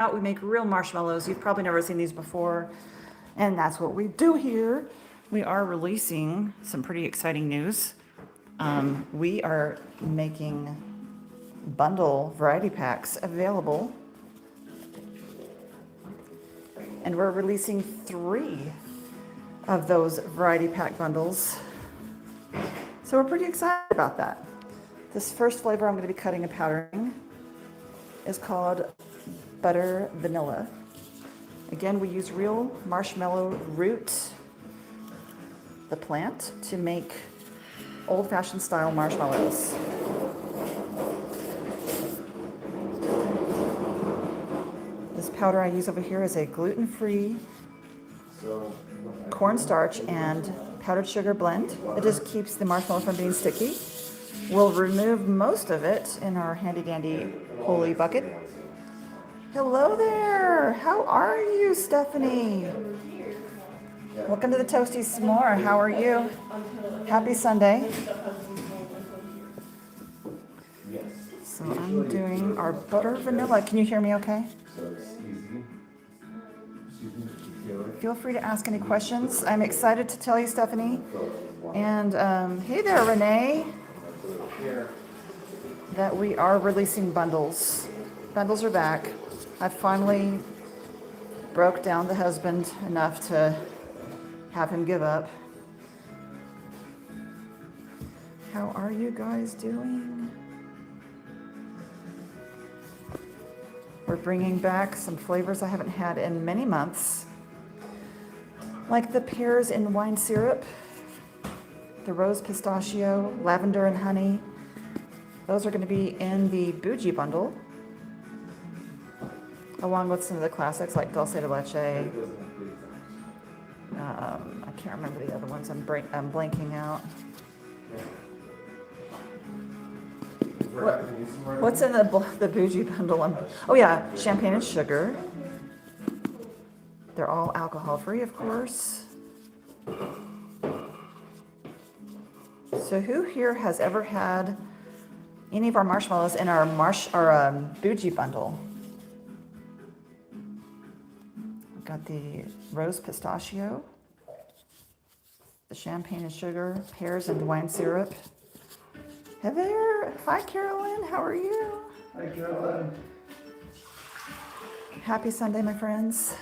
out. We make real marshmallows. You've probably never seen these before, and that's what we do here. We are releasing some pretty exciting news. We are making bundle variety packs available, and we're releasing 3 of those variety pack bundles. So we're pretty excited about that. This first flavor I'm going to be cutting and powdering is called Butter Vanilla. Again, we use real marshmallow root, the plant, to make old-fashioned style marshmallows. This powder I use over here is a gluten-free cornstarch and powdered sugar blend. It just keeps the marshmallow from being sticky. We'll remove most of it in our handy-dandy holy bucket. Hello there! How are you, Stephanie? Welcome to the Toasty Smore. How are you? Happy Sunday. So I'm doing our butter vanilla. Can you hear me okay? Feel free to ask any questions. I'm excited to tell you, Stephanie. And hey there, Renee, that we are releasing bundles. Bundles are back. I finally broke down the husband enough to have him give up. How are you guys doing? We're bringing back some flavors I haven't had in many months, like the pears in wine syrup, the rose pistachio, lavender and honey. Those are going to be in the bougie bundle, along with some of the classics like dulce de leche. I can't remember the other ones. I'm blanking out. What's in the bougie bundle? Oh yeah, champagne and sugar. They're all alcohol-free, of course. So who here has ever had any of our marshmallows in our bougie bundle? We've got the rose pistachio, the champagne and sugar, pears and wine syrup. Hey there. Hi, Carolyn. How are you? Hi, Carolyn. Happy Sunday, my friends.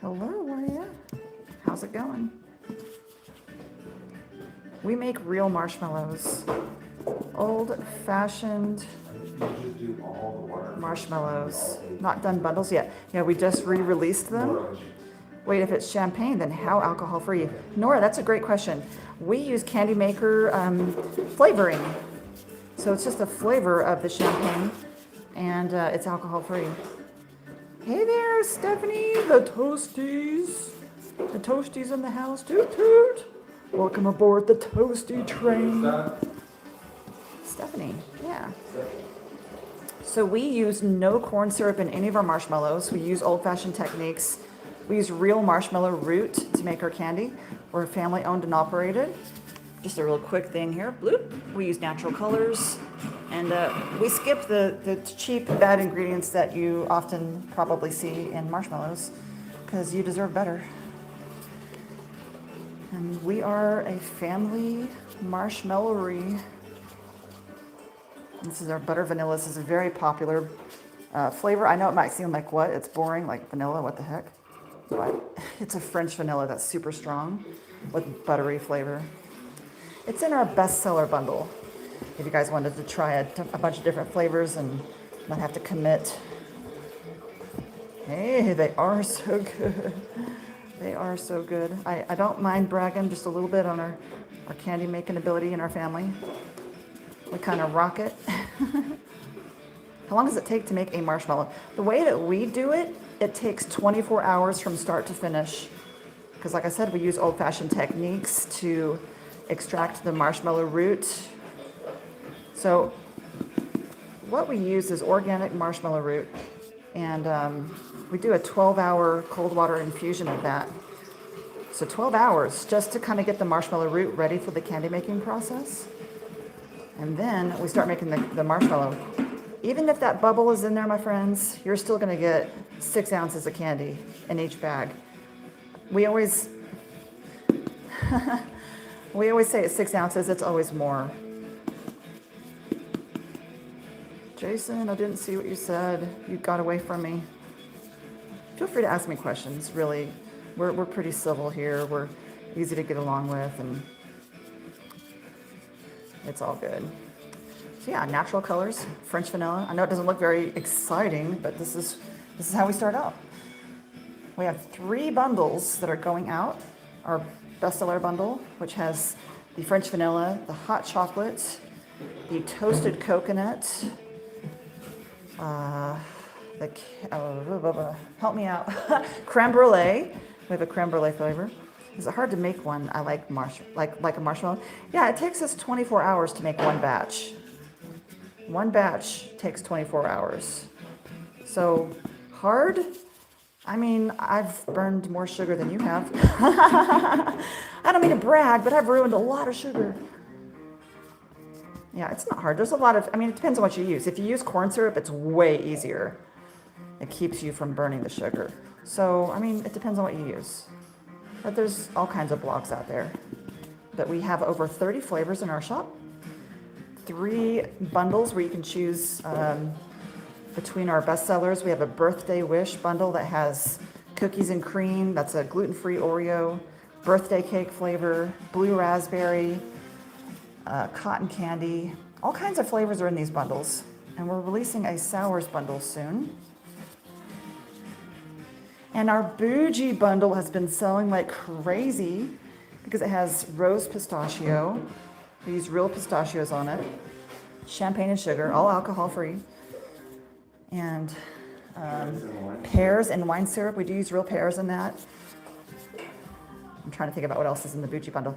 Hello, Maria. How's it going? We make real marshmallows. Old-fashioned marshmallows. Not done bundles yet. Yeah, we just re-released them. Wait, if it's champagne, then how alcohol-free? Nora, that's a great question. We use candy maker flavoring. So it's just a flavor of the champagne, and it's alcohol-free. Hey there, Stephanie, the Toasties. The Toasties in the house, toot toot. Welcome aboard the Toasty train. Stephanie, yeah. So we use no corn syrup in any of our marshmallows. We use old-fashioned techniques. We use real marshmallow root to make our candy. We're family owned and operated. Just a real quick thing here. Bloop. We use natural colors. And we skip the cheap, bad ingredients that you often probably see in marshmallows, because you deserve better. And we are a family marshmallowery. This is our butter vanilla. This is a very popular flavor. I know it might seem like, what? It's boring, like vanilla, what the heck? But it's a French vanilla that's super strong with buttery flavor. It's in our bestseller bundle. If you guys wanted to try a bunch of different flavors and not have to commit. Hey, they are so good. They are so good. I don't mind bragging just a little bit on our candy making ability in our family. We kind of rock it. How long does it take to make a marshmallow? The way that we do it, it takes 24 hours from start to finish. Because like I said, we use old-fashioned techniques to extract the marshmallow root. So what we use is organic marshmallow root. And we do a 12-hour cold water infusion of that. So 12 hours just to kind of get the marshmallow root ready for the candy making process. And then we start making the marshmallow. Even if that bubble is in there, my friends, you're still going to get 6 ounces of candy in each bag. We always say it's 6 ounces, it's always more. Jason, I didn't see what you said. You got away from me. Feel free to ask me questions, really. We're pretty civil here. We're easy to get along with, and it's all good. So yeah, natural colors, French vanilla. I know it doesn't look very exciting, but this is how we start out. We have 3 bundles that are going out. Our bestseller bundle, which has the French vanilla, the hot chocolate, the toasted coconut, help me out, creme brulee. We have a creme brulee flavor. Is it hard to make one? I like like a marshmallow. Yeah, it takes us 24 hours to make one batch. One batch takes 24 hours. So hard? I mean, I've burned more sugar than you have. I don't mean to brag, but I've ruined a lot of sugar. Yeah, it's not hard. There's a lot of, I mean, it depends on what you use. If you use corn syrup, it's way easier. It keeps you from burning the sugar. So, I mean, it depends on what you use. But there's all kinds of blogs out there. But we have over 30 flavors in our shop. 3 bundles where you can choose between our bestsellers. We have a birthday wish bundle that has cookies and cream. That's a gluten-free Oreo, birthday cake flavor, blue raspberry, cotton candy. All kinds of flavors are in these bundles. And we're releasing a sours bundle soon. And our bougie bundle has been selling like crazy because it has rose pistachio. We use real pistachios on it. Champagne and sugar, all alcohol free. And pears and wine syrup. We do use real pears in that. I'm trying to think about what else is in the bougie bundle.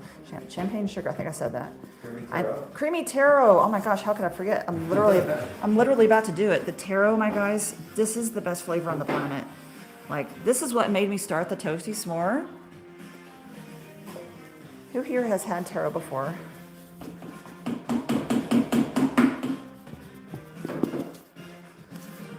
Champagne, sugar, I think I said that. Creamy taro. Oh my gosh, how could I forget? I'm literally about to do it. The taro, my guys, this is the best flavor on the planet. Like, this is what made me start the Toasty Smore. Who here has had taro before?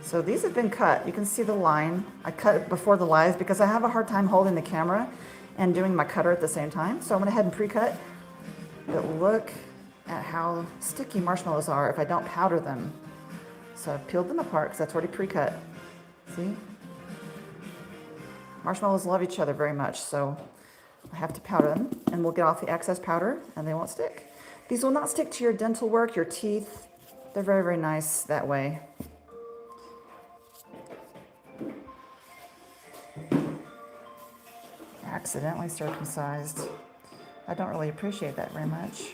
So these have been cut. You can see the line. I cut it before the live because I have a hard time holding the camera and doing my cutter at the same time. So I went ahead and pre-cut. But look at how sticky marshmallows are if I don't powder them. So I've peeled them apart because that's already pre-cut. See? Marshmallows love each other very much, so I have to powder them, and we'll get off the excess powder, and they won't stick. These will not stick to your dental work, your teeth. They're very, very nice that way. Accidentally circumcised. I don't really appreciate that very much.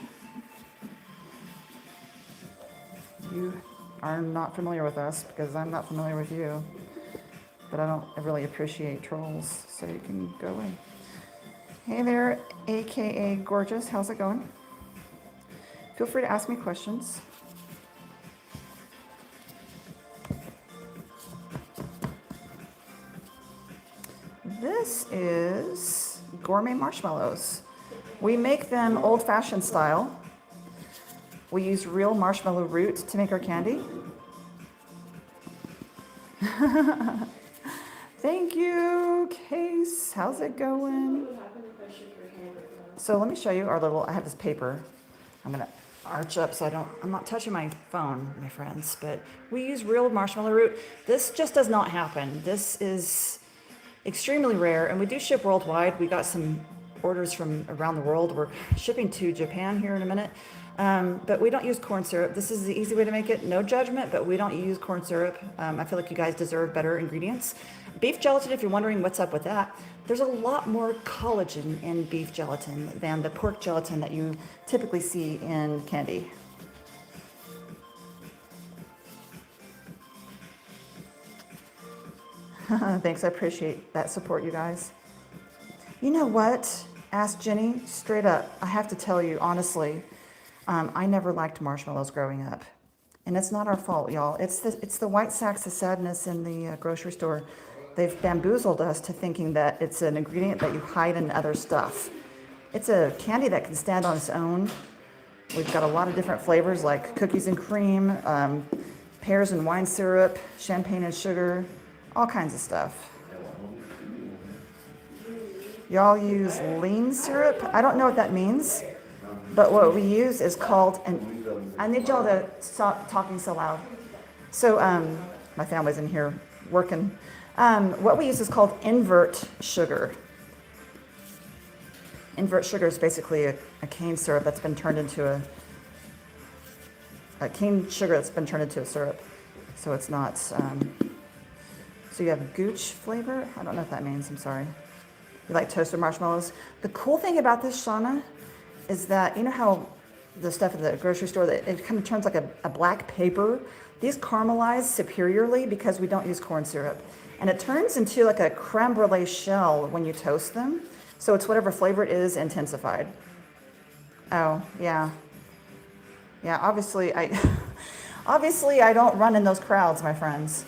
You are not familiar with us because I'm not familiar with you. But I don't really appreciate trolls, so you can go away. Hey there, AKA Gorgeous, how's it going? Feel free to ask me questions. This is gourmet marshmallows. We make them old-fashioned style. We use real marshmallow root to make our candy. Thank you, Case. How's it going? So let me show you our little, I have this paper. I'm gonna arch up so I'm not touching my phone, my friends, but we use real marshmallow root. This just does not happen. This is extremely rare, and we do ship worldwide. We got some orders from around the world. We're shipping to Japan here in a minute. But we don't use corn syrup. This is the easy way to make it. No judgment, but we don't use corn syrup. I feel like you guys deserve better ingredients. Beef gelatin, if you're wondering what's up with that, there's a lot more collagen in beef gelatin than the pork gelatin that you typically see in candy. Thanks, I appreciate that support, you guys. You know what? Ask Jenny straight up. I have to tell you, honestly, I never liked marshmallows growing up. And it's not our fault, y'all. It's the white sacks of sadness in the grocery store they've bamboozled us to thinking that it's an ingredient that you hide in other stuff. It's a candy that can stand on its own. We've got a lot of different flavors like cookies and cream, pears and wine syrup, champagne and sugar, all kinds of stuff. Y'all use lean syrup? I don't know what that means, but what we use is called, and I need y'all to stop talking so loud. So my family's in here working. What we use is called invert sugar. Invert sugar is basically a cane syrup that's been turned into a cane sugar that's been turned into a syrup. So it's not, so you have gooch flavor? I don't know what that means, I'm sorry. You like toasted marshmallows? The cool thing about this, Shauna, is that, you know how the stuff at the grocery store, that it kind of turns like a black paper? These caramelize superiorly because we don't use corn syrup. And it turns into like a creme brulee shell when you toast them. So it's whatever flavor it is intensified. Oh, yeah. Yeah, obviously I don't run in those crowds, my friends.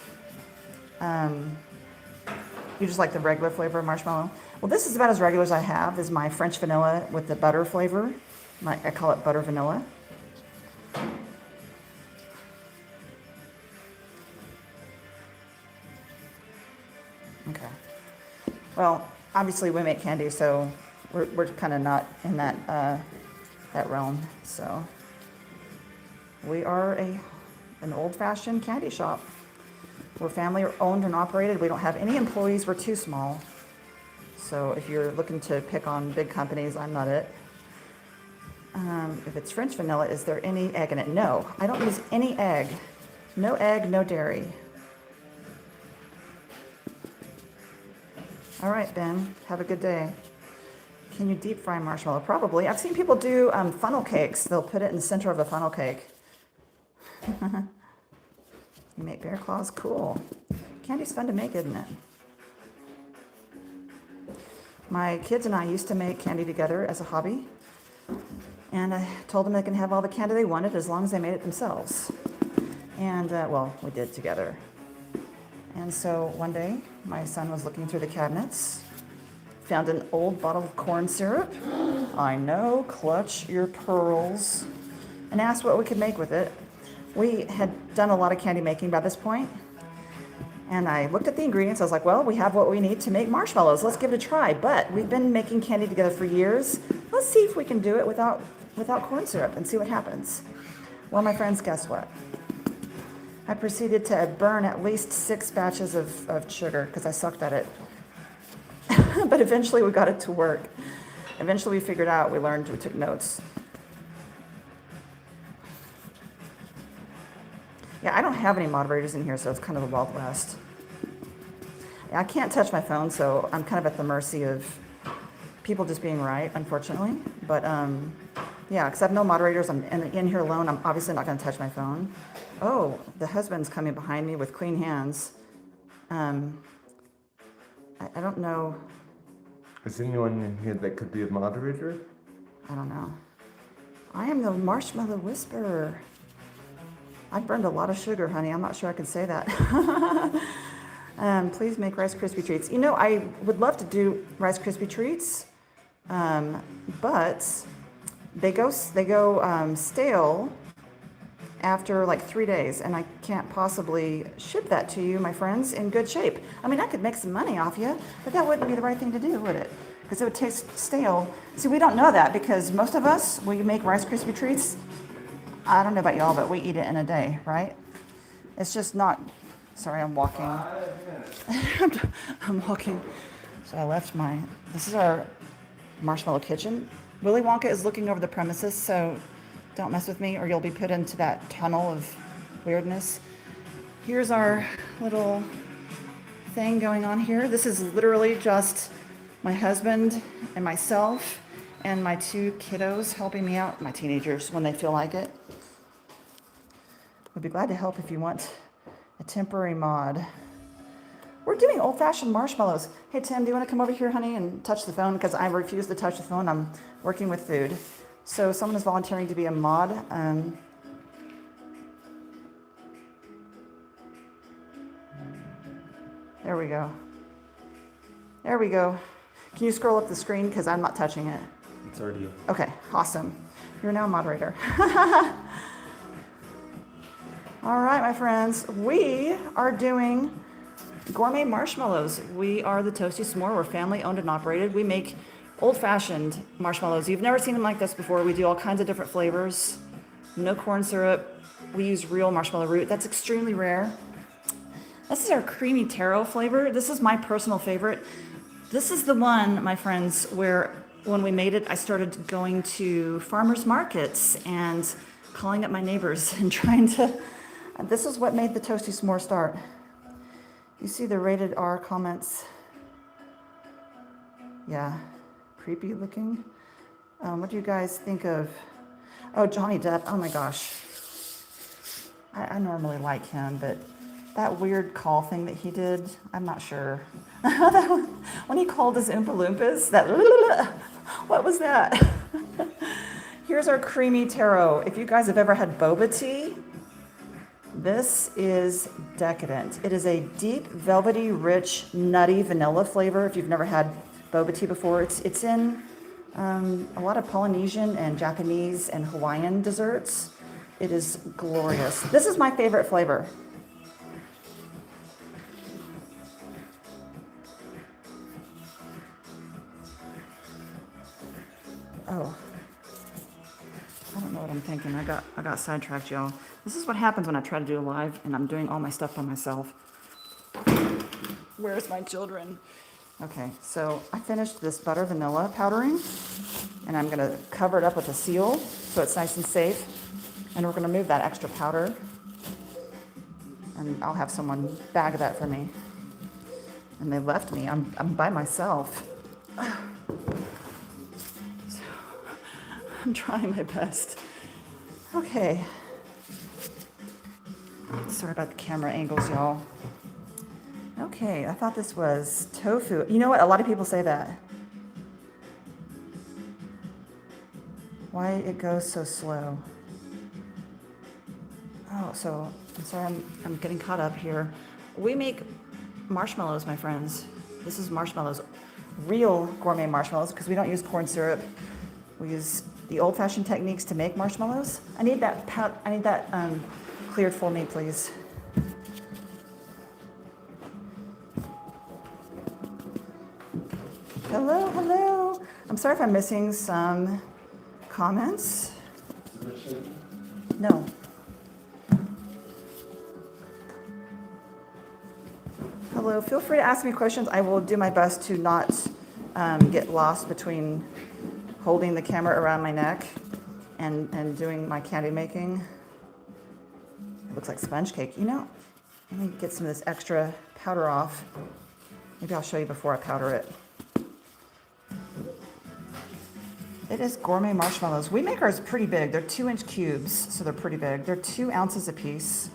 You just like the regular flavor of marshmallow? Well, this is about as regular as I have, is my French vanilla with the butter flavor. I call it butter vanilla. Okay. Well, obviously we make candy, so we're kind of not in that that realm. So we are an old-fashioned candy shop. We're family owned and operated. We don't have any employees. We're too small. So if you're looking to pick on big companies, I'm not it. If it's French vanilla, is there any egg in it? No, I don't use any egg. No egg, no dairy. All right, Ben, have a good day. Can you deep fry marshmallow? Probably. I've seen people do funnel cakes. They'll put it in the center of a funnel cake. You make bear claws? Cool. Candy's fun to make, isn't it? My kids and I used to make candy together as a hobby. And I told them they can have all the candy they wanted as long as they made it themselves. And, well, we did together. And so one day, my son was looking through the cabinets, found an old bottle of corn syrup. I know, clutch your pearls. And asked what we could make with it. We had done a lot of candy making by this point. And I looked at the ingredients. I was like, well, we have what we need to make marshmallows. Let's give it a try. But we've been making candy together for years. Let's see if we can do it without corn syrup and see what happens. Well, my friends, guess what? I proceeded to burn at least 6 batches of sugar because I sucked at it. But eventually we got it to work. Eventually we figured out, we learned, we took notes. Yeah, I don't have any moderators in here, so it's kind of a Wild West. Yeah, I can't touch my phone, so I'm kind of at the mercy of people just being right, unfortunately. But yeah, because I have no moderators, I'm in here alone, I'm obviously not going to touch my phone. Oh, the husband's coming behind me with clean hands. I don't know. Is anyone in here that could be a moderator? I don't know. I am the Marshmallow Whisperer. I burned a lot of sugar, honey. I'm not sure I can say that. Please make Rice Krispie treats. You know, I would love to do Rice Krispie treats, but they go stale after like 3 days, and I can't possibly ship that to you, my friends, in good shape. I mean, I could make some money off you, but that wouldn't be the right thing to do, would it? Because it would taste stale. See, we don't know that because most of us, when you make Rice Krispie treats, I don't know about y'all, but we eat it in a day, right? It's just not, sorry, I'm walking. I'm walking. So I left this is our Marshmallow kitchen. Willy Wonka is looking over the premises, so don't mess with me or you'll be put into that tunnel of weirdness. Here's our little thing going on here. This is literally just my husband and myself and my 2 kiddos helping me out, my teenagers, when they feel like it. We'd be glad to help if you want a temporary mod. We're doing old-fashioned marshmallows. Hey, Tim, do you want to come over here, honey, and touch the phone? Because I refuse to touch the phone. I'm working with food. So someone is volunteering to be a mod. There we go. There we go. Can you scroll up the screen? Because I'm not touching it. It's already. Okay, awesome. You're now a moderator. All right, my friends, we are doing gourmet marshmallows. We are the Toasty Smore. We're family owned and operated. We make old-fashioned marshmallows. You've never seen them like this before. We do all kinds of different flavors. No corn syrup. We use real marshmallow root. That's extremely rare. This is our creamy taro flavor. This is my personal favorite. This is the one, my friends, where when we made it, I started going to farmers markets and calling up my neighbors and trying to, this is what made the Toasty S'more start. You see the rated R comments. Yeah, creepy looking. What do you guys think of, oh, Johnny Depp, oh my gosh. I normally like him, but that weird call thing that he did, I'm not sure. When he called us Oompa Loompas, that, what was that? Here's our creamy taro. If you guys have ever had boba tea, this is decadent. It is a deep, velvety, rich, nutty vanilla flavor. If you've never had boba tea before, it's in a lot of Polynesian and Japanese and Hawaiian desserts. It is glorious. This is my favorite flavor. Oh, I don't know what I'm thinking. I got sidetracked, y'all. This is what happens when I try to do a live and I'm doing all my stuff by myself. Where's my children? Okay, so I finished this butter vanilla powdering and I'm gonna cover it up with a seal so it's nice and safe. And we're gonna move that extra powder and I'll have someone bag that for me. And they left me, I'm by myself. I'm trying my best. Okay. Sorry about the camera angles, y'all. Okay, I thought this was tofu. You know what? A lot of people say that. Why it goes so slow. Oh, so I'm sorry, I'm getting caught up here. We make marshmallows, my friends. This is marshmallows, real gourmet marshmallows, because we don't use corn syrup. We use the old-fashioned techniques to make marshmallows. I need that cleared for me, please. Hello, hello. I'm sorry if I'm missing some comments. No. Hello, feel free to ask me questions. I will do my best to not get lost between holding the camera around my neck and doing my candy making. It looks like sponge cake. You know, let me get some of this extra powder off. Maybe I'll show you before I powder it. It is gourmet marshmallows. We make ours pretty big. They're 2-inch cubes, so they're pretty big. They're 2 ounces a piece.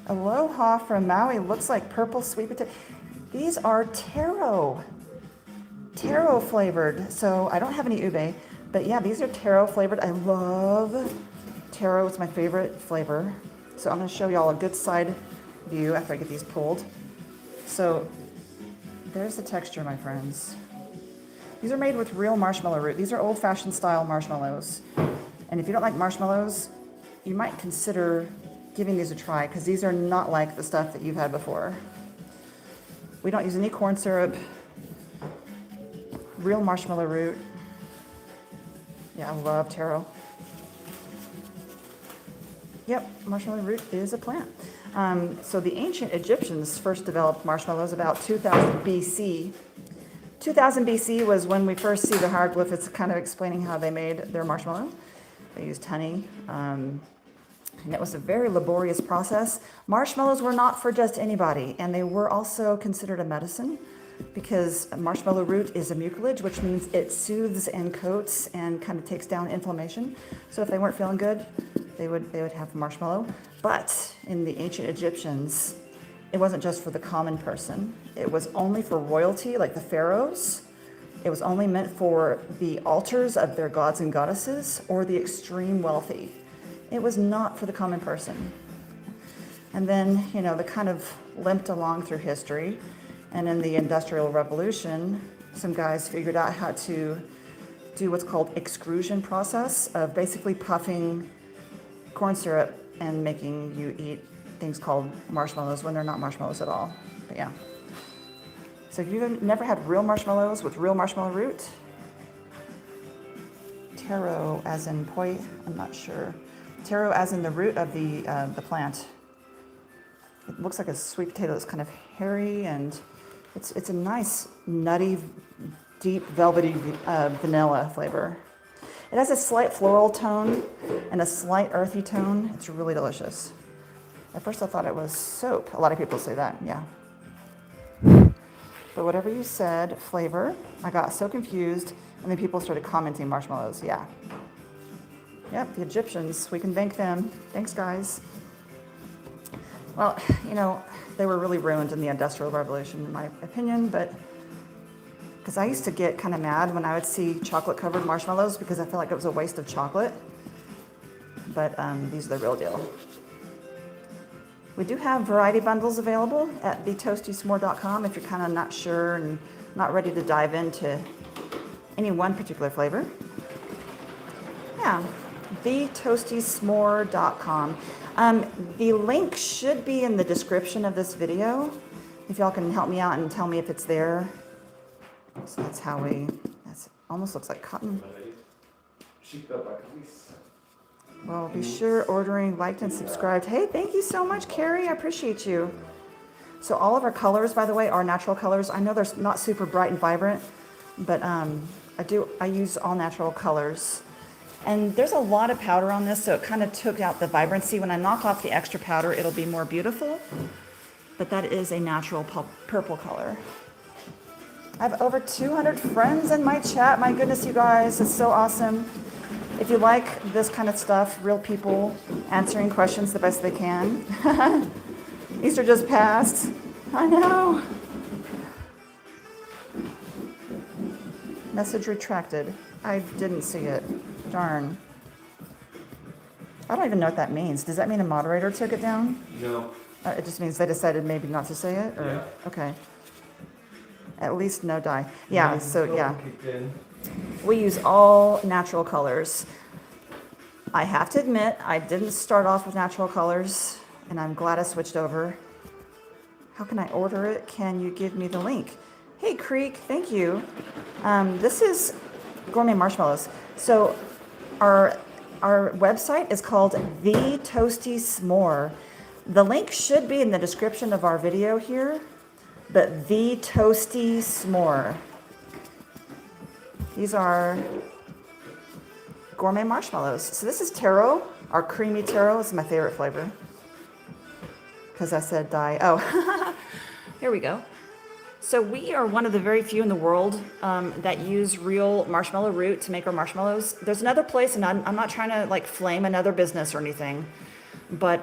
Aloha from Maui. Looks like purple sweet potato. These are taro flavored. So I don't have any ube, but yeah, these are taro flavored. I love taro. It's my favorite flavor. So I'm going to show y'all a good side view after I get these pulled. So there's the texture, my friends. These are made with real marshmallow root. These are old-fashioned style marshmallows. And if you don't like marshmallows, you might consider giving these a try, because these are not like the stuff that you've had before. We don't use any corn syrup. Real marshmallow root. Yeah, I love taro. Yep, marshmallow root is a plant. So the ancient Egyptians first developed marshmallows about 2000 BC. 2000 BC was when we first see the hieroglyphics kind of explaining how they made their marshmallow. They used honey, and it was a very laborious process. Marshmallows were not for just anybody, and they were also considered a medicine because marshmallow root is a mucilage, which means it soothes and coats and kind of takes down inflammation. So if they weren't feeling good, they would have marshmallow. But in the ancient Egyptians, it wasn't just for the common person. It was only for royalty, like the pharaohs. It was only meant for the altars of their gods and goddesses or the extreme wealthy. It was not for the common person. And then, you know, they kind of limped along through history. And in the Industrial Revolution, some guys figured out how to do what's called extrusion process of basically puffing corn syrup and making you eat things called marshmallows when they're not marshmallows at all. But yeah. So if you've never had real marshmallows with real marshmallow root, taro as in poi, I'm not sure. Taro as in the root of the plant. It looks like a sweet potato that's kind of hairy, and it's a nice nutty, deep velvety vanilla flavor. It has a slight floral tone and a slight earthy tone. It's really delicious. At first I thought it was soap. A lot of people say that, yeah. But whatever you said, flavor, I got so confused, and then people started commenting marshmallows, yeah. Yep, the Egyptians, we can thank them. Thanks, guys. Well, you know, they were really ruined in the Industrial Revolution, in my opinion, but because I used to get kind of mad when I would see chocolate-covered marshmallows because I felt like it was a waste of chocolate. But these are the real deal. We do have variety bundles available at thetoastysmore.com if you're kind of not sure and not ready to dive into any one particular flavor. Yeah, thetoastysmore.com. The link should be in the description of this video. If y'all can help me out and tell me if it's there. So that's how that almost looks like cotton. Well, be sure ordering, liked, and subscribed. Hey, thank you so much, Carrie. I appreciate you. So all of our colors, by the way, are natural colors. I know they're not super bright and vibrant, but I use all natural colors. And there's a lot of powder on this, so it kind of took out the vibrancy. When I knock off the extra powder, it'll be more beautiful. But that is a natural purple color. I have over 200 friends in my chat. My goodness, you guys, it's so awesome. If you like this kind of stuff, real people answering questions the best they can. Easter just passed. I know. Message retracted. I didn't see it. Darn. I don't even know what that means. Does that mean a moderator took it down? No. It just means they decided maybe not to say it? Or? Yeah. Okay. At least no dye. Yeah, so yeah. We use all natural colors. I have to admit, I didn't start off with natural colors, and I'm glad I switched over. How can I order it? Can you give me the link? Hey, Creek, thank you. This is Gourmet Marshmallows. So our website is called The Toasty Smore. The link should be in the description of our video here, but The Toasty Smore. These are gourmet marshmallows. So this is taro. Our creamy taro is my favorite flavor. Because I said dye. Oh, here we go. So we are one of the very few in the world that use real marshmallow root to make our marshmallows. There's another place, and I'm not trying to like flame another business or anything, but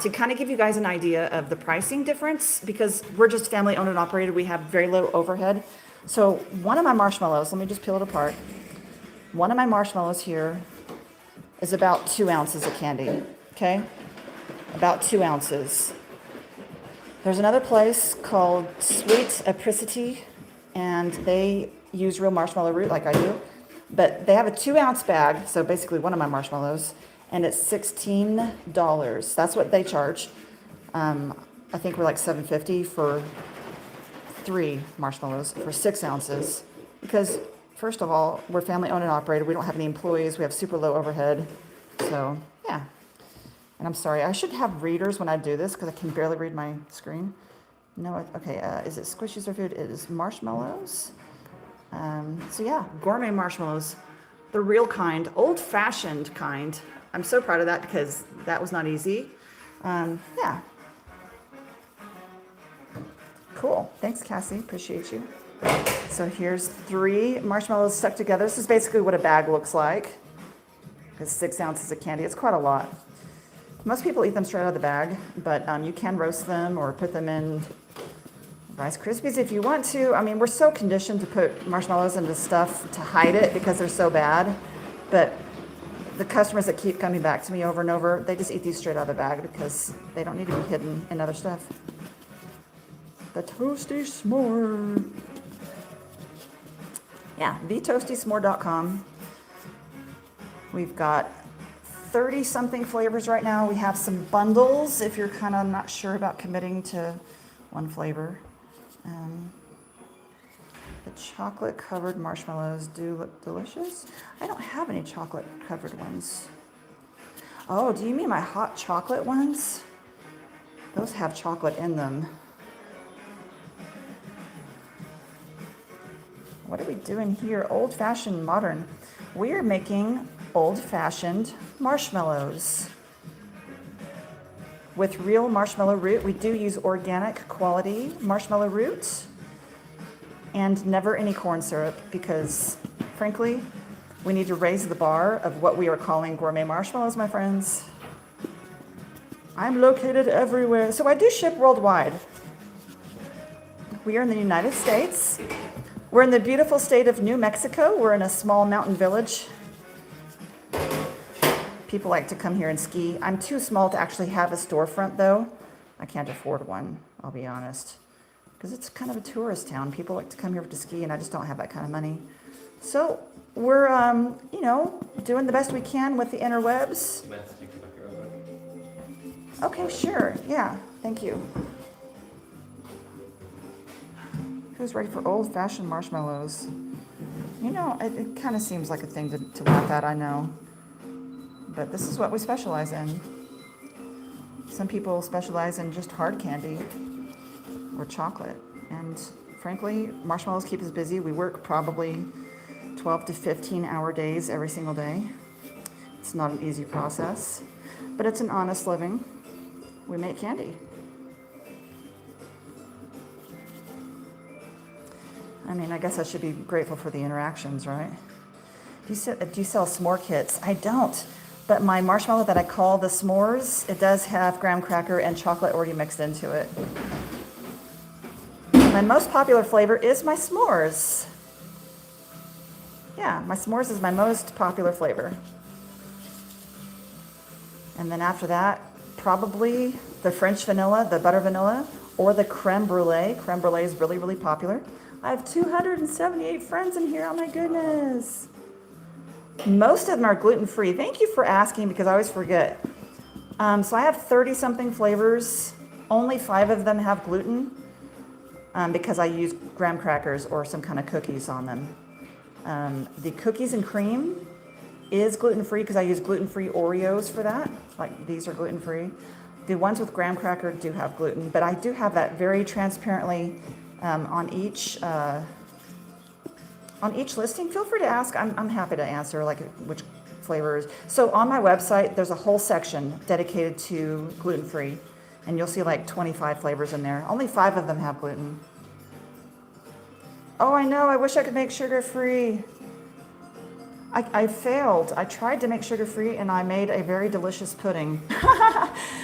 to kind of give you guys an idea of the pricing difference, because we're just family owned and operated, we have very low overhead. So one of my marshmallows, let me just peel it apart. One of my marshmallows here is about 2 ounces of candy, okay? About 2 ounces. There's another place called Sweet Apricity, and they use real marshmallow root like I do, but they have a 2 ounce bag, so basically one of my marshmallows, and it's $16. That's what they charge. I think we're like $7.50 for 3 marshmallows for 6 ounces, because first of all, we're family owned and operated. We don't have any employees. We have super low overhead. So yeah. And I'm sorry, I should have readers when I do this because I can barely read my screen. No, okay, is it squishies or food? It is marshmallows. So yeah, gourmet marshmallows. The real kind, old-fashioned kind. I'm so proud of that because that was not easy. Yeah. Cool. Thanks, Cassie. Appreciate you. So here's 3 marshmallows stuck together. This is basically what a bag looks like. It's 6 ounces of candy. It's quite a lot. Most people eat them straight out of the bag, but you can roast them or put them in Rice Krispies if you want to. I mean, we're so conditioned to put marshmallows into stuff to hide it because they're so bad. But the customers that keep coming back to me over and over, they just eat these straight out of the bag because they don't need to be hidden in other stuff. The Toasty Smore. Yeah, thetoastysmore.com. We've got 30 something flavors right now. We have some bundles if you're kind of not sure about committing to one flavor. The chocolate covered marshmallows do look delicious. I don't have any chocolate covered ones. Oh, do you mean my hot chocolate ones? Those have chocolate in them. What are we doing here? Old fashioned, modern. We are making old fashioned marshmallows with real marshmallow root. We do use organic quality marshmallow root and never any corn syrup because, frankly, we need to raise the bar of what we are calling gourmet marshmallows, my friends. I'm located everywhere. So I do ship worldwide. We are in the United States. We're in the beautiful state of New Mexico. We're in a small mountain village. People like to come here and ski. I'm too small to actually have a storefront, though. I can't afford one, I'll be honest. Because it's kind of a tourist town. People like to come here to ski, and I just don't have that kind of money. So we're, doing the best we can with the interwebs. Okay, sure. Yeah, thank you. Who's ready for old-fashioned marshmallows? You know, it kind of seems like a thing to laugh at, I know. But this is what we specialize in. Some people specialize in just hard candy or chocolate. And frankly, marshmallows keep us busy. We work probably 12 to 15 hour days every single day. It's not an easy process, but it's an honest living. We make candy. I mean, I guess I should be grateful for the interactions, right? Do you sell s'more kits? I don't. But my marshmallow that I call the S'mores, it does have graham cracker and chocolate already mixed into it. My most popular flavor is my s'mores. Yeah, my s'mores is my most popular flavor. And then after that, probably the French vanilla, the butter vanilla, or the creme brulee. Creme brulee is really, really popular. I have 278 friends in here, oh my goodness. Most of them are gluten-free. Thank you for asking because I always forget. So I have 30 something flavors. Only 5 of them have gluten because I use graham crackers or some kind of cookies on them. The cookies and cream is gluten-free because I use gluten-free Oreos for that. Like these are gluten-free. The ones with graham cracker do have gluten, but I do have that very transparently on each listing. Feel free to ask. I'm happy to answer like which flavors. So on my website, there's a whole section dedicated to gluten-free, and you'll see like 25 flavors in there. Only 5 of them have gluten. Oh, I know. I wish I could make sugar-free. I failed. I tried to make sugar-free, and I made a very delicious pudding,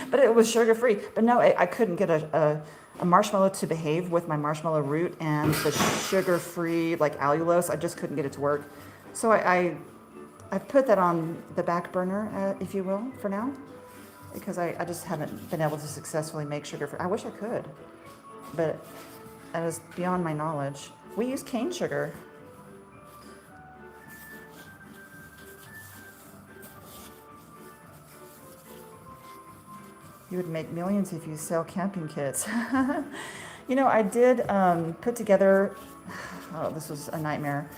but it was sugar-free. But no, I couldn't get a marshmallow to behave with my marshmallow root and the sugar-free like allulose. I just couldn't get it to work. So I've put that on the back burner, if you will, for now, because I just haven't been able to successfully make sugar-free. I wish I could, but that is beyond my knowledge. We use cane sugar. You would make millions if you sell camping kits. You know, I did put together, oh, this was a nightmare.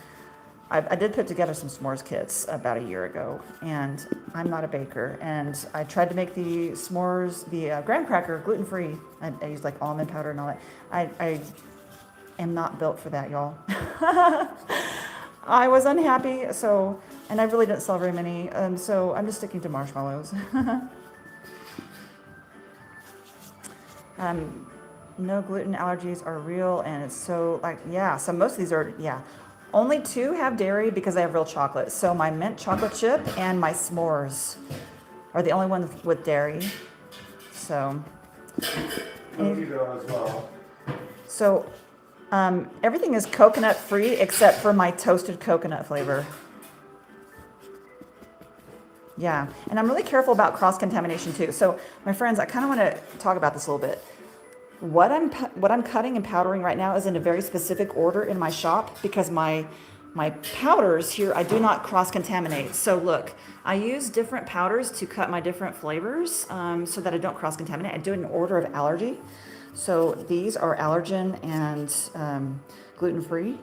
I did put together some s'mores kits about a year ago, and I'm not a baker. And I tried to make the s'mores, the graham cracker, gluten-free. I used like almond powder and all that. I am not built for that, y'all. I was unhappy, and I really didn't sell very many, so I'm just sticking to marshmallows. No gluten allergies are real, and it's so so most of these are, Only 2 have dairy because I have real chocolate. So my mint chocolate chip and my s'mores are the only ones with dairy. So. As well. So everything is coconut free except for my toasted coconut flavor. Yeah, and I'm really careful about cross-contamination too. So my friends, I kind of want to talk about this a little bit. What I'm cutting and powdering right now is in a very specific order in my shop because my powders here, I do not cross-contaminate. So look, I use different powders to cut my different flavors so that I don't cross-contaminate. I do it in order of allergy. So these are allergen and gluten-free.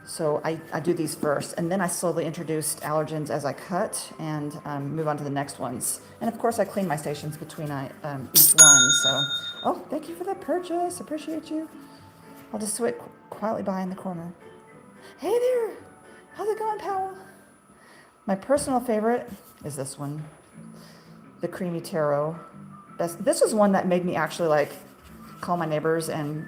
So I do these first, and then I slowly introduced allergens as I cut and move on to the next ones. And of course, I clean my stations between each one. So, oh, thank you for the purchase. Appreciate you. I'll just sit quietly by in the corner. Hey there. How's it going, Powell? My personal favorite is this one, the creamy taro. This was one that made me actually like call my neighbors and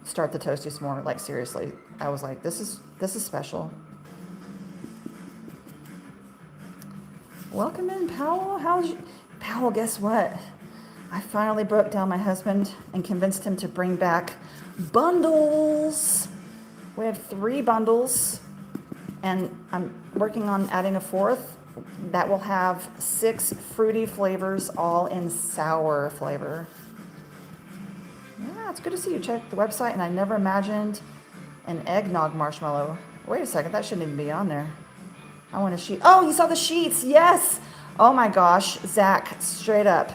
start the Toasty Smore. Like seriously, I was like, this is special. Welcome in, Powell. Powell? Guess what? I finally broke down my husband and convinced him to bring back bundles. We have 3 bundles, and I'm working on adding a 4th that will have 6 fruity flavors, all in sour flavor. Yeah, it's good to see you. Check the website, and I never imagined an eggnog marshmallow. Wait a second, that shouldn't even be on there. I want a sheet. Oh, you saw the sheets. Yes. Oh my gosh, Zach, straight up.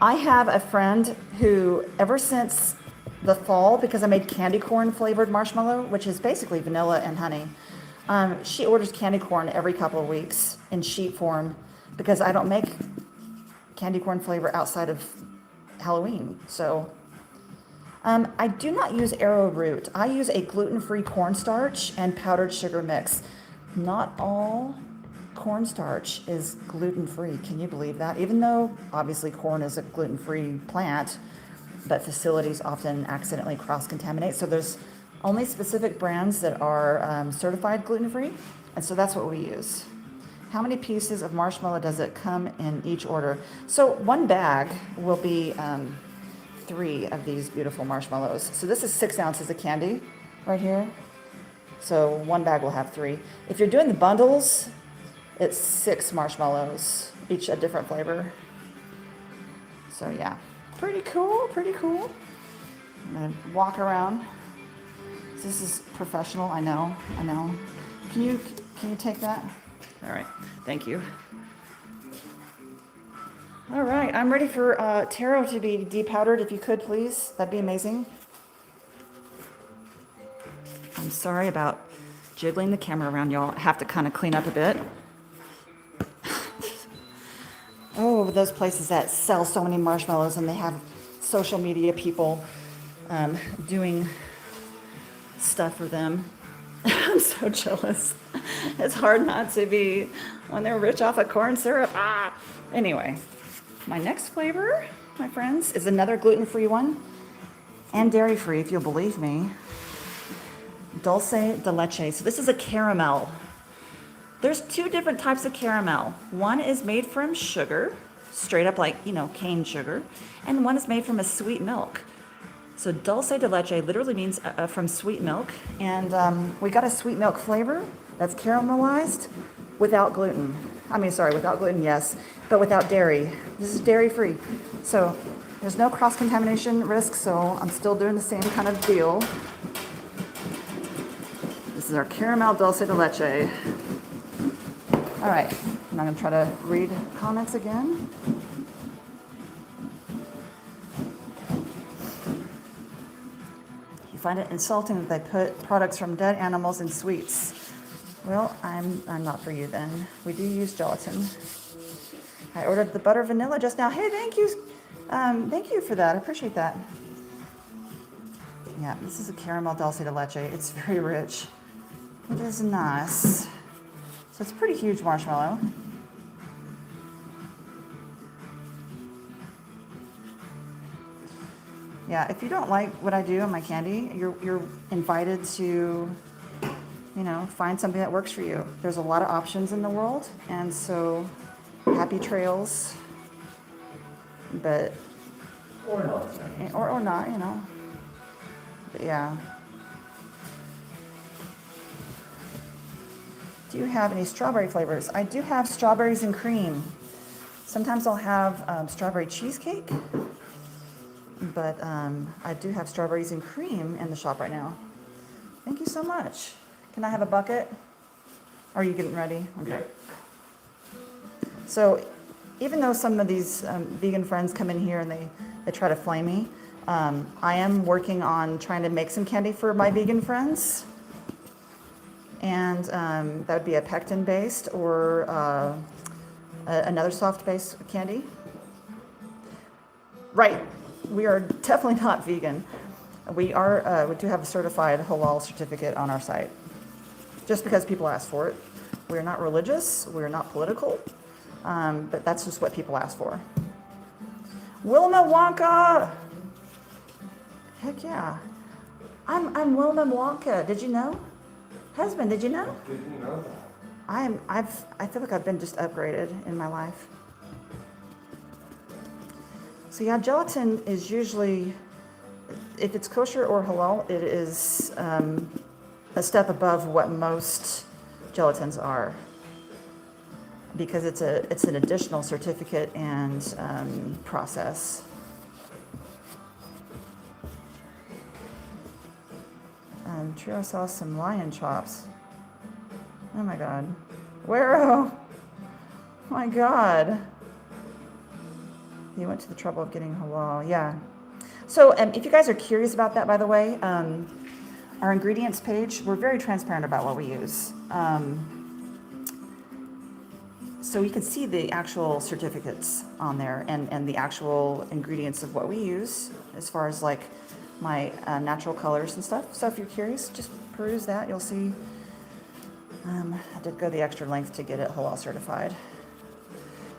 I have a friend who, ever since the fall, because I made candy corn flavored marshmallow, which is basically vanilla and honey, she orders candy corn every couple of weeks in sheet form because I don't make candy corn flavor outside of Halloween. So I do not use arrowroot. I use a gluten-free cornstarch and powdered sugar mix. Not all cornstarch is gluten-free. Can you believe that? Even though obviously corn is a gluten-free plant, but facilities often accidentally cross-contaminate. So there's only specific brands that are certified gluten-free, and so that's what we use. How many pieces of marshmallow does it come in each order? So one bag will be 3 of these beautiful marshmallows. So this is 6 ounces of candy right here. So one bag will have 3. If you're doing the bundles, it's 6 marshmallows, each a different flavor. So yeah, pretty cool, pretty cool. I'm gonna walk around. This is professional, I know. Can you take that? All right, thank you. All right, I'm ready for taro to be depowdered, if you could, please. That'd be amazing. I'm sorry about jiggling the camera around, y'all. I have to kind of clean up a bit. Oh, those places that sell so many marshmallows and they have social media people doing stuff for them. I'm so jealous. It's hard not to be when they're rich off of corn syrup. Anyway, my next flavor, my friends, is another gluten-free one and dairy-free, if you'll believe me. Dulce de leche. So this is a caramel. There's 2 different types of caramel. One is made from sugar, straight up like, cane sugar, and one is made from a sweet milk. So dulce de leche literally means from sweet milk, and we got a sweet milk flavor that's caramelized without gluten. Without gluten, yes, but without dairy. This is dairy-free. So there's no cross-contamination risk, so I'm still doing the same kind of deal. This is our caramel dulce de leche. All right, I'm going to try to read comments again. You find it insulting that they put products from dead animals in sweets. Well, I'm not for you then. We do use gelatin. I ordered the butter vanilla just now. Hey, thank you. Thank you for that. I appreciate that. Yeah, this is a caramel dulce de leche. It's very rich. It is nice. So it's a pretty huge marshmallow. Yeah, if you don't like what I do on my candy, you're invited to, find something that works for you. There's a lot of options in the world, and so happy trails. But Or not. or not, But yeah. Do you have any strawberry flavors? I do have strawberries and cream. Sometimes I'll have strawberry cheesecake. but I do have strawberries and cream in the shop right now. Thank you so much. Can I have a bucket? Are you getting ready? Okay. So even though some of these vegan friends come in here and they try to flame me, I am working on trying to make some candy for my vegan friends. And that would be a pectin-based or another soft-based candy. Right, we are definitely not vegan. We do have a certified halal certificate on our site, just because people ask for it. We're not religious, we're not political, but that's just what people ask for. Wilma Wonka! Heck yeah. I'm Wilma Wonka, did you know? Husband, did you know? Didn't know that. I feel like I've been just upgraded in my life. So yeah, gelatin is usually, if it's kosher or halal, it is a step above what most gelatins are, because it's an additional certificate and process. Trio sauce, some lion chops. Oh my God. Wero! Oh my God. You went to the trouble of getting halal. Yeah. So if you guys are curious about that, by the way, our ingredients page, we're very transparent about what we use. So you can see the actual certificates on there and the actual ingredients of what we use as far as like my natural colors and stuff. So if you're curious, just peruse that. You'll see I did go the extra length to get it halal certified.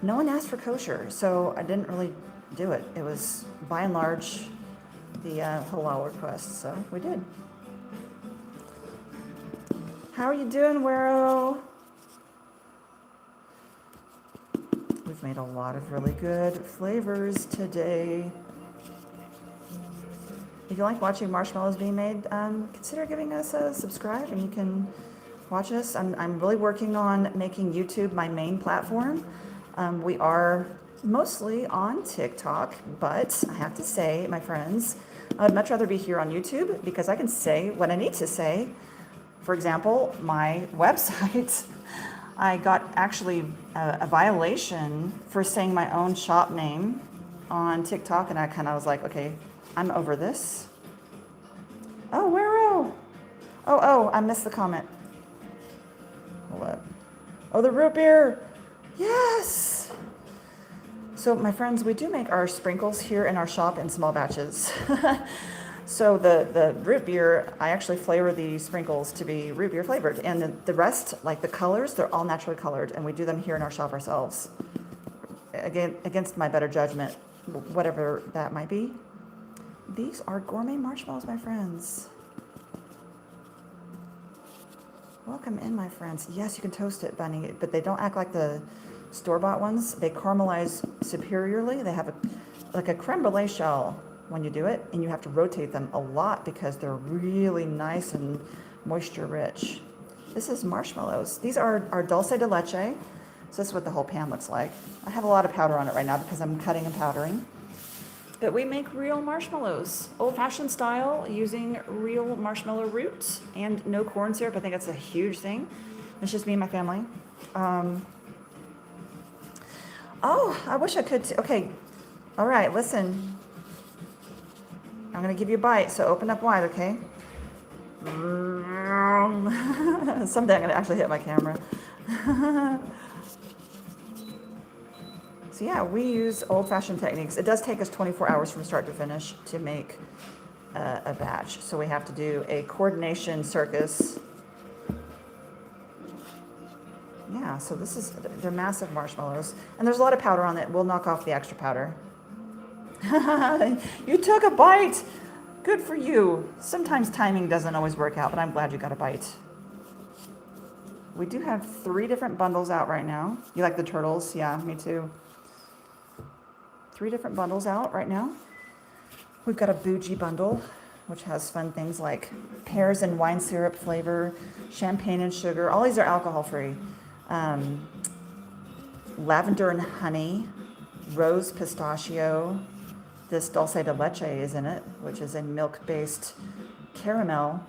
No one asked for kosher, so I didn't really do it. It was by and large the halal request, so we did. How are you doing, Wero? We've made a lot of really good flavors today. If you like watching marshmallows being made, consider giving us a subscribe and you can watch us. I'm really working on making YouTube my main platform. We are mostly on TikTok, but I have to say, my friends, I'd much rather be here on YouTube because I can say what I need to say. For example, my website, I got actually a violation for saying my own shop name on TikTok, and I kind of was like, okay, I'm over this. Oh, Wero! Oh, I missed the comment. Hold up. Oh, the root beer! Yes! So, my friends, we do make our sprinkles here in our shop in small batches. So the root beer, I actually flavor the sprinkles to be root beer flavored. And the rest, like the colors, they're all naturally colored. And we do them here in our shop ourselves. Again, against my better judgment, whatever that might be. These are gourmet marshmallows, my friends. Welcome in, my friends. Yes, you can toast it, Bunny, but they don't act like the store-bought ones. They caramelize superiorly. They have like a creme brulee shell when you do it, and you have to rotate them a lot because they're really nice and moisture rich. This is marshmallows. These are dulce de leche. So this is what the whole pan looks like. I have a lot of powder on it right now because I'm cutting and powdering. But we make real marshmallows, old-fashioned style, using real marshmallow root and no corn syrup. I think that's a huge thing. It's just me and my family. Oh, I wish I could. Okay. All right, listen. I'm going to give you a bite, so open up wide, okay? Someday I'm going to actually hit my camera. So yeah, we use old-fashioned techniques. It does take us 24 hours from start to finish to make a batch. So we have to do a coordination circus. Yeah, so they're massive marshmallows. And there's a lot of powder on it. We'll knock off the extra powder. You took a bite. Good for you. Sometimes timing doesn't always work out, but I'm glad you got a bite. We do have 3 different bundles out right now. You like the turtles? Yeah, me too. 3 different bundles out right now. We've got a bougie bundle, which has fun things like pears and wine syrup flavor, champagne and sugar. All these are alcohol-free. Lavender and honey, rose pistachio, this dulce de leche is in it, which is a milk-based caramel,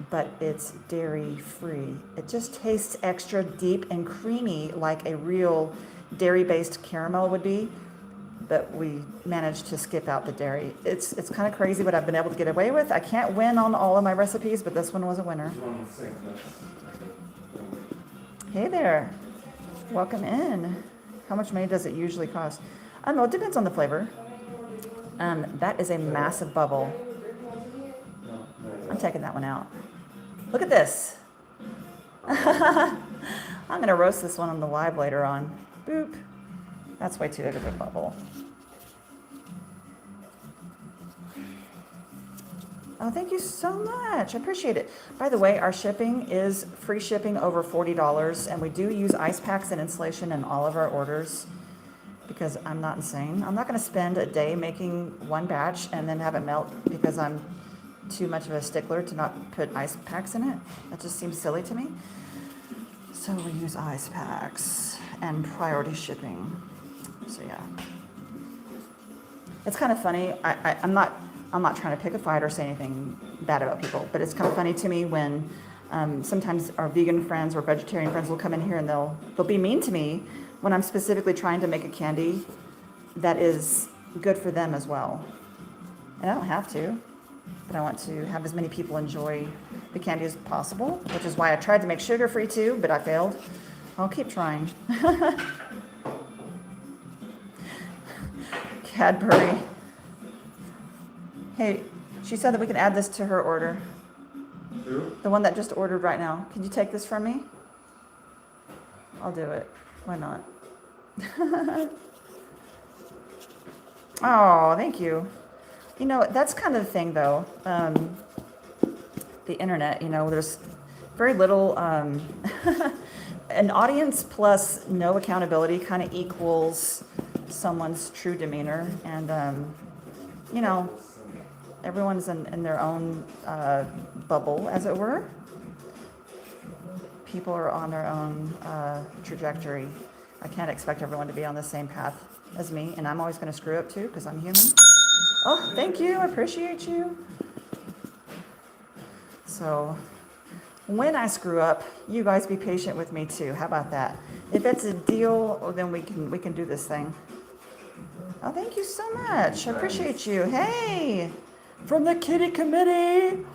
but it's dairy-free. It just tastes extra deep and creamy like a real dairy-based caramel would be, but we managed to skip out the dairy. It's kind of crazy what I've been able to get away with. I can't win on all of my recipes, but this one was a winner. Hey there, welcome in. How much money does it usually cost? I don't know, it depends on the flavor. That is a massive bubble. I'm taking that one out. Look at this. I'm gonna roast this one on the live later on. Boop. That's way too big of a bubble. Oh, thank you so much. I appreciate it. By the way, our shipping is free shipping over $40, and we do use ice packs and insulation in all of our orders because I'm not insane. I'm not going to spend a day making one batch and then have it melt because I'm too much of a stickler to not put ice packs in it. That just seems silly to me. So we use ice packs and priority shipping. So yeah. It's kind of funny. I'm not trying to pick a fight or say anything bad about people, but it's kind of funny to me when sometimes our vegan friends or vegetarian friends will come in here and they'll be mean to me when I'm specifically trying to make a candy that is good for them as well. And I don't have to, but I want to have as many people enjoy the candy as possible, which is why I tried to make sugar-free too, but I failed. I'll keep trying. Cadbury. Hey, she said that we can add this to her order. Who? The one that just ordered right now. Can you take this from me? I'll do it. Why not? Oh, thank you. You know, that's kind of the thing, though. The internet, you know, there's very little... an audience plus no accountability kind of equals someone's true demeanor. And, you know... Everyone's in their own bubble, as it were. People are on their own trajectory. I can't expect everyone to be on the same path as me, and I'm always going to screw up too, because I'm human. Oh, thank you. I appreciate you. So, when I screw up, you guys be patient with me too. How about that? If it's a deal, then we can do this thing. Oh, thank you so much. I appreciate you. Hey! From the kitty committee.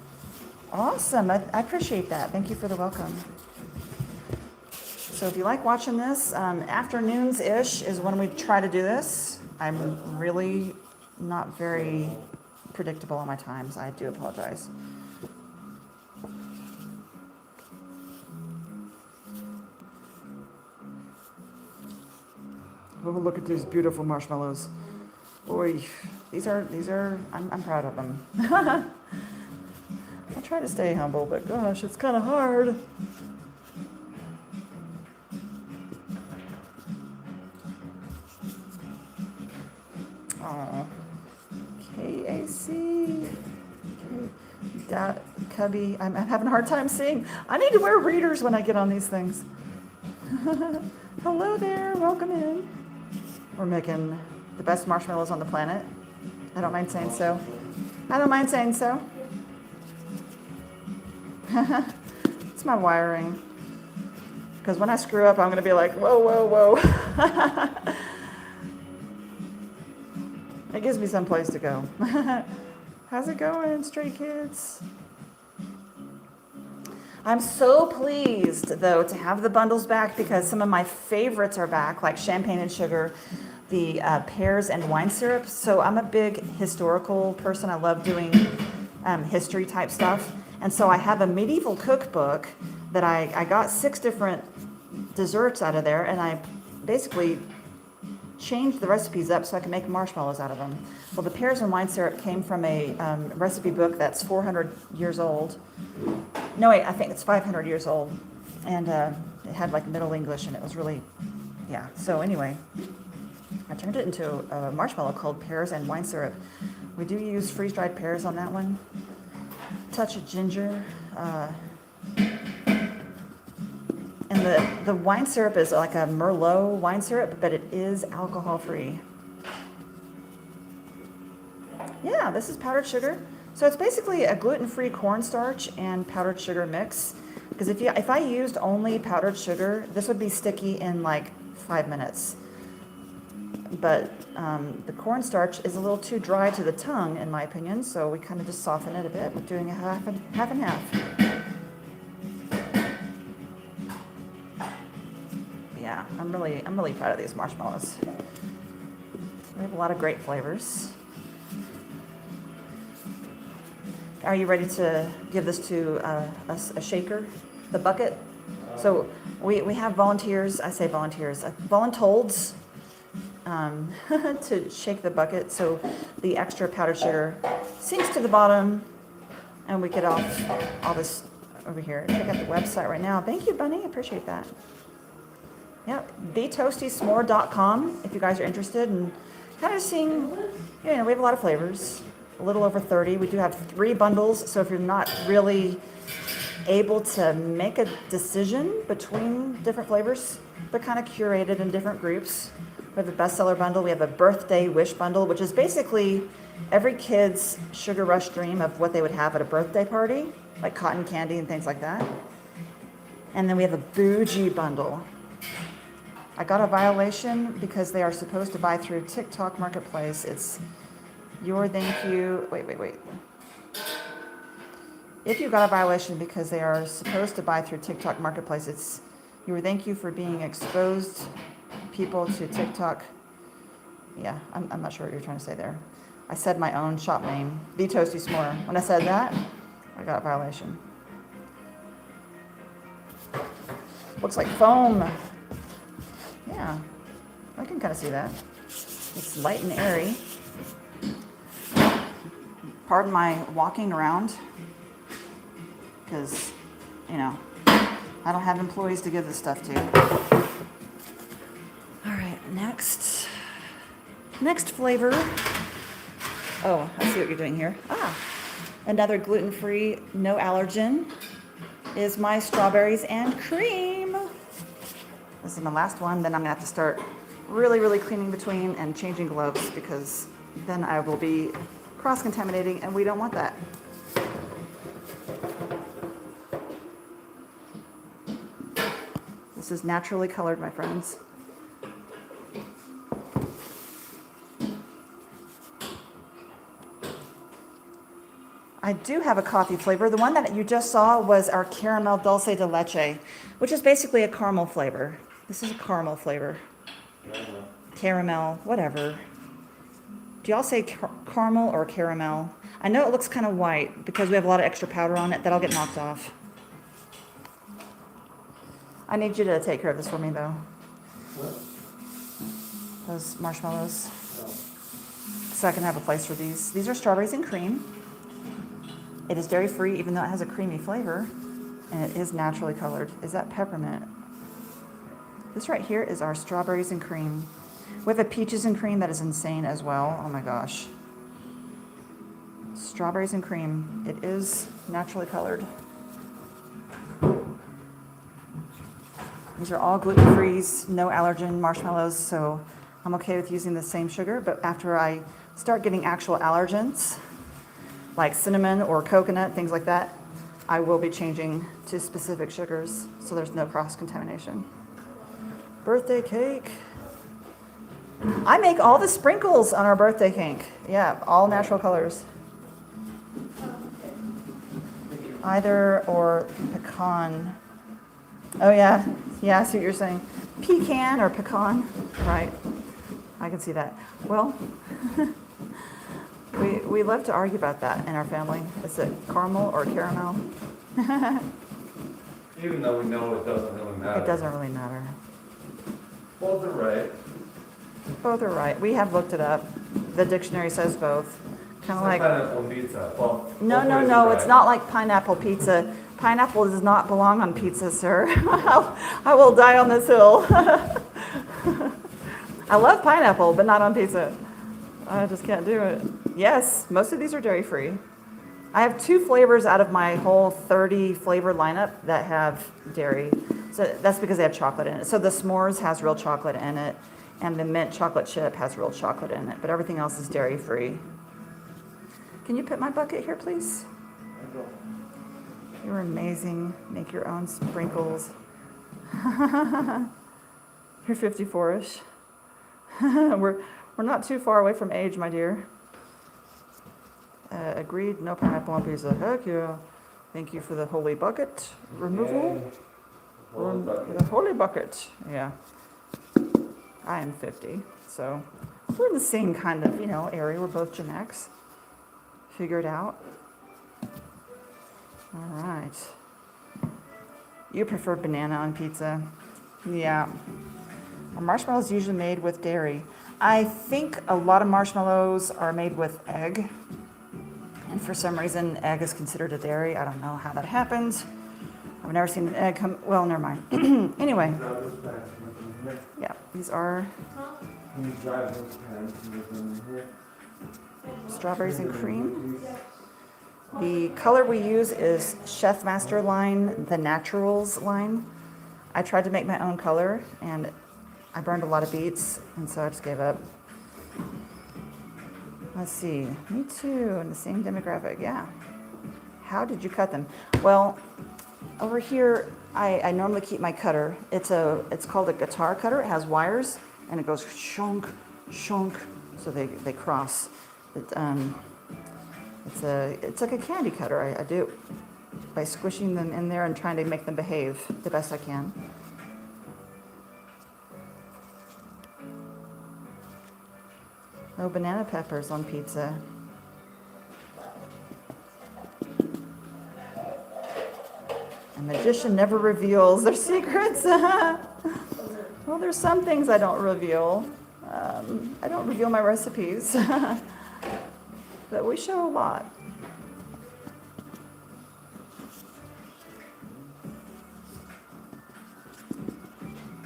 Awesome. I appreciate that. Thank you for the welcome. So if you like watching this, afternoons-ish is when we try to do this. I'm really not very predictable on my times. I do apologize. Oh, look at these beautiful marshmallows. Boy, these are, I'm proud of them. I try to stay humble, but gosh, it's kind of hard. Oh, KAC, Cubby, I'm having a hard time seeing. I need to wear readers when I get on these things. Hello there, welcome in. We're making the best marshmallows on the planet. I don't mind saying so. I don't mind saying so. It's my wiring. Because when I screw up, I'm going to be like, whoa, whoa, whoa. It gives me some place to go. How's it going, stray kids? I'm so pleased, though, to have the bundles back because some of my favorites are back, like champagne and sugar, the pears and wine syrup. So I'm a big historical person. I love doing history type stuff. And so I have a medieval cookbook that I got 6 different desserts out of there, and I basically changed the recipes up so I can make marshmallows out of them. Well, the pears and wine syrup came from a recipe book that's 400 years old. No, wait, I think it's 500 years old. And it had like Middle English, and it was really, yeah. So anyway, I turned it into a marshmallow called pears and wine syrup. We do use freeze-dried pears on that one. Touch of ginger. And the wine syrup is like a Merlot wine syrup, but it is alcohol-free. Yeah, this is powdered sugar. So it's basically a gluten-free cornstarch and powdered sugar mix. Because if I used only powdered sugar, this would be sticky in like 5 minutes. But the cornstarch is a little too dry to the tongue, in my opinion. So we kind of just soften it a bit with doing a half and half. Yeah, I'm really proud of these marshmallows. We have a lot of great flavors. Are you ready to give this to a shaker, the bucket? So we have volunteers, I say volunteers, voluntold to shake the bucket so the extra powdered sugar sinks to the bottom and we get off all this over here. Check out the website right now. Thank you, Bunny, appreciate that. Yep, thetoastysmore.com if you guys are interested in kind of seeing, we have a lot of flavors. A little over 30. We do have 3 bundles, so if you're not really able to make a decision between different flavors, they're kind of curated in different groups. We have a bestseller bundle. We have a birthday wish bundle, which is basically every kid's sugar rush dream of what they would have at a birthday party, like cotton candy and things like that. And then we have a bougie bundle. I got a violation because they are supposed to buy through TikTok Marketplace. It's your thank you. Wait. If you got a violation because they are supposed to buy through TikTok Marketplace, it's your thank you for being exposed people to TikTok. Yeah, I'm not sure what you're trying to say there. I said my own shop name, The Toasty Smore. When I said that, I got a violation. Looks like foam. Yeah, I can kind of see that. It's light and airy. Pardon my walking around, because, I don't have employees to give this stuff to. All right, next flavor. Oh, I see what you're doing here. Another gluten-free, no allergen is my strawberries and cream. This is my last one. Then I'm gonna have to start really, really cleaning between and changing gloves because then I will be cross-contaminating and we don't want that. This is naturally colored, my friends. I do have a coffee flavor. The one that you just saw was our caramel dulce de leche, which is basically a caramel flavor. This is a caramel flavor. Caramel, whatever. Do y'all say caramel or caramel? I know it looks kind of white because we have a lot of extra powder on it. That'll get knocked off. I need you to take care of this for me, though. What? Those marshmallows. So I can have a place for these. These are strawberries and cream. It is dairy-free, even though it has a creamy flavor. And it is naturally colored. Is that peppermint? This right here is our strawberries and cream. We have a peaches and cream that is insane as well. Oh my gosh. Strawberries and cream. It is naturally colored. These are all gluten-free, no allergen marshmallows, so I'm okay with using the same sugar, but after I start getting actual allergens, like cinnamon or coconut, things like that, I will be changing to specific sugars so there's no cross-contamination. Birthday cake. I make all the sprinkles on our birthday cake. Yeah, all natural colors. Either or pecan. Oh yeah, I see what you're saying. Pecan or pecan, right. I can see that. Well, we love to argue about that in our family. Is it caramel or caramel? Even though we know it doesn't really matter. It doesn't really matter. Both are right. Both are right. We have looked it up. The dictionary says both. Kind of like pineapple pizza. Well, no. It's not like pineapple pizza. Pineapple does not belong on pizza, sir. I will die on this hill. I love pineapple, but not on pizza. I just can't do it. Yes, most of these are dairy-free. I have 2 flavors out of my whole 30 flavor lineup that have dairy. So that's because they have chocolate in it. So the S'mores has real chocolate in it, and the mint chocolate chip has real chocolate in it, but everything else is dairy-free. Can you put my bucket here, please? You're amazing. Make your own sprinkles. You're 54-ish. We're not too far away from age, my dear. Agreed, no pineapple on pizza. Heck yeah. Thank you for the holy bucket removal. The holy bucket, yeah. I am 50, so we're in the same kind of, area. We're both Gen X. Figure it out. All right. You prefer banana on pizza? Yeah. Are marshmallows usually made with dairy? I think a lot of marshmallows are made with egg. And for some reason, egg is considered a dairy. I don't know how that happens. I've never seen an egg come, well, never mind. Anyway. Yeah, these are strawberries and cream. The color we use is Chef Master line, the Naturals line. I tried to make my own color, and I burned a lot of beets, and so I just gave up. Let's see, me too, in the same demographic, yeah. How did you cut them? Well, over here, I normally keep my cutter. It's called a guitar cutter. It has wires, and it goes shunk, shunk, so they cross. It's like a candy cutter. I do it by squishing them in there and trying to make them behave the best I can. No banana peppers on pizza. A magician never reveals their secrets. Well, there's some things I don't reveal. I don't reveal my recipes, but we show a lot.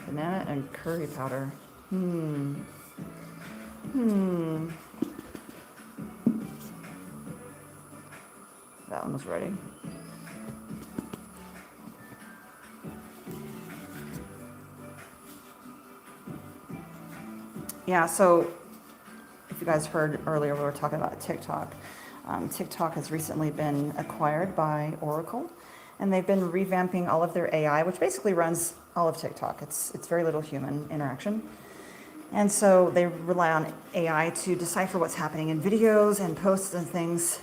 Banana and curry powder. That one was ready. Yeah, so if you guys heard earlier, we were talking about TikTok. TikTok has recently been acquired by Oracle, and they've been revamping all of their AI, which basically runs all of TikTok. It's very little human interaction. And so they rely on AI to decipher what's happening in videos and posts and things.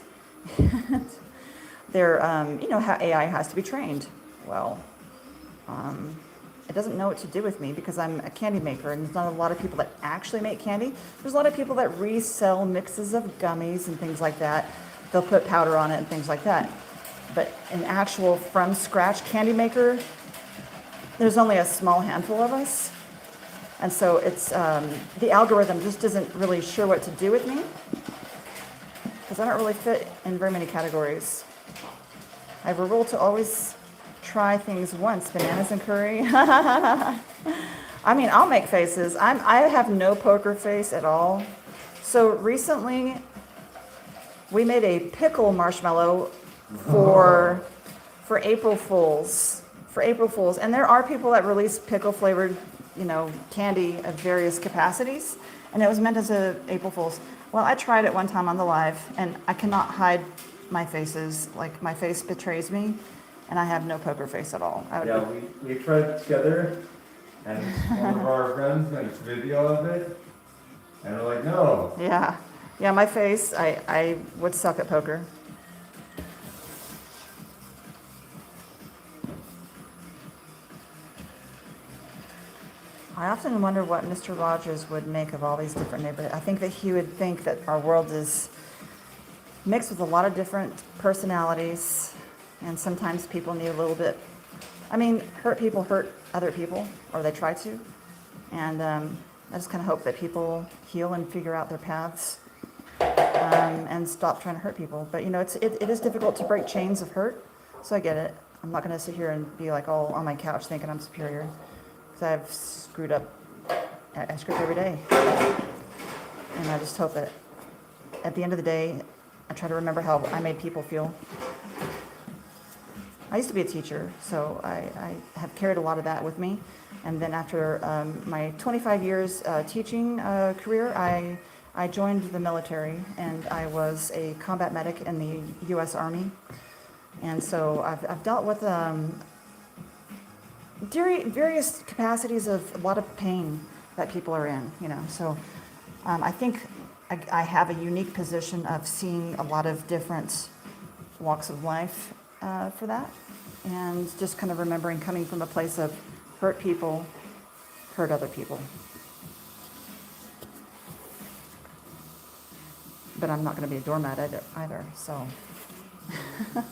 They're, how AI has to be trained. Well, it doesn't know what to do with me because I'm a candy maker, and there's not a lot of people that actually make candy. There's a lot of people that resell mixes of gummies and things like that. They'll put powder on it and things like that. But an actual from scratch candy maker, there's only a small handful of us. And so it's, the algorithm just isn't really sure what to do with me because I don't really fit in very many categories. I have a rule to always try things once, bananas and curry. I mean, I'll make faces. I have no poker face at all. So recently, we made a pickle marshmallow for April Fools. For April Fools. And there are people that release pickle flavored candy of various capacities, and it was meant as a April Fool's. Well, I tried it one time on the live, and I cannot hide my faces. Like, my face betrays me, and I have no poker face at all. We tried it together, and one of our friends makes a video of it, and we're like, no. Yeah, my face, I would suck at poker. I often wonder what Mr. Rogers would make of all these different neighborhoods. I think that he would think that our world is mixed with a lot of different personalities, and sometimes people need a little bit, hurt people hurt other people, or they try to. And I just kind of hope that people heal and figure out their paths and stop trying to hurt people. But it is difficult to break chains of hurt, so I get it. I'm not going to sit here and be like all on my couch thinking I'm superior. I've screwed up. I screw up every day. And I just hope that at the end of the day, I try to remember how I made people feel. I used to be a teacher, so I have carried a lot of that with me. And then after my 25 years teaching career, I I joined the military, and I was a combat medic in the U.S. Army. And so I've dealt with various capacities of a lot of pain that people are in, you know. So I think I have a unique position of seeing a lot of different walks of life for that. And just kind of remembering coming from a place of hurt people, hurt other people. But I'm not going to be a doormat either, so. How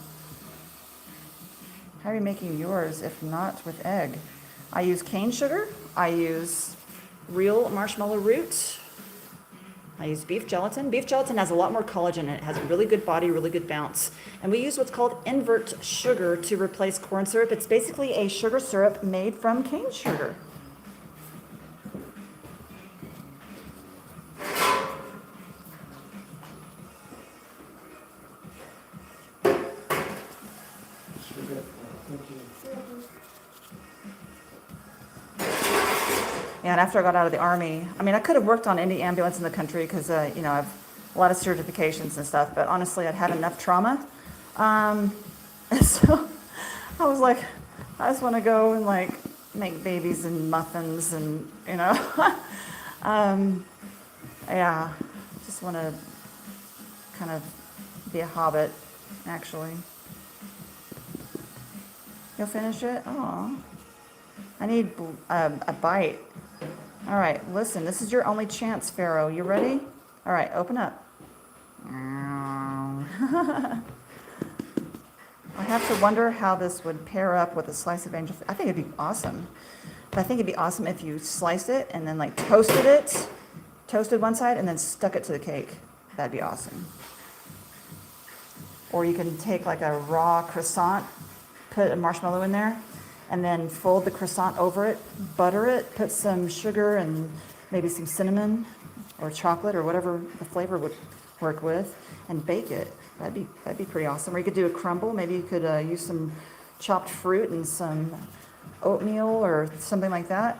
are you making yours if not with egg? I use cane sugar. I use real marshmallow root. I use beef gelatin. Beef gelatin has a lot more collagen in it. It has a really good body, really good bounce. And we use what's called invert sugar to replace corn syrup. It's basically a sugar syrup made from cane sugar. And after I got out of the Army, I mean, I could have worked on any ambulance in the country because, you know, I have a lot of certifications and stuff, but honestly, I'd had enough trauma. So I was like, I just want to go and like make babies and muffins and, you know, yeah, just want to kind of be a hobbit, actually. You'll finish it? Oh, I need a bite. All right, listen, this is your only chance, Pharaoh. You ready? All right, open up. I have to wonder how this would pair up with a slice of angel food. I think it'd be awesome. But I think it'd be awesome if you sliced it and then like toasted one side and then stuck it to the cake. That'd be awesome. Or you can take like a raw croissant, put a marshmallow in there, and then fold the croissant over it, butter it, put some sugar and maybe some cinnamon or chocolate or whatever the flavor would work with, and bake it. That'd be pretty awesome. Or you could do a crumble. Maybe you could use some chopped fruit and some oatmeal or something like that,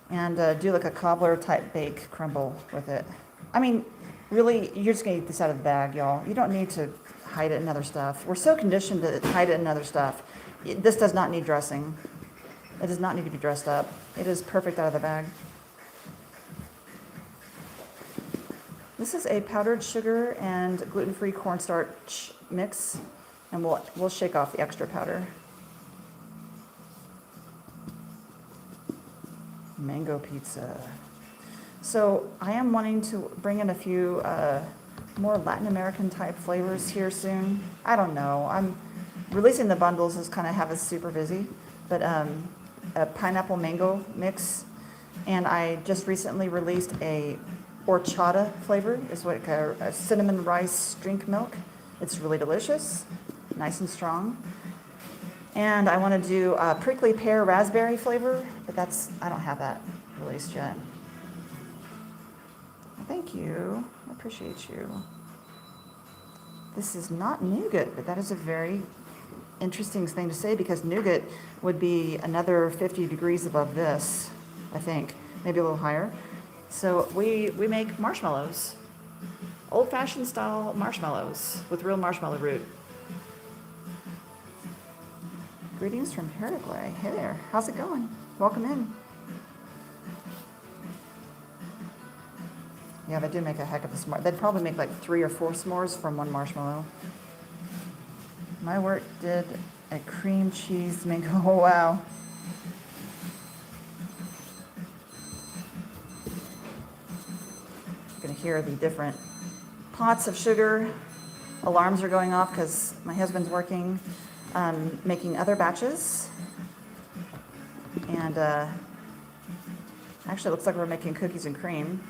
and do like a cobbler type bake crumble with it. I mean, really, you're just gonna eat this out of the bag, y'all. You don't need to hide it in other stuff. We're so conditioned to hide it in other stuff. This does not need dressing. It does not need to be dressed up. It is perfect out of the bag. This is a powdered sugar and gluten-free cornstarch mix, and we'll shake off the extra powder. Mango pizza. So I am wanting to bring in a few more Latin American type flavors here soon. I don't know. I'm releasing the bundles is kind of have us super busy, but a pineapple mango mix, and I just recently released a horchata flavor. It's like a cinnamon rice drink milk. It's really delicious, nice and strong. And I want to do a prickly pear raspberry flavor, but I don't have that released yet. Thank you. I appreciate you. This is not nougat, but that is a very interesting thing to say because nougat would be another 50 degrees above this, I think, maybe a little higher. So we make marshmallows, old-fashioned style marshmallows with real marshmallow root. Greetings from Paraguay. Hey there, how's it going? Welcome in. Yeah, they do make a heck of a s'more. They'd probably make like 3 or 4 s'mores from one marshmallow. My work did a cream cheese mango. Oh, wow. You can hear the different pots of sugar. Alarms are going off because my husband's working, making other batches. And actually, it looks like we're making cookies and cream.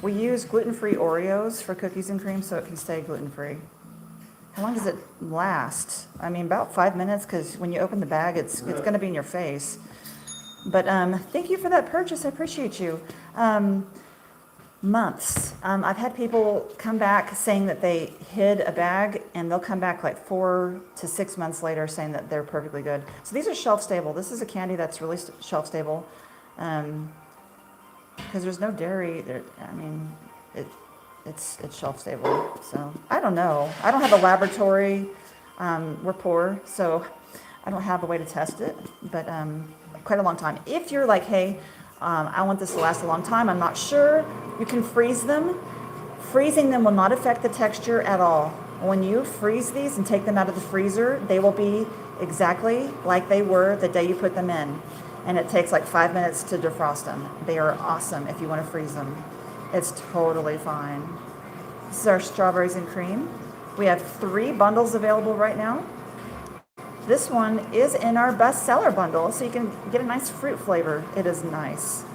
We use gluten-free Oreos for cookies and cream so it can stay gluten-free. How long does it last? I mean, about 5 minutes, because when you open the bag, it's going to be in your face. But thank you for that purchase. I appreciate you. Months. I've had people come back saying that they hid a bag, and they'll come back like 4 to 6 months later saying that they're perfectly good. So these are shelf stable. This is a candy that's really shelf stable. because there's no dairy there. I mean, it's shelf stable. So I don't know. I don't have a laboratory. We're poor, so I don't have a way to test it. But quite a long time. If you're like, hey, I want this to last a long time, I'm not sure, you can freeze them. Freezing them will not affect the texture at all. When you freeze these and take them out of the freezer, they will be exactly like they were the day you put them in. And it takes like 5 minutes to defrost them. They are awesome if you want to freeze them. It's totally fine. This is our strawberries and cream. We have 3 bundles available right now. This one is in our bestseller bundle, so you can get a nice fruit flavor. It is nice.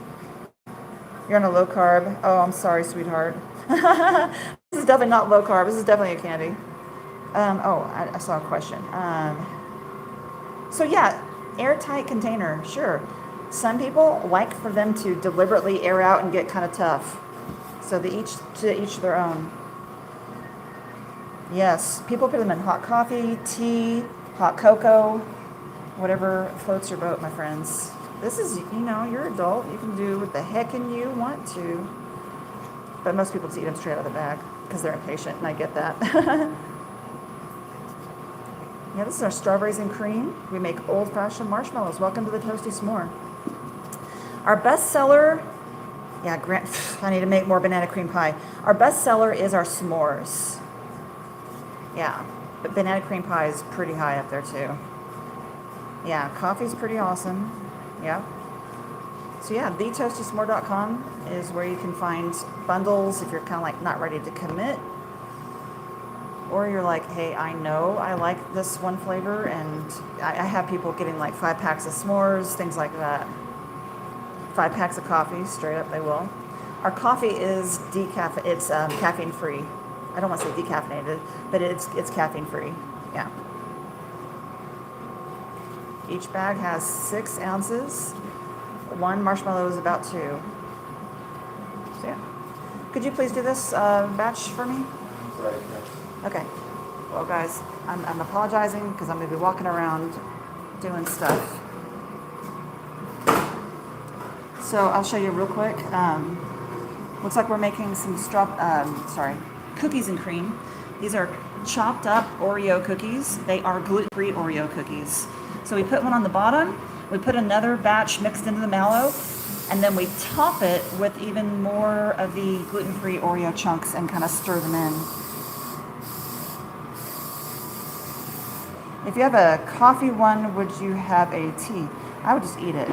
You're on a low carb. Oh, I'm sorry, sweetheart. This is definitely not low carb. This is definitely a candy. I saw a question. So yeah, airtight container, sure. Some people like for them to deliberately air out and get kind of tough. So to each their own. Yes, people put them in hot coffee, tea, hot cocoa, whatever floats your boat, my friends. This is, you're an adult. You can do what the heck you want to. But most people just eat them straight out of the bag because they're impatient, and I get that. Yeah, this is our strawberries and cream. We make old-fashioned marshmallows. Welcome to the Toasty Smore. Our best seller, I need to make more banana cream pie. Our best seller is our s'mores. Yeah, but banana cream pie is pretty high up there too. Yeah, coffee's pretty awesome. Yeah. So yeah, thetoastysmore.com is where you can find bundles if you're kind of like not ready to commit. Or you're like, hey, I know I like this one flavor, and I have people getting like 5 packs of s'mores, things like that. 5 packs of coffee, straight up they will. Our coffee is caffeine free. I don't want to say decaffeinated, but it's caffeine free. Yeah. Each bag has 6 ounces. 1 marshmallow is about 2. So yeah. Could you please do this batch for me? Right. Okay. Well, guys, I'm apologizing because I'm going to be walking around doing stuff. So I'll show you real quick. Looks like we're making some cookies and cream. These are chopped up Oreo cookies. They are gluten-free Oreo cookies. So we put one on the bottom. We put another batch mixed into the mallow, and then we top it with even more of the gluten-free Oreo chunks and kind of stir them in. If you have a coffee one, would you have a tea? I would just eat it.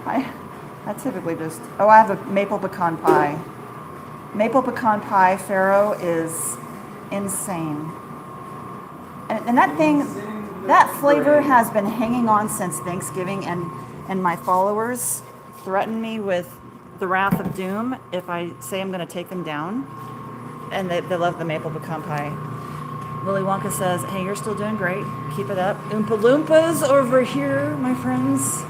I typically just, I have a maple pecan pie. Maple pecan pie farro is insane. And that thing, that flavor has been hanging on since Thanksgiving, and my followers threaten me with the wrath of doom if I say I'm going to take them down. And they love the maple pecan pie. Willy Wonka says, hey, you're still doing great. Keep it up. Oompa Loompas over here, my friends.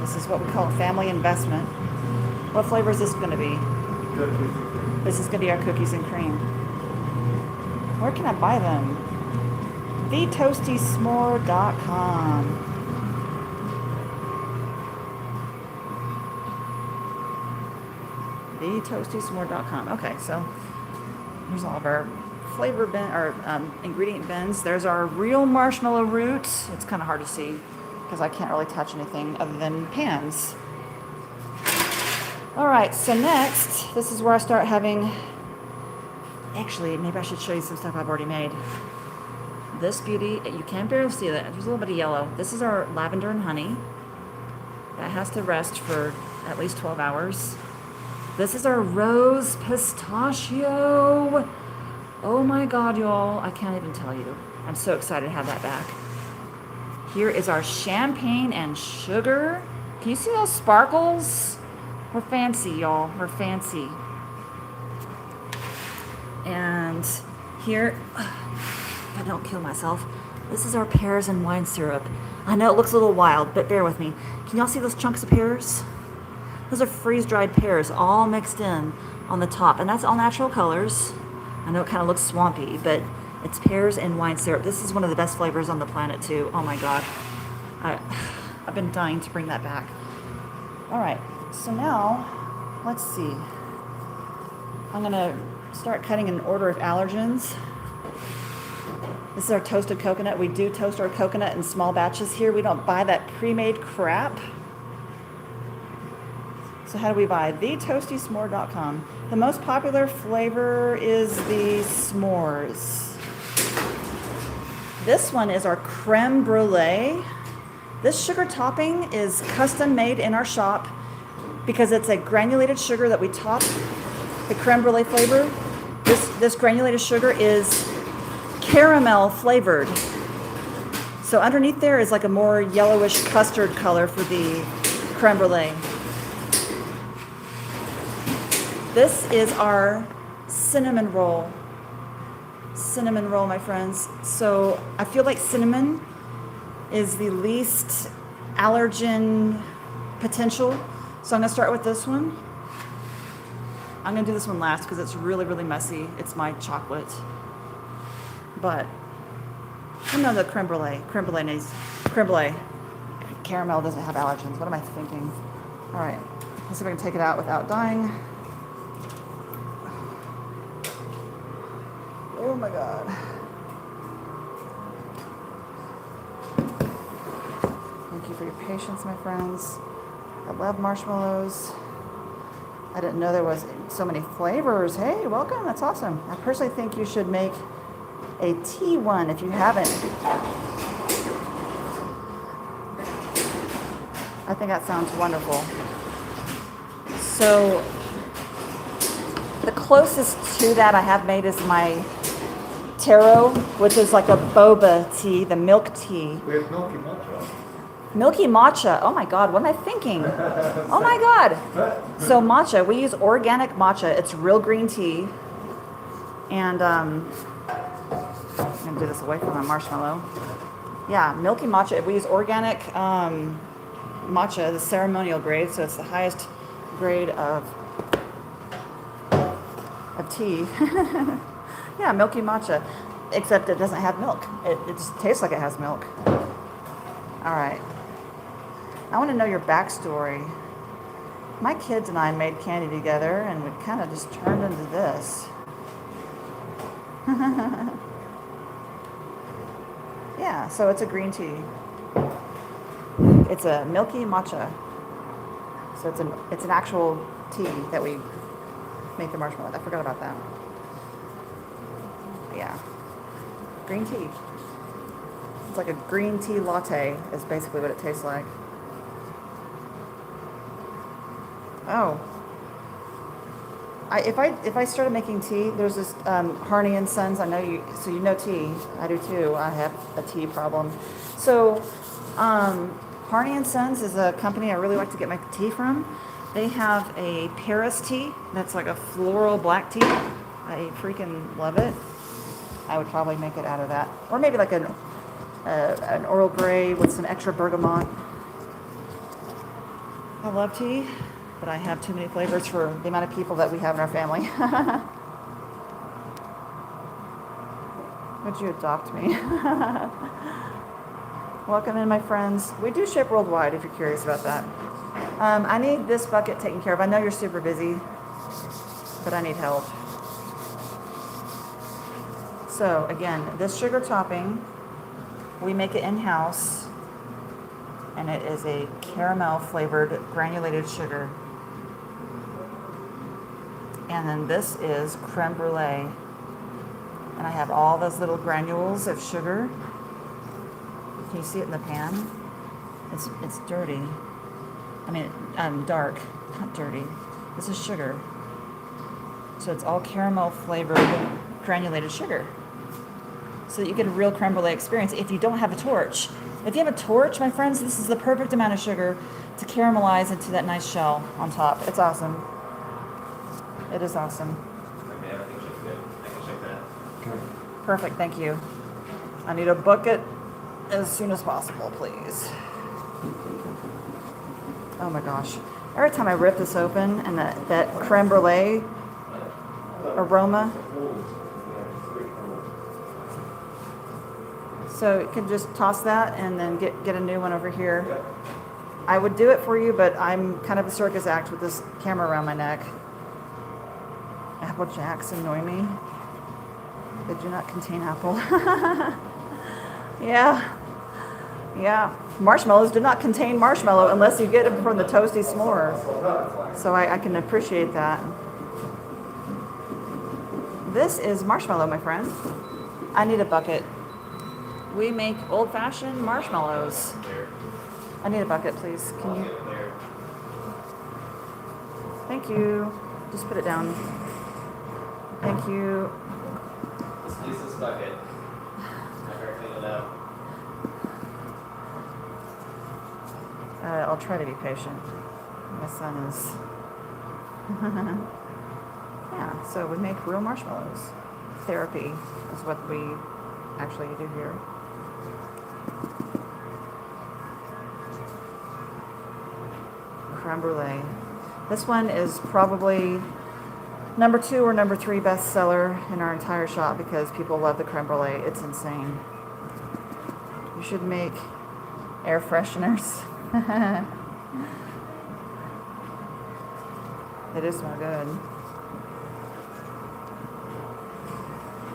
This is what we call a family investment. What flavor is this going to be? Cookies. This is going to be our cookies and cream. Where can I buy them? TheToastySmore.com. TheToastySmore.com. Okay, so here's all of our flavor ingredient bins. There's our real marshmallow root. It's kind of hard to see because I can't really touch anything other than pans. All right, so next, this is where I start having, actually, maybe I should show you some stuff I've already made. This beauty, you can barely see that. There's a little bit of yellow. This is our lavender and honey. That has to rest for at least 12 hours. This is our rose pistachio. Oh my God, y'all, I can't even tell you. I'm so excited to have that back. Here is our champagne and sugar. Can you see those sparkles? We're fancy, y'all. We're fancy. And here, if I don't kill myself, this is our pears and wine syrup. I know it looks a little wild, but bear with me. Can y'all see those chunks of pears? Those are freeze-dried pears all mixed in on the top, and that's all natural colors. I know it kind of looks swampy, but it's pears and wine syrup. This is one of the best flavors on the planet, too. Oh my God. I've been dying to bring that back. All right, so now, let's see. I'm gonna start cutting in order of allergens. This is our toasted coconut. We do toast our coconut in small batches here. We don't buy that pre-made crap. So how do we buy? TheToastySmore.com. The most popular flavor is the s'mores. This one is our creme brulee. This sugar topping is custom made in our shop because it's a granulated sugar that we top the creme brulee flavor. This granulated sugar is caramel flavored. So underneath there is like a more yellowish custard color for the creme brulee. This is our cinnamon roll. Cinnamon roll, my friends. So I feel like cinnamon is the least allergen potential. So I'm gonna start with this one. I'm gonna do this one last because it's really, really messy. It's my chocolate. But, oh no, the creme brulee. Creme brulee. Caramel doesn't have allergens. What am I thinking? All right, let's see if I can take it out without dying. Oh my God. Thank you for your patience, my friends. I love marshmallows. I didn't know there was so many flavors. Hey, welcome, that's awesome. I personally think you should make a tea one if you haven't. I think that sounds wonderful. So the closest to that I have made is my taro, which is like a boba tea, the milk tea. We have milky matcha. Milky matcha. Oh my God, what am I thinking? Oh my God. So matcha, we use organic matcha. It's real green tea. And I'm gonna do this away from my marshmallow. Yeah, milky matcha. We use organic matcha, the ceremonial grade, so it's the highest grade of tea. Yeah, milky matcha, except it doesn't have milk. It just tastes like it has milk. All right. I want to know your backstory. My kids and I made candy together, and we kind of just turned into this. Yeah, so it's a green tea. It's a milky matcha. So it's an actual tea that we make the marshmallow with. I forgot about that. Yeah, green tea. It's like a green tea latte is basically what it tastes like. Oh. If I started making tea, there's this Harney and Sons. I know you, so you know tea. I do too. I have a tea problem. So Harney and Sons is a company I really like to get my tea from. They have a Paris tea that's like a floral black tea. I freaking love it. I would probably make it out of that, or maybe like an Earl Grey with some extra bergamot. I love tea, but I have too many flavors for the amount of people that we have in our family. Would you adopt me? Welcome in, my friends. We do ship worldwide if you're curious about that. I need this bucket taken care of. I know you're super busy, but I need help. So again, this sugar topping, we make it in-house, and it is a caramel flavored granulated sugar. And then this is creme brulee. And I have all those little granules of sugar. Can you see it in the pan? It's dirty. I mean, dark, not dirty. This is sugar. So it's all caramel flavored granulated sugar. So that you get a real creme brulee experience if you don't have a torch. If you have a torch, my friends, this is the perfect amount of sugar to caramelize into that nice shell on top. It's awesome. It is awesome. Okay, everything should be good. I can check that. Okay. Perfect, thank you. I need a bucket as soon as possible, please. Oh my gosh. Every time I rip this open and that creme brulee aroma. So you can just toss that and then get a new one over here. I would do it for you, but I'm kind of a circus act with this camera around my neck. Apple Jacks annoy me. They do not contain apple. Yeah. Yeah. Marshmallows do not contain marshmallow unless you get them from the Toasty Smore. So I can appreciate that. This is marshmallow, my friend. I need a bucket. We make old-fashioned marshmallows. I need a bucket, please. Can you? Thank you. Just put it down. Thank you. Let's use this bucket. I better clean it up. I'll try to be patient. My son is. Yeah, so we make real marshmallows. Therapy is what we actually do here. Creme brulee. This one is probably number 2 or number 3 bestseller in our entire shop because people love the creme brulee. It's insane. You should make air fresheners. They do smell good.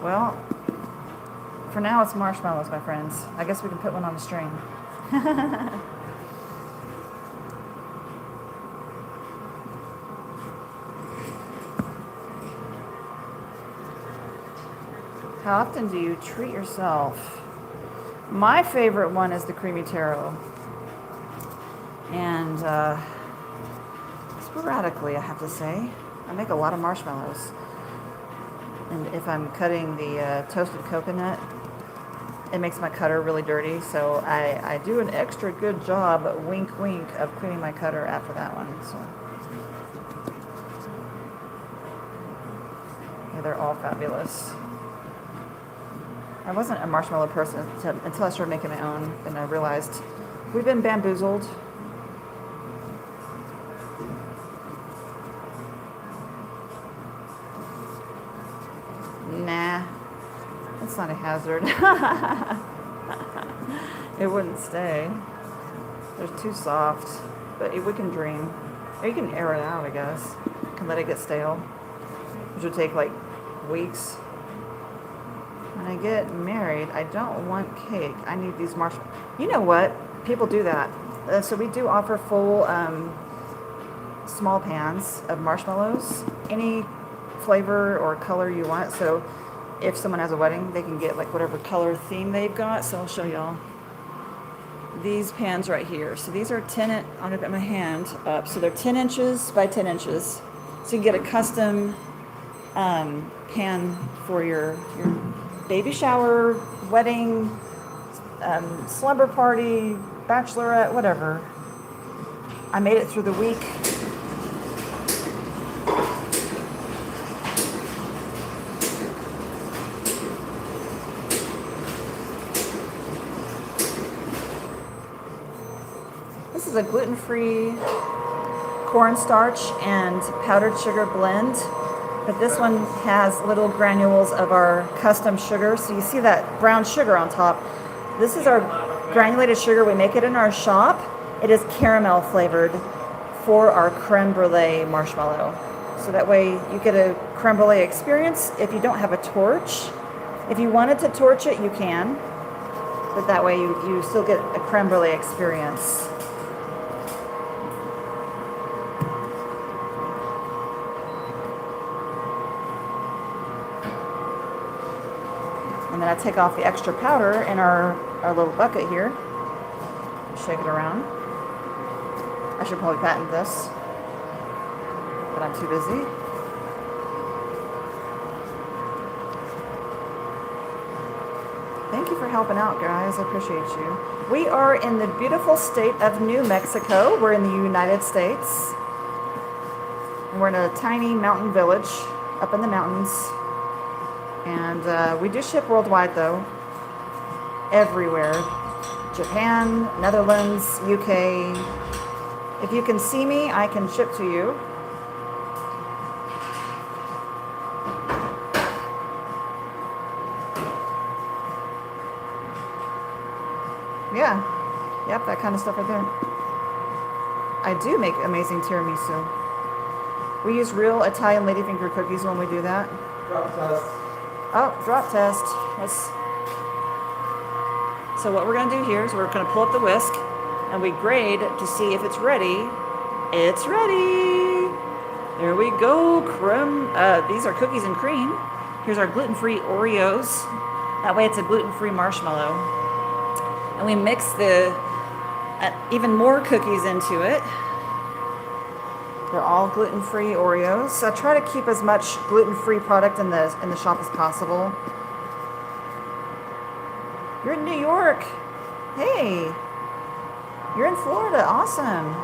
Well, for now it's marshmallows, my friends. I guess we can put one on a string. How often do you treat yourself? My favorite one is the creamy taro. And sporadically, I have to say, I make a lot of marshmallows. And if I'm cutting the toasted coconut, it makes my cutter really dirty. So I do an extra good job, wink wink, of cleaning my cutter after that one. So yeah, they're all fabulous. I wasn't a marshmallow person until I started making my own, and I realized we've been bamboozled. Nah, it's not a hazard. It wouldn't stay. They're too soft, but we can dream. Or you can air it out, I guess. You can let it get stale, which would take like weeks. When I get married, I don't want cake. I need these marshmallows. You know what? People do that. So we do offer full small pans of marshmallows. Any flavor or color you want. So if someone has a wedding, they can get like whatever color theme they've got. So I'll show y'all these pans right here. So these are 10, I'm gonna put my hand up. So they're 10 inches by 10 inches. So you can get a custom pan for your baby shower, wedding, slumber party, bachelorette, whatever. I made it through the week. This is a gluten-free cornstarch and powdered sugar blend. But this one has little granules of our custom sugar. So you see that brown sugar on top. This is our granulated sugar. We make it in our shop. It is caramel flavored for our creme brulee marshmallow. So that way you get a creme brulee experience if you don't have a torch. If you wanted to torch it, you can. But that way you still get a creme brulee experience. And then I take off the extra powder in our little bucket here. Shake it around. I should probably patent this, but I'm too busy. Thank you for helping out, guys. I appreciate you. We are in the beautiful state of New Mexico. We're in the United States. And we're in a tiny mountain village up in the mountains. And we do ship worldwide, though. Everywhere. Japan, Netherlands, UK. If you can see me, I can ship to you. Yeah. Yep, that kind of stuff right there. I do make amazing tiramisu. We use real Italian ladyfinger cookies when we do that. Drop test. Oh, drop test. Let's. So what we're going to do here is we're going to pull up the whisk and we grade to see if it's ready. It's ready. There we go. Creme. These are cookies and cream. Here's our gluten-free Oreos. That way it's a gluten-free marshmallow. And we mix the even more cookies into it. They're all gluten-free Oreos. So I try to keep as much gluten-free product in the shop as possible. You're in New York. Hey, you're in Florida. Awesome.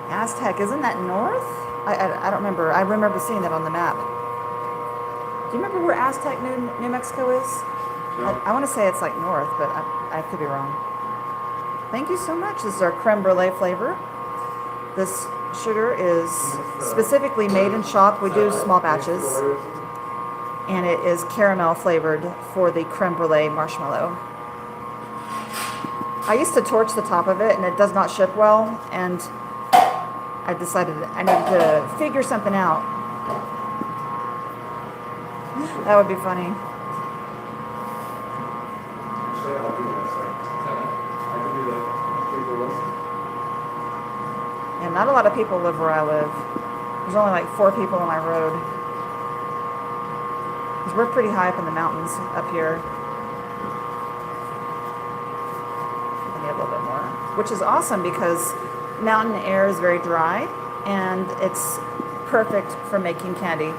Aztec, isn't that north? I don't remember. I remember seeing that on the map. Do you remember where Aztec, New Mexico is? Yeah. I want to say it's like north, but I could be wrong. Thank you so much. This is our creme brulee flavor. This sugar is specifically made in shop. We do small batches. And it is caramel flavored for the creme brulee marshmallow. I used to torch the top of it and it does not ship well, and I decided I needed to figure something out. That would be funny. Actually, I'll do this. I can do the paper list. And not a lot of people live where I live. There's only like 4 people on my road. Because we're pretty high up in the mountains up here. I need a little bit more. Which is awesome because mountain air is very dry and it's perfect for making candy.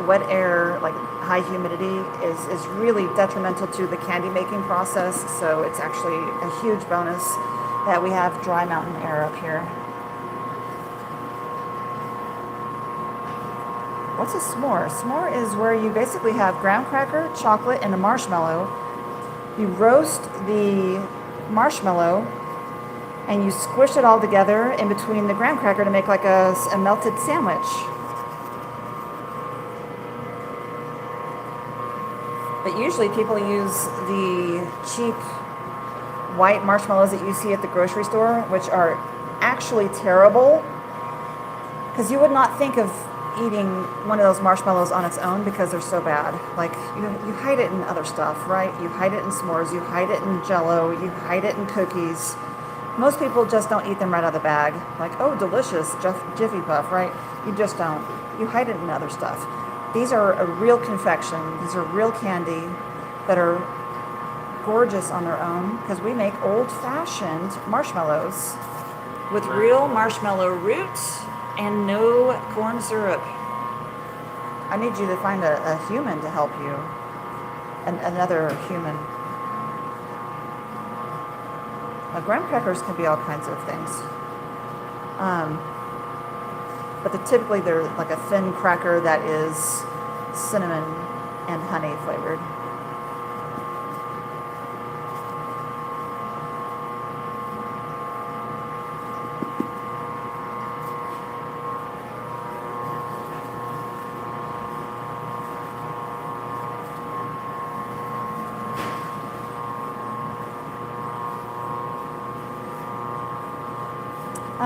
Wet air, like high humidity, is really detrimental to the candy making process. So it's actually a huge bonus that we have dry mountain air up here. What's a s'more? S'more is where you basically have graham cracker, chocolate, and a marshmallow. You roast the marshmallow and you squish it all together in between the graham cracker to make like a melted sandwich. But usually people use the cheap white marshmallows that you see at the grocery store, which are actually terrible. Because you would not think of eating one of those marshmallows on its own because they're so bad. Like, you hide it in other stuff, right? You hide it in s'mores, you hide it in Jell-O, you hide it in cookies. Most people just don't eat them right out of the bag. Like, oh, delicious, Jiffy Puff, right? You just don't. You hide it in other stuff. These are a real confection. These are real candy that are gorgeous on their own because we make old-fashioned marshmallows with real marshmallow roots and no corn syrup. I need you to find a human to help you. Another human. Now, graham crackers can be all kinds of things. But typically they're like a thin cracker that is cinnamon and honey flavored.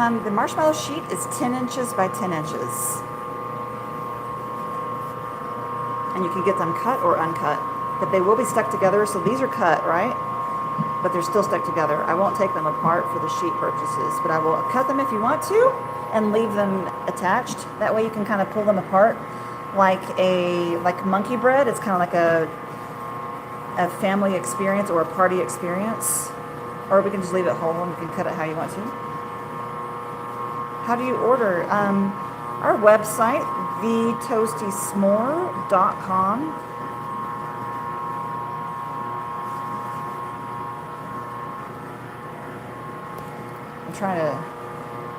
The marshmallow sheet is 10 inches by 10 inches. And you can get them cut or uncut. But they will be stuck together, so these are cut, right? But they're still stuck together. I won't take them apart for the sheet purchases, but I will cut them if you want to and leave them attached. That way you can kind of pull them apart like monkey bread. It's kind of like a family experience or a party experience. Or we can just leave it whole and you can cut it how you want to. How do you order? Our website, thetoastysmore.com. I'm trying to...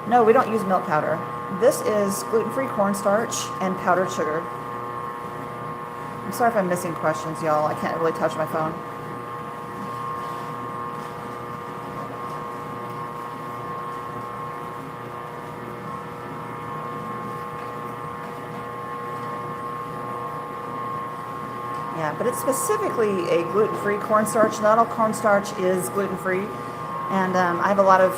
No, we don't use milk powder. This is gluten-free cornstarch and powdered sugar. I'm sorry if I'm missing questions, y'all. I can't really touch my phone. Yeah, but it's specifically a gluten-free cornstarch. Not all cornstarch is gluten-free. And I have a lot of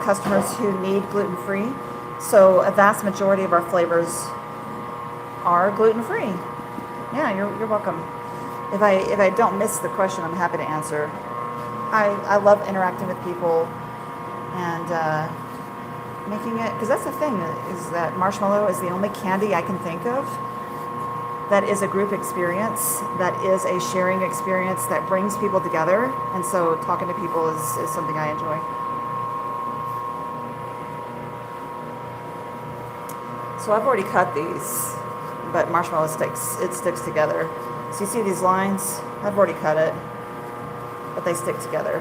customers who need gluten-free. So a vast majority of our flavors are gluten-free. Yeah, you're welcome. If I don't miss the question, I'm happy to answer. I love interacting with people and making it, because that's the thing, is that marshmallow is the only candy I can think of that is a group experience, that is a sharing experience that brings people together. And so talking to people is something I enjoy. So I've already cut these, but marshmallow sticks together. So you see these lines? I've already cut it, but they stick together.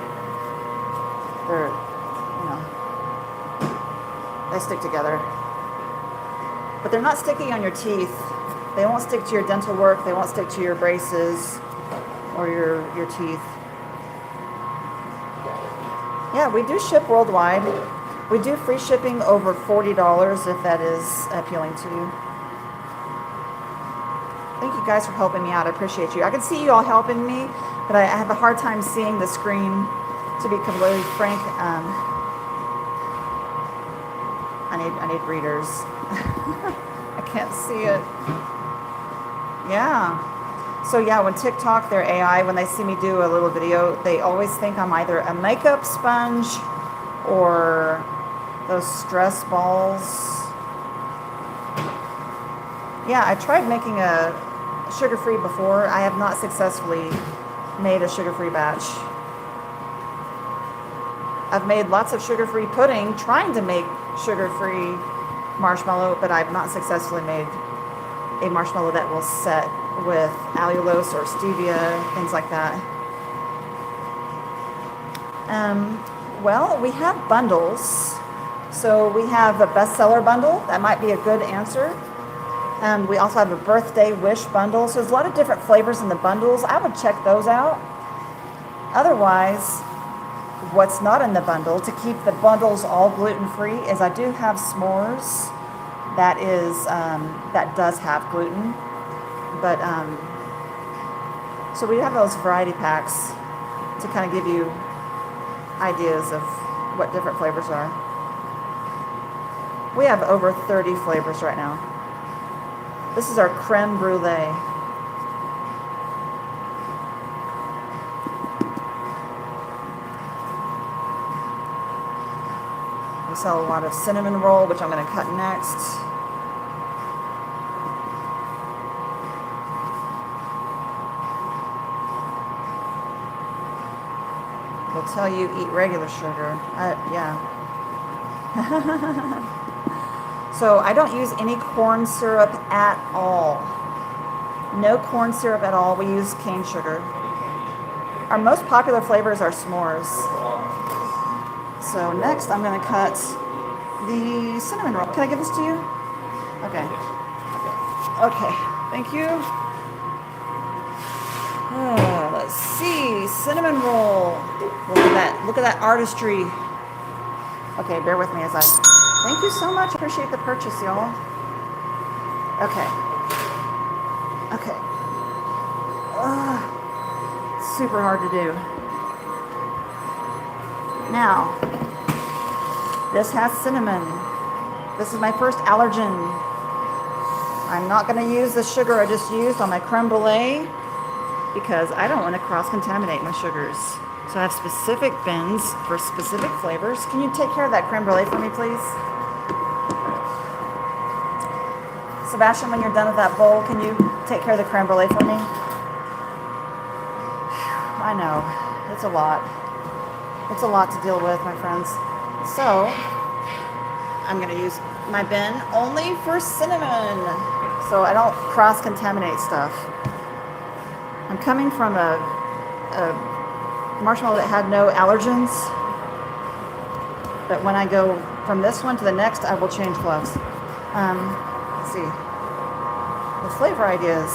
They're, they stick together. But they're not sticky on your teeth. They won't stick to your dental work. They won't stick to your braces or your teeth. Yeah, we do ship worldwide. We do free shipping over $40 if that is appealing to you. Thank you guys for helping me out. I appreciate you. I can see you all helping me, but I have a hard time seeing the screen, to be completely frank. I need readers. I can't see it. Yeah. So yeah, when TikTok, their AI, when they see me do a little video, they always think I'm either a makeup sponge or those stress balls. Yeah, I tried making a sugar-free before. I have not successfully made a sugar-free batch. I've made lots of sugar-free pudding trying to make sugar-free marshmallow, but I've not successfully made a marshmallow that will set with allulose or stevia, things like that. Well, we have bundles. So we have a bestseller bundle. That might be a good answer. We also have a birthday wish bundle. So there's a lot of different flavors in the bundles. I would check those out. Otherwise, what's not in the bundle, to keep the bundles all gluten-free, is I do have s'mores. That does have gluten. But, so we have those variety packs to kind of give you ideas of what different flavors are. We have over 30 flavors right now. This is our creme brulee. We sell a lot of cinnamon roll, which I'm going to cut next. They'll tell you eat regular sugar. Yeah. So I don't use any corn syrup at all. No corn syrup at all. We use cane sugar. Our most popular flavors are s'mores. So next I'm going to cut the cinnamon roll. Can I give this to you? Okay. Okay. Thank you. Let's see. Cinnamon roll. Look at that. Look at that artistry. Okay, bear with me as I... Thank you so much. Appreciate the purchase, y'all. Okay. Okay. Super hard to do. Now, this has cinnamon. This is my first allergen. I'm not going to use the sugar I just used on my creme brulee because I don't want to cross-contaminate my sugars. So I have specific bins for specific flavors. Can you take care of that creme brulee for me, please? Sebastian, when you're done with that bowl, can you take care of the creme brulee for me? I know, it's a lot. It's a lot to deal with, my friends. So, I'm gonna use my bin only for cinnamon, so I don't cross-contaminate stuff. I'm coming from a marshmallow that had no allergens, but when I go from this one to the next, I will change gloves. Let's see. The flavor ideas.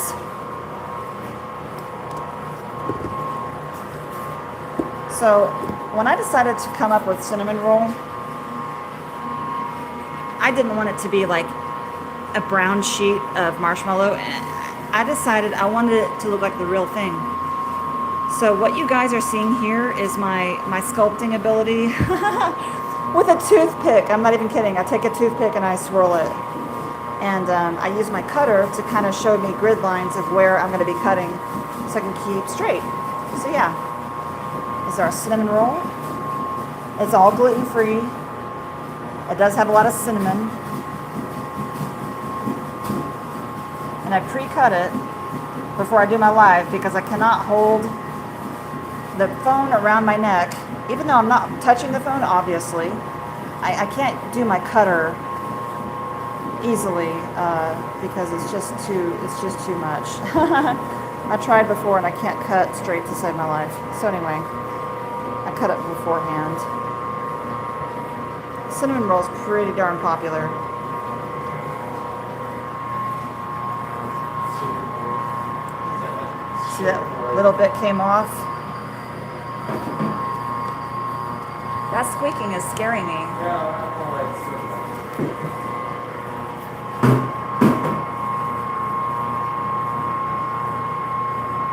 So when I decided to come up with cinnamon roll, I didn't want it to be like a brown sheet of marshmallow. I decided I wanted it to look like the real thing. So what you guys are seeing here is my sculpting ability with a toothpick. I'm not even kidding. I take a toothpick and I swirl it. And I use my cutter to kind of show me grid lines of where I'm going to be cutting so I can keep straight. So yeah, this is our cinnamon roll. It's all gluten-free. It does have a lot of cinnamon. And I pre-cut it before I do my live because I cannot hold the phone around my neck, even though I'm not touching the phone, obviously. I can't do my cutter easily because it's just too much. I tried before and I can't cut straight to save my life. So anyway, I cut it beforehand. Cinnamon roll is pretty darn popular. See that little bit came off? That squeaking is scaring me. Yeah, I don't like super.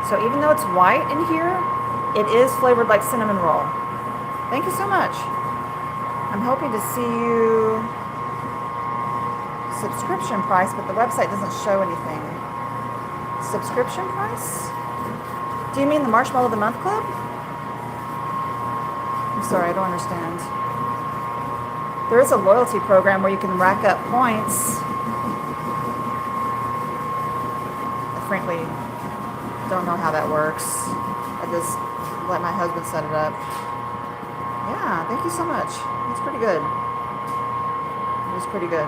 So even though it's white in here, it is flavored like cinnamon roll. Thank you so much. I'm hoping to see you subscription price, but the website doesn't show anything. Subscription price? Do you mean the Marshmallow of the Month Club? I'm sorry, I don't understand. There is a loyalty program where you can rack up points. I frankly don't know how that works. I just let my husband set it up. Yeah, thank you so much. It's pretty good. It was pretty good.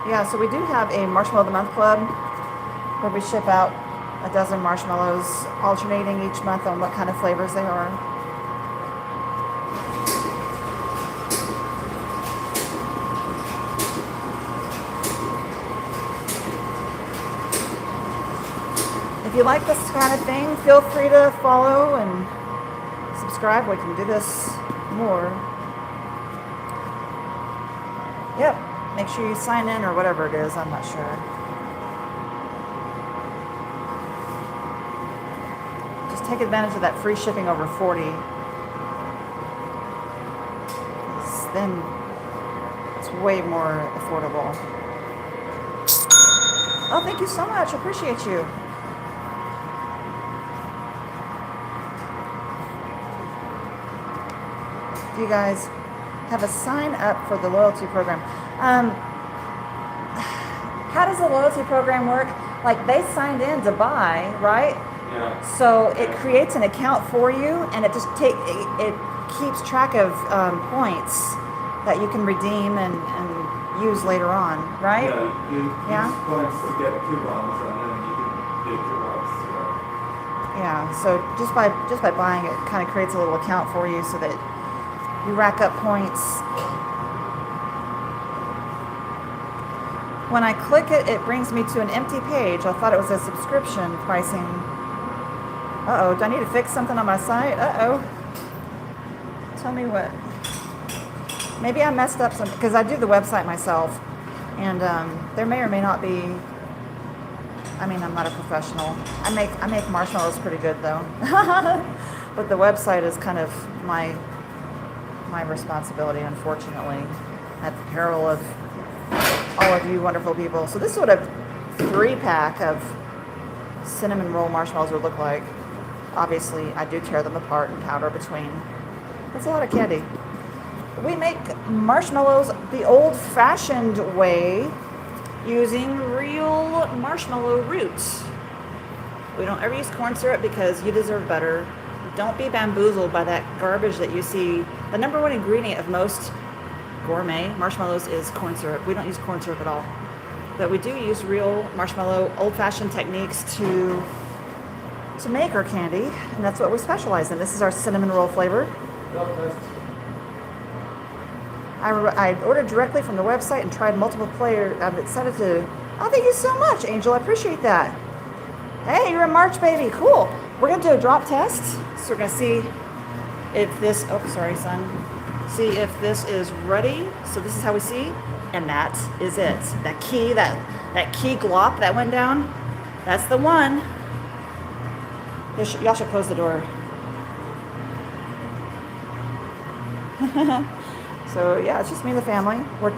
Yeah, so we do have a Marshmallow of the Month Club where we ship out a dozen marshmallows, alternating each month on what kind of flavors they are. If you like this kind of thing, feel free to follow and subscribe. We can do this more. Yep, make sure you sign in or whatever it is, I'm not sure. Just take advantage of that free shipping over 40. Then it's way more affordable. Oh, thank you so much. I appreciate you. You guys have a sign up for the loyalty program. How does the loyalty program work? Like they signed in to buy, right? Yeah. So it creates an account for you, and it just it keeps track of points that you can redeem and use later on, right? Yeah, you use points to get coupons, and then you can get coupons. Yeah. So just by buying it, kind of creates a little account for you so that you rack up points. When I click it, it brings me to an empty page. I thought it was a subscription pricing. Uh-oh, do I need to fix something on my site? Uh-oh. Tell me what. Maybe I messed up something, because I do the website myself. And there may or may not be, I mean, I'm not a professional. I make marshmallows pretty good though. But the website is kind of my responsibility, unfortunately, at the peril of all of you wonderful people. So this is what a 3-pack of cinnamon roll marshmallows would look like. Obviously, I do tear them apart and powder between. That's a lot of candy. We make marshmallows the old-fashioned way using real marshmallow roots. We don't ever use corn syrup because you deserve better. Don't be bamboozled by that garbage that you see. The number one ingredient of most gourmet marshmallows is corn syrup. We don't use corn syrup at all. But we do use real marshmallow, old-fashioned techniques to make our candy, and that's what we specialize in. This is our cinnamon roll flavor. I ordered directly from the website and tried multiple flavors. It said it to, oh, thank you so much, Angel. I appreciate that. Hey, you're a March baby. Cool. We're going to do a drop test. So we're going to see if this, oh, sorry, son. See if this is ready. So this is how we see. And that is it. That key glop that went down. That's the one. Y'all should close the door. So yeah, it's just me and the family. We're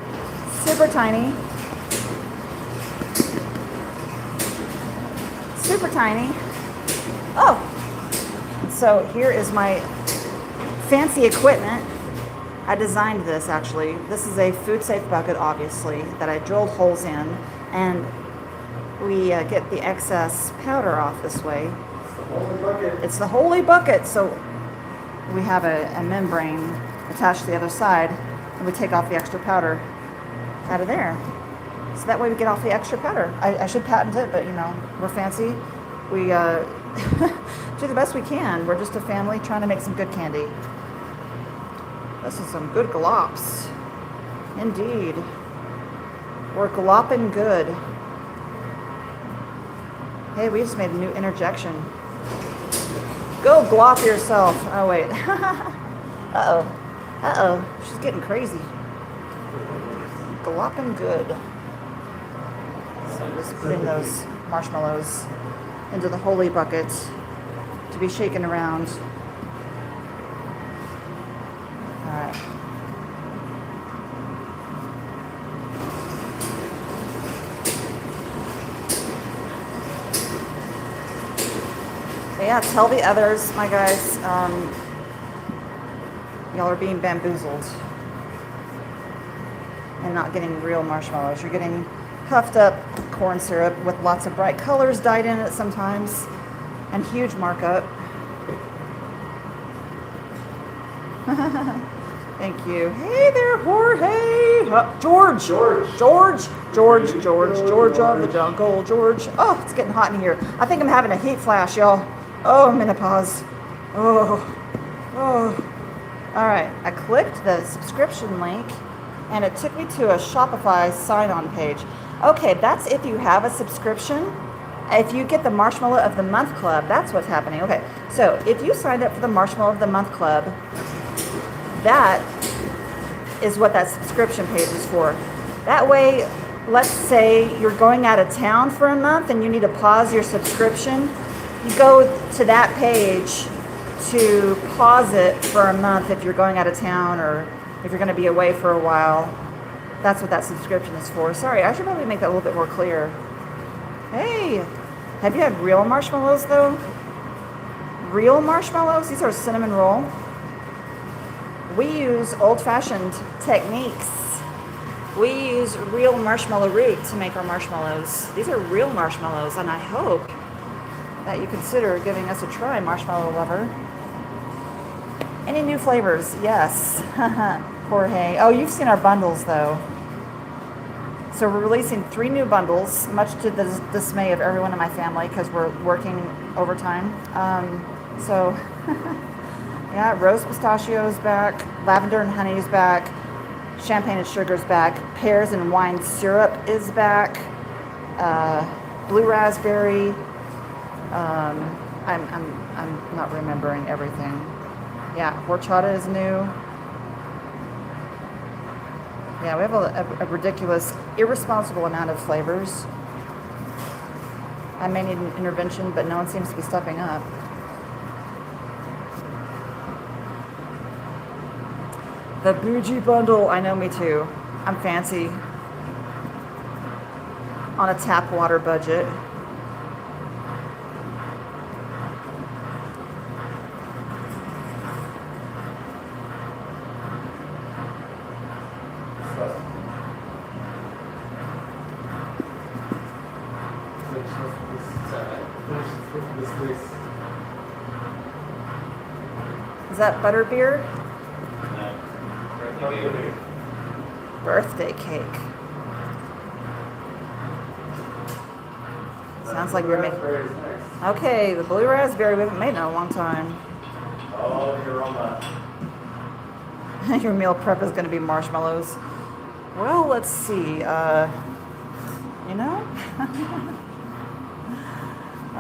super tiny. Super tiny. Oh! So here is my fancy equipment. I designed this actually. This is a food safe bucket, obviously, that I drilled holes in, and we get the excess powder off this way. Holy bucket. It's the holy bucket. So we have a membrane attached to the other side, and we take off the extra powder out of there. So that way we get off the extra powder. I should patent it, but you know, we're fancy. We do the best we can. We're just a family trying to make some good candy. This is some good glops. Indeed. We're glopping good. Hey, we just made a new interjection. Go glop yourself. Oh, wait. Uh-oh. Uh-oh. She's getting crazy. Glopping good. So I'm just putting those marshmallows into the holy bucket to be shaken around. All right. But yeah, tell the others, my guys, y'all are being bamboozled and not getting real marshmallows. You're getting puffed up corn syrup with lots of bright colors dyed in it sometimes and huge markup. Thank you. Hey there, Jorge. George of the jungle. George. Oh, it's getting hot in here. I think I'm having a heat flash, y'all. Oh, menopause. Oh. All right. I clicked the subscription link, and it took me to a Shopify sign-on page. Okay, that's if you have a subscription. If you get the Marshmallow of the Month Club, that's what's happening. Okay, so if you signed up for the Marshmallow of the Month Club, that is what that subscription page is for. That way, let's say you're going out of town for a month and you need to pause your subscription. You go to that page to pause it for a month if you're going out of town or if you're going to be away for a while. That's what that subscription is for. Sorry, I should probably make that a little bit more clear. Hey, have you had real marshmallows though? Real marshmallows? These are cinnamon roll. We use old-fashioned techniques. We use real marshmallow root to make our marshmallows. These are real marshmallows, and I hope that you consider giving us a try, marshmallow lover. Any new flavors? Yes. Jorge. Oh, you've seen our bundles, though. So we're releasing 3 new bundles, much to the dismay of everyone in my family because we're working overtime. Yeah, rose pistachio is back, lavender and honey is back, champagne and sugar is back, pears and wine syrup is back, blue raspberry. I'm not remembering everything. Yeah, horchata is new. Yeah, we have a ridiculous, irresponsible amount of flavors. I may need an intervention, but no one seems to be stepping up. The bougie bundle, I know, me too. I'm fancy. On a tap water budget. Is that butterbeer? Birthday cake. Sounds like you're making. Okay, the blue raspberry we haven't made in a long time. Oh, you're on that. Your meal prep is going to be marshmallows. Well, let's see. You know?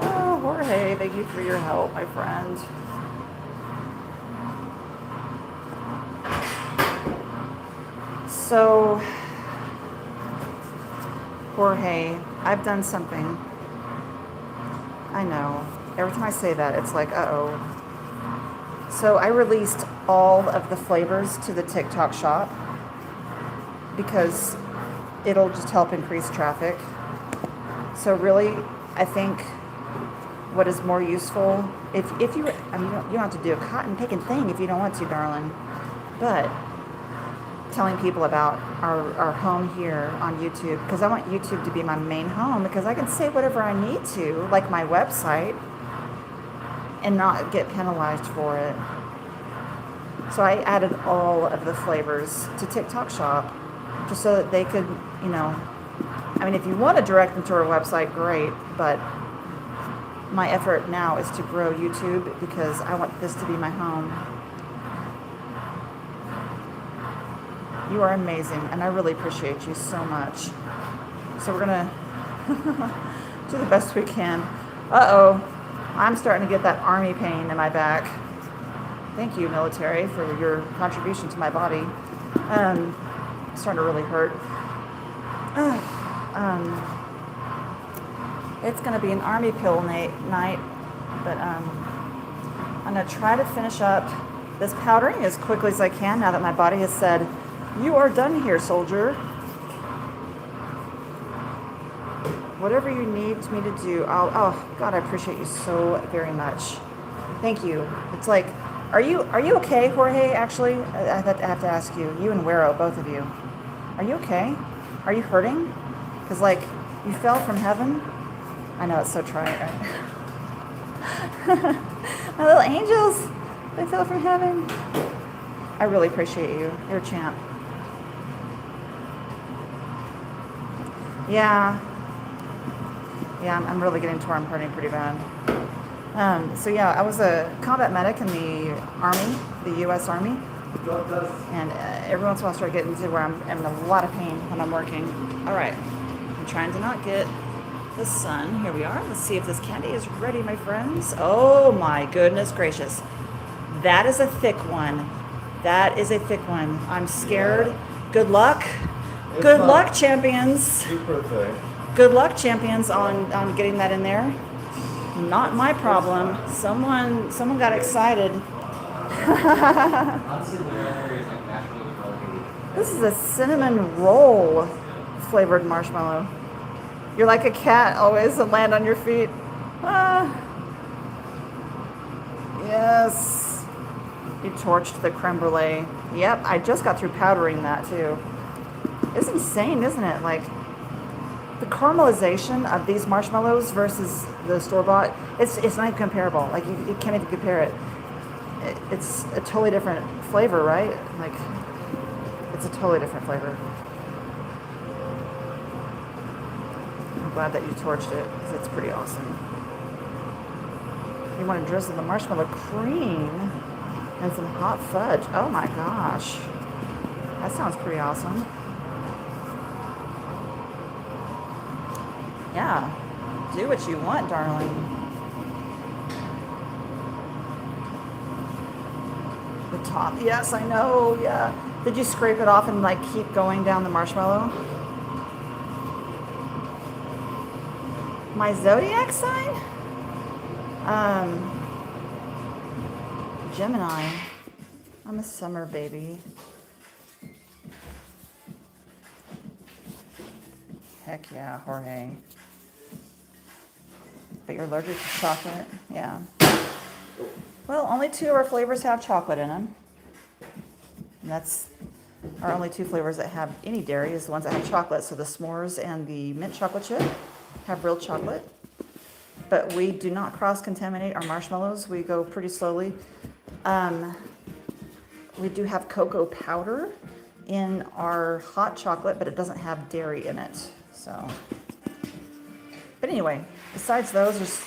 Oh, Jorge, thank you for your help, my friend. So, Jorge, I've done something I know. Every time I say that, it's like, uh-oh. So I released all of the flavors to the TikTok shop because it'll just help increase traffic. So really, I think what is more useful, if you, I mean, you don't have to do a cotton picking thing if you don't want to, darling, but telling people about our home here on YouTube, because I want YouTube to be my main home, because I can say whatever I need to, like my website, and not get penalized for it. So I added all of the flavors to TikTok Shop just so that they could, you know, I mean, if you want to direct them to our website, great, but my effort now is to grow YouTube because I want this to be my home. You are amazing, and I really appreciate you so much. So we're gonna do the best we can. Uh-oh, I'm starting to get that army pain in my back. Thank you, military, for your contribution to my body. It's starting to really hurt. It's gonna be an army pill night, but I'm gonna try to finish up this powdering as quickly as I can now that my body has said, "You are done here, soldier." Whatever you need me to do, oh God, I appreciate you so very much. Thank you. It's like, are you okay, Jorge? Actually, I have to ask you. You and Wero, both of you, are you okay? Are you hurting? Because like you fell from heaven. I know it's so trying. Right? My little angels, they fell from heaven. I really appreciate you. You're a champ. Yeah, I'm really getting torn. I'm hurting pretty bad. So yeah, I was a combat medic in the Army, the U.S. Army, and every once in a while I start getting to where I'm in a lot of pain when I'm working. All right, I'm trying to not get the sun. Here we are. Let's see if this candy is ready, my friends. Oh my goodness gracious, that is a thick one. That is a thick one. I'm scared. Yeah. Good luck. Good luck, champions. Super thick. Good luck, champions, on getting that in there. Not my problem. Someone got excited. Honestly, the area is like naturally developing. This is a cinnamon roll flavored marshmallow. You're like a cat always and land on your feet. Yes. You torched the creme brulee. Yep, I just got through powdering that too. It's insane, isn't it? Like, the caramelization of these marshmallows versus the store-bought, it's not even comparable. Like, you can't even compare it. It's a totally different flavor, right? Like, it's a totally different flavor. I'm glad that you torched it, because it's pretty awesome. You want to drizzle the marshmallow cream and some hot fudge. Oh my gosh. That sounds pretty awesome. Yeah, do what you want, darling. The top, yes, I know, yeah. Did you scrape it off and like keep going down the marshmallow? My zodiac sign? Gemini. I'm a summer baby. Heck yeah, Jorge. But you're allergic to chocolate? Yeah. Well, only 2 of our flavors have chocolate in them. And that's our only 2 flavors that have any dairy is the ones that have chocolate. So the s'mores and the mint chocolate chip have real chocolate. But we do not cross-contaminate our marshmallows. We go pretty slowly. We do have cocoa powder in our hot chocolate, but it doesn't have dairy in it. So, but anyway, besides those, there's,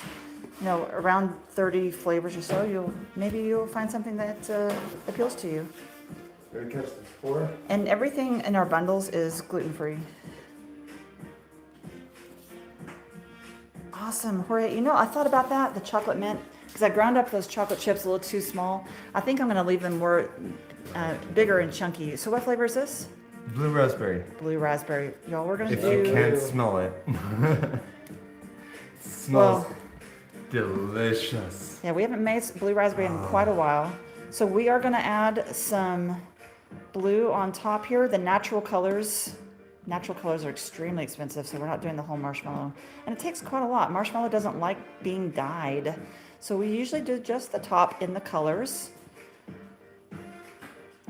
you know, around 30 flavors or so. Maybe you'll find something that appeals to you. Gonna catch the spore? And everything in our bundles is gluten-free. Awesome, Jorge. You know, I thought about that, the chocolate mint, because I ground up those chocolate chips a little too small. I think I'm going to leave them more bigger and chunky. So what flavor is this? Blue raspberry. Blue raspberry. Y'all, we're going to If do... you can't smell it. Smells delicious. Yeah, we haven't made blue raspberry in quite a while. So we are gonna add some blue on top here, the natural colors. Natural colors are extremely expensive, so we're not doing the whole marshmallow. And it takes quite a lot. Marshmallow doesn't like being dyed. So we usually do just the top in the colors.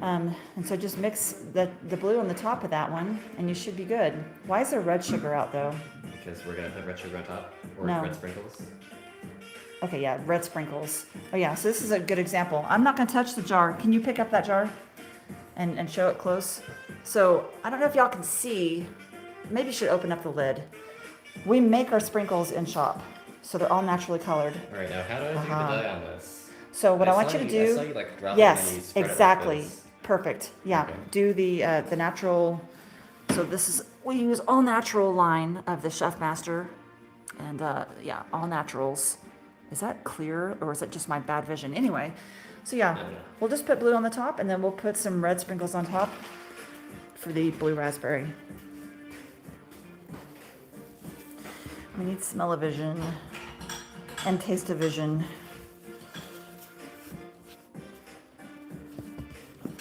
And so just mix the blue on the top of that one, and you should be good. Why is there red sugar out though? Because we're gonna put red sugar on top, or No. red sprinkles. Okay, yeah, red sprinkles. Oh yeah, so this is a good example. I'm not gonna touch the jar. Can you pick up that jar and show it close? So I don't know if y'all can see, maybe you should open up the lid. We make our sprinkles in shop, so they're all naturally colored. All right, now how do I do the dye on this? So what I want saw you to I saw do, you like drop it and then you yes, spread it like exactly, this. perfect. Yeah, Okay. do the natural. So this is, we use all natural line of the Chef Master, and yeah, all naturals. Is that clear or is it just my bad vision? Anyway, so yeah, No. we'll just put blue on the top and then we'll put some red sprinkles on top for the blue raspberry. We need smell-o-vision and taste-o-vision.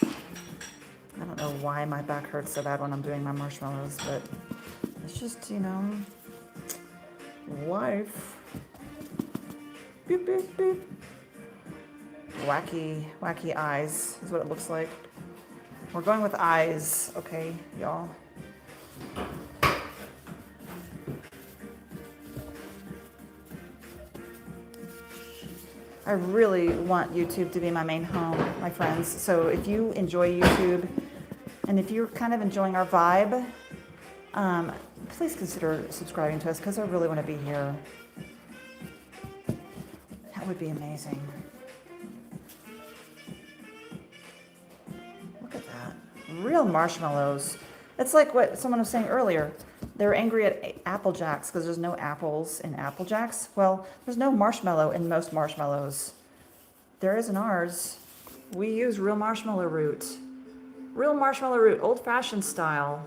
I don't know why my back hurts so bad when I'm doing my marshmallows, but it's just, you know, life. Beep, beep, beep. Wacky eyes is what it looks like. We're going with eyes, okay, y'all. I really want YouTube to be my main home, my friends. So if you enjoy YouTube, and if you're kind of enjoying our vibe, please consider subscribing to us because I really want to be here. That would be amazing. Look at that. Real marshmallows. It's like what someone was saying earlier. They were angry at Apple Jacks because there's no apples in Apple Jacks. Well, there's no marshmallow in most marshmallows. There is in ours. We use real marshmallow root. Real marshmallow root, old-fashioned style.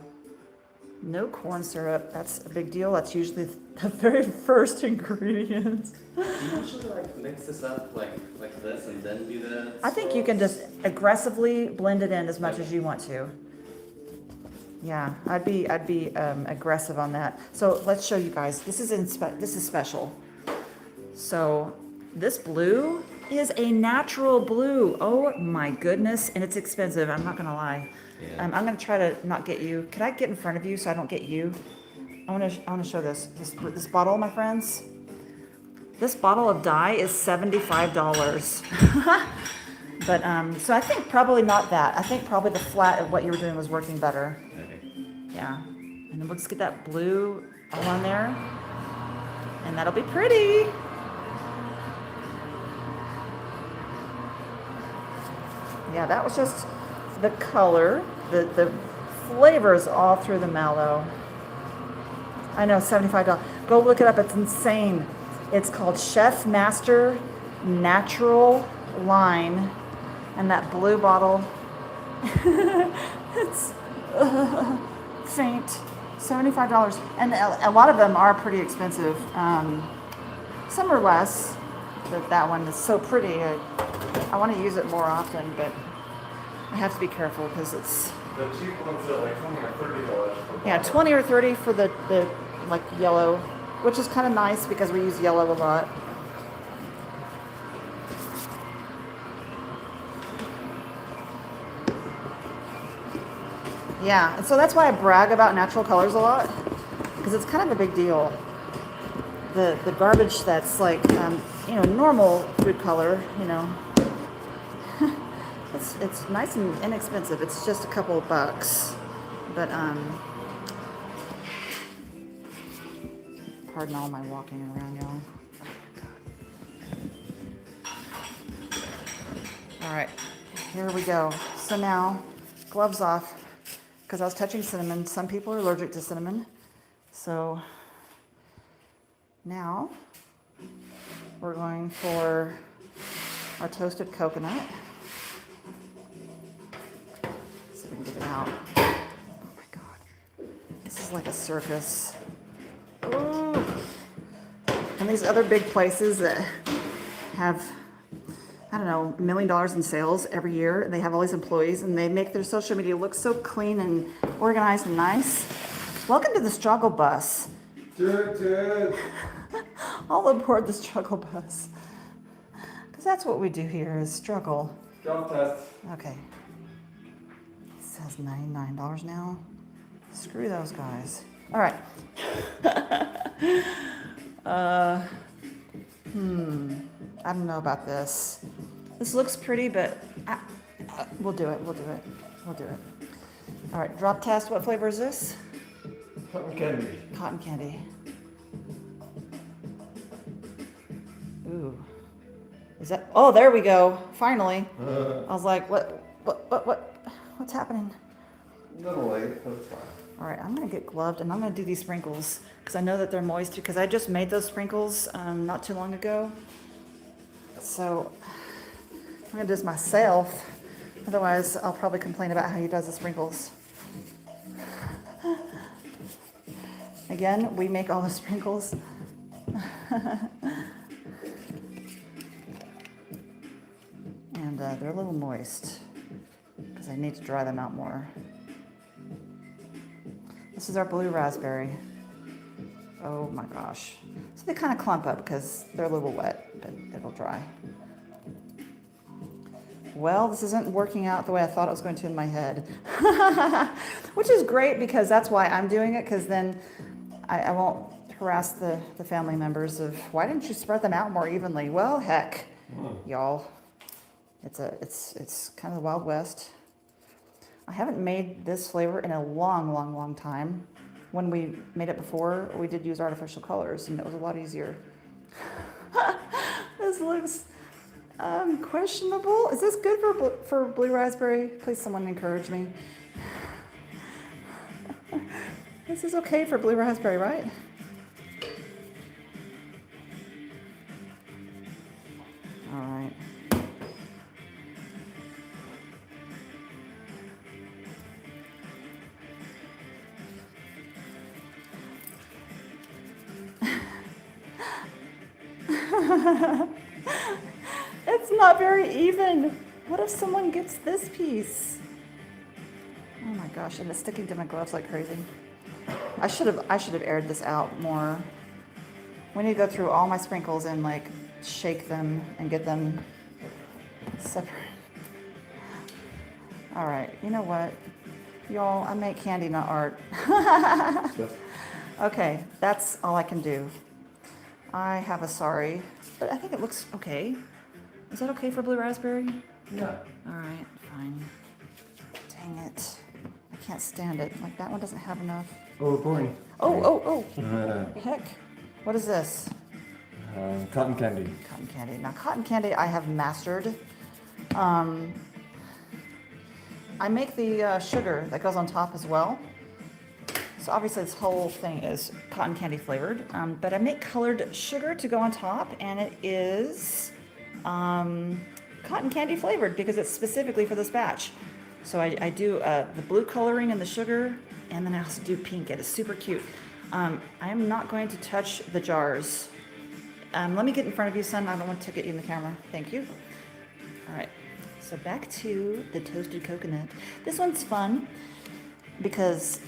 No corn syrup. That's a big deal. That's usually the very first ingredient. Do you usually like mix this up like this and then do the I think you can just aggressively blend it in as much as you want to. Yeah, I'd be aggressive on that. So let's show you guys. This is special. So this blue is a natural blue. Oh my goodness, and it's expensive. I'm not gonna lie. Yeah. I'm gonna try to not get you. Can I get in front of you so I don't get you? I wanna show this bottle, my friends. This bottle of dye is $75. But so I think probably not that. I think probably the flat of what you were doing was working better. Okay. Yeah. And then let's get that blue all on there. And that'll be pretty. Yeah, that was just the color. The flavors all through the mallow. I know, $75. Go look it up. It's insane. It's called Chef Master Natural Line. And that blue bottle, it's faint. $75. And a lot of them are pretty expensive. Some are less, but that one is so pretty. I want to use it more often, but I have to be careful because it's... The cheap ones are like $20 or $30 for Yeah, 20 or 30 for the like yellow, which is kind of nice because we use yellow a lot. Yeah, and so that's why I brag about natural colors a lot, because it's kind of a big deal. The garbage that's like, normal food color, it's nice and inexpensive. It's just a couple of bucks, but pardon all my walking around, y'all. All right, here we go. So now, gloves off. Because I was touching cinnamon. Some people are allergic to cinnamon. So now we're going for our toasted coconut. See if we can get it out. Oh my God. This is like a circus. Ooh. Come And these other big places that have, I don't know, $1 million in sales every year, they have all these employees and they make their social media look so clean and organized and nice. Welcome to the struggle bus. Dude. All aboard the struggle bus. Because that's what we do here is struggle. Drop test. Okay. It says $99 now. Screw those guys. All right. I don't know about this. This looks pretty, but we'll do it. We'll do it. We'll do it. All right, drop test. What flavor is this? Cotton candy. Cotton candy. Ooh. Is that? Oh, there we go. Finally. I was like, what's happening? A little late, but it's fine. All right, I'm gonna get gloved and I'm gonna do these sprinkles because I know that they're moist because I just made those sprinkles not too long ago. So I'm gonna do this myself. Otherwise, I'll probably complain about how he does the sprinkles. Again, we make all the sprinkles. And they're a little moist because I need to dry them out more. This is our blue raspberry. Oh my gosh. So they kind of clump up because they're a little wet, but it'll dry. Well, this isn't working out the way I thought it was going to in my head. Which is great because that's why I'm doing it, because then I won't harass the family members of, why didn't you spread them out more evenly? Well, heck, y'all. It's kind of the Wild West. I haven't made this flavor in a long time. When we made it before, we did use artificial colors, and it was a lot easier. This looks questionable. Is this good for blue raspberry? Please, someone encourage me. This is okay for blue raspberry, right? All right. It's not very even. What if someone gets this piece? Oh my gosh, and it's sticking to my gloves like crazy. I should have aired this out more. We need to go through all my sprinkles and like shake them and get them separate. All right, you know what? Y'all, I make candy, not art. Okay, that's all I can do. I have a sorry, but I think it looks okay. Is that okay for blue raspberry? Yeah. All right, fine. Dang it. I can't stand it. Like, that one doesn't have enough. Oh, boring. Oh. Heck. What is this? Cotton candy. Cotton candy. Now, cotton candy I have mastered. I make the sugar that goes on top as well. So obviously this whole thing is cotton candy flavored, but I make colored sugar to go on top, and it is cotton candy flavored because it's specifically for this batch. So I do the blue coloring in the sugar, and then I also do pink. It is super cute. I am not going to touch the jars. Let me get in front of you, son. I don't want to get you in the camera. Thank you. All right. So back to the toasted coconut. This one's fun because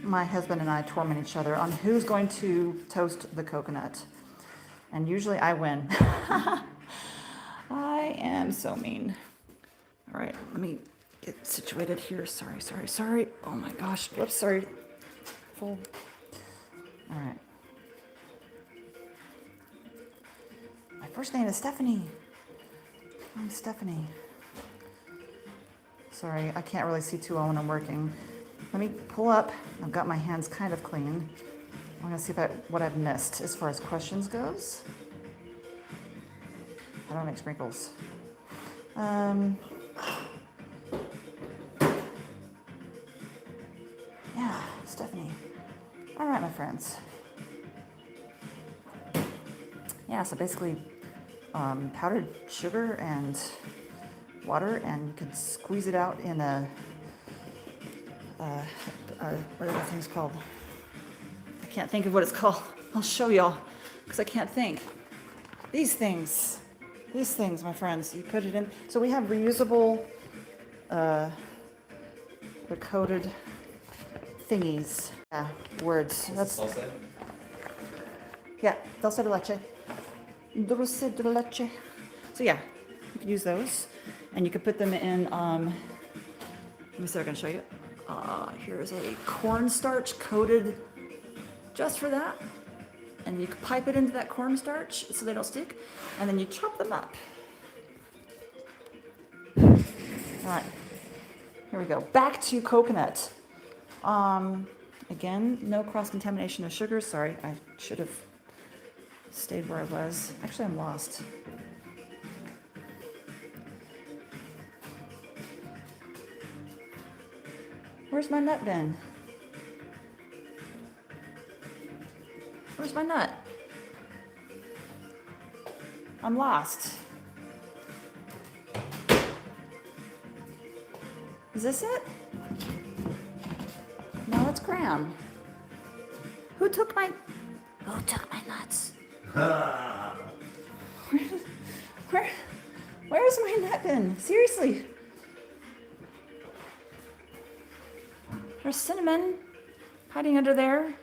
my husband and I torment each other on who's going to toast the coconut. And usually I win. I am so mean. All right, let me get situated here. Sorry. Oh my gosh. Whoops, sorry. Full. All right. My first name is Stephanie. I'm Stephanie. Sorry, I can't really see too well when I'm working. Let me pull up. I've got my hands kind of clean. I'm gonna see what I've missed as far as questions goes. I don't make sprinkles. Yeah, Stephanie. All right, my friends. Yeah, so basically powdered sugar and water, and you can squeeze it out in a what are the things called? I can't think of what it's called. I'll show y'all because I can't think. These things, my friends, you put it in. So we have reusable, they're coated thingies. Yeah, words. That's, Salsa. yeah, dulce de leche. Dulce de leche. So yeah, you can use those. And you can put them in, let me see if I can show you. Here's a cornstarch coated just for that. And you can pipe it into that cornstarch so they don't stick. And then you chop them up. All right, here we go. Back to coconut. Again, no cross-contamination of sugars. Sorry, I should have stayed where I was. Actually, I'm lost. Where's my nut bin? Where's my nut? I'm lost. Is this it? No, it's Graham. Who took my nuts? Where's my nut bin? Seriously. There's cinnamon hiding under there.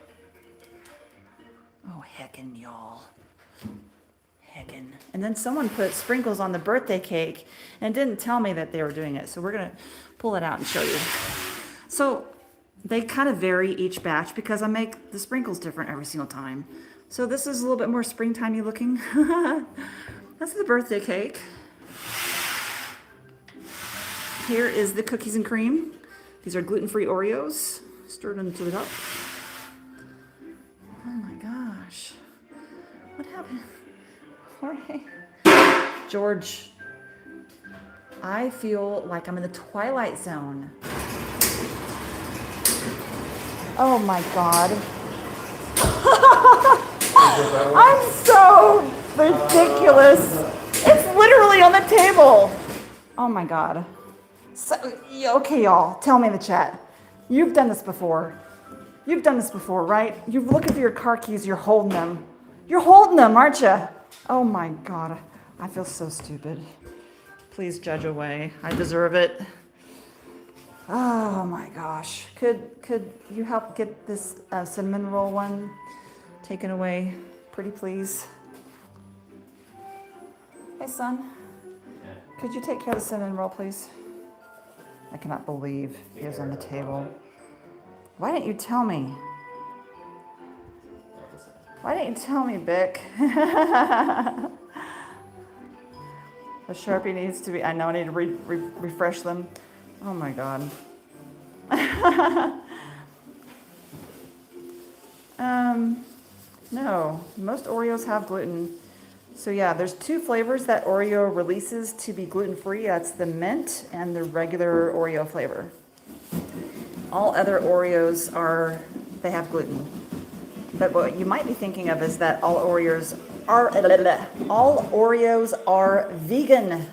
Oh, heckin', y'all. Heckin'. And then someone put sprinkles on the birthday cake and didn't tell me that they were doing it. So we're going to pull it out and show you. So they kind of vary each batch because I make the sprinkles different every single time. So this is a little bit more springtimey looking. That's the birthday cake. Here is the cookies and cream. These are gluten-free Oreos. Stirred into the cup. Oh my gosh. What happened? Jorge. George. I feel like I'm in the Twilight Zone. Oh my God. I'm so ridiculous. It's literally on the table. Oh my God. So, okay, y'all, tell me in the chat. You've done this before. You've done this before, right? You're looking for your car keys, you're holding them. You're holding them, aren't you? Oh my God, I feel so stupid. Please judge away. I deserve it. Oh my gosh. Could you help get this cinnamon roll one taken away? Pretty please. Hey son, could you take care of the cinnamon roll, please? I cannot believe he was on the table. Why didn't you tell me? Why didn't you tell me, Bic? The Sharpie needs to be, I know I need to refresh them. Oh my God. No, most Oreos have gluten. So yeah, there's two flavors that Oreo releases to be gluten-free. That's the mint and the regular Oreo flavor. All other Oreos they have gluten. But what you might be thinking of is that all Oreos are vegan.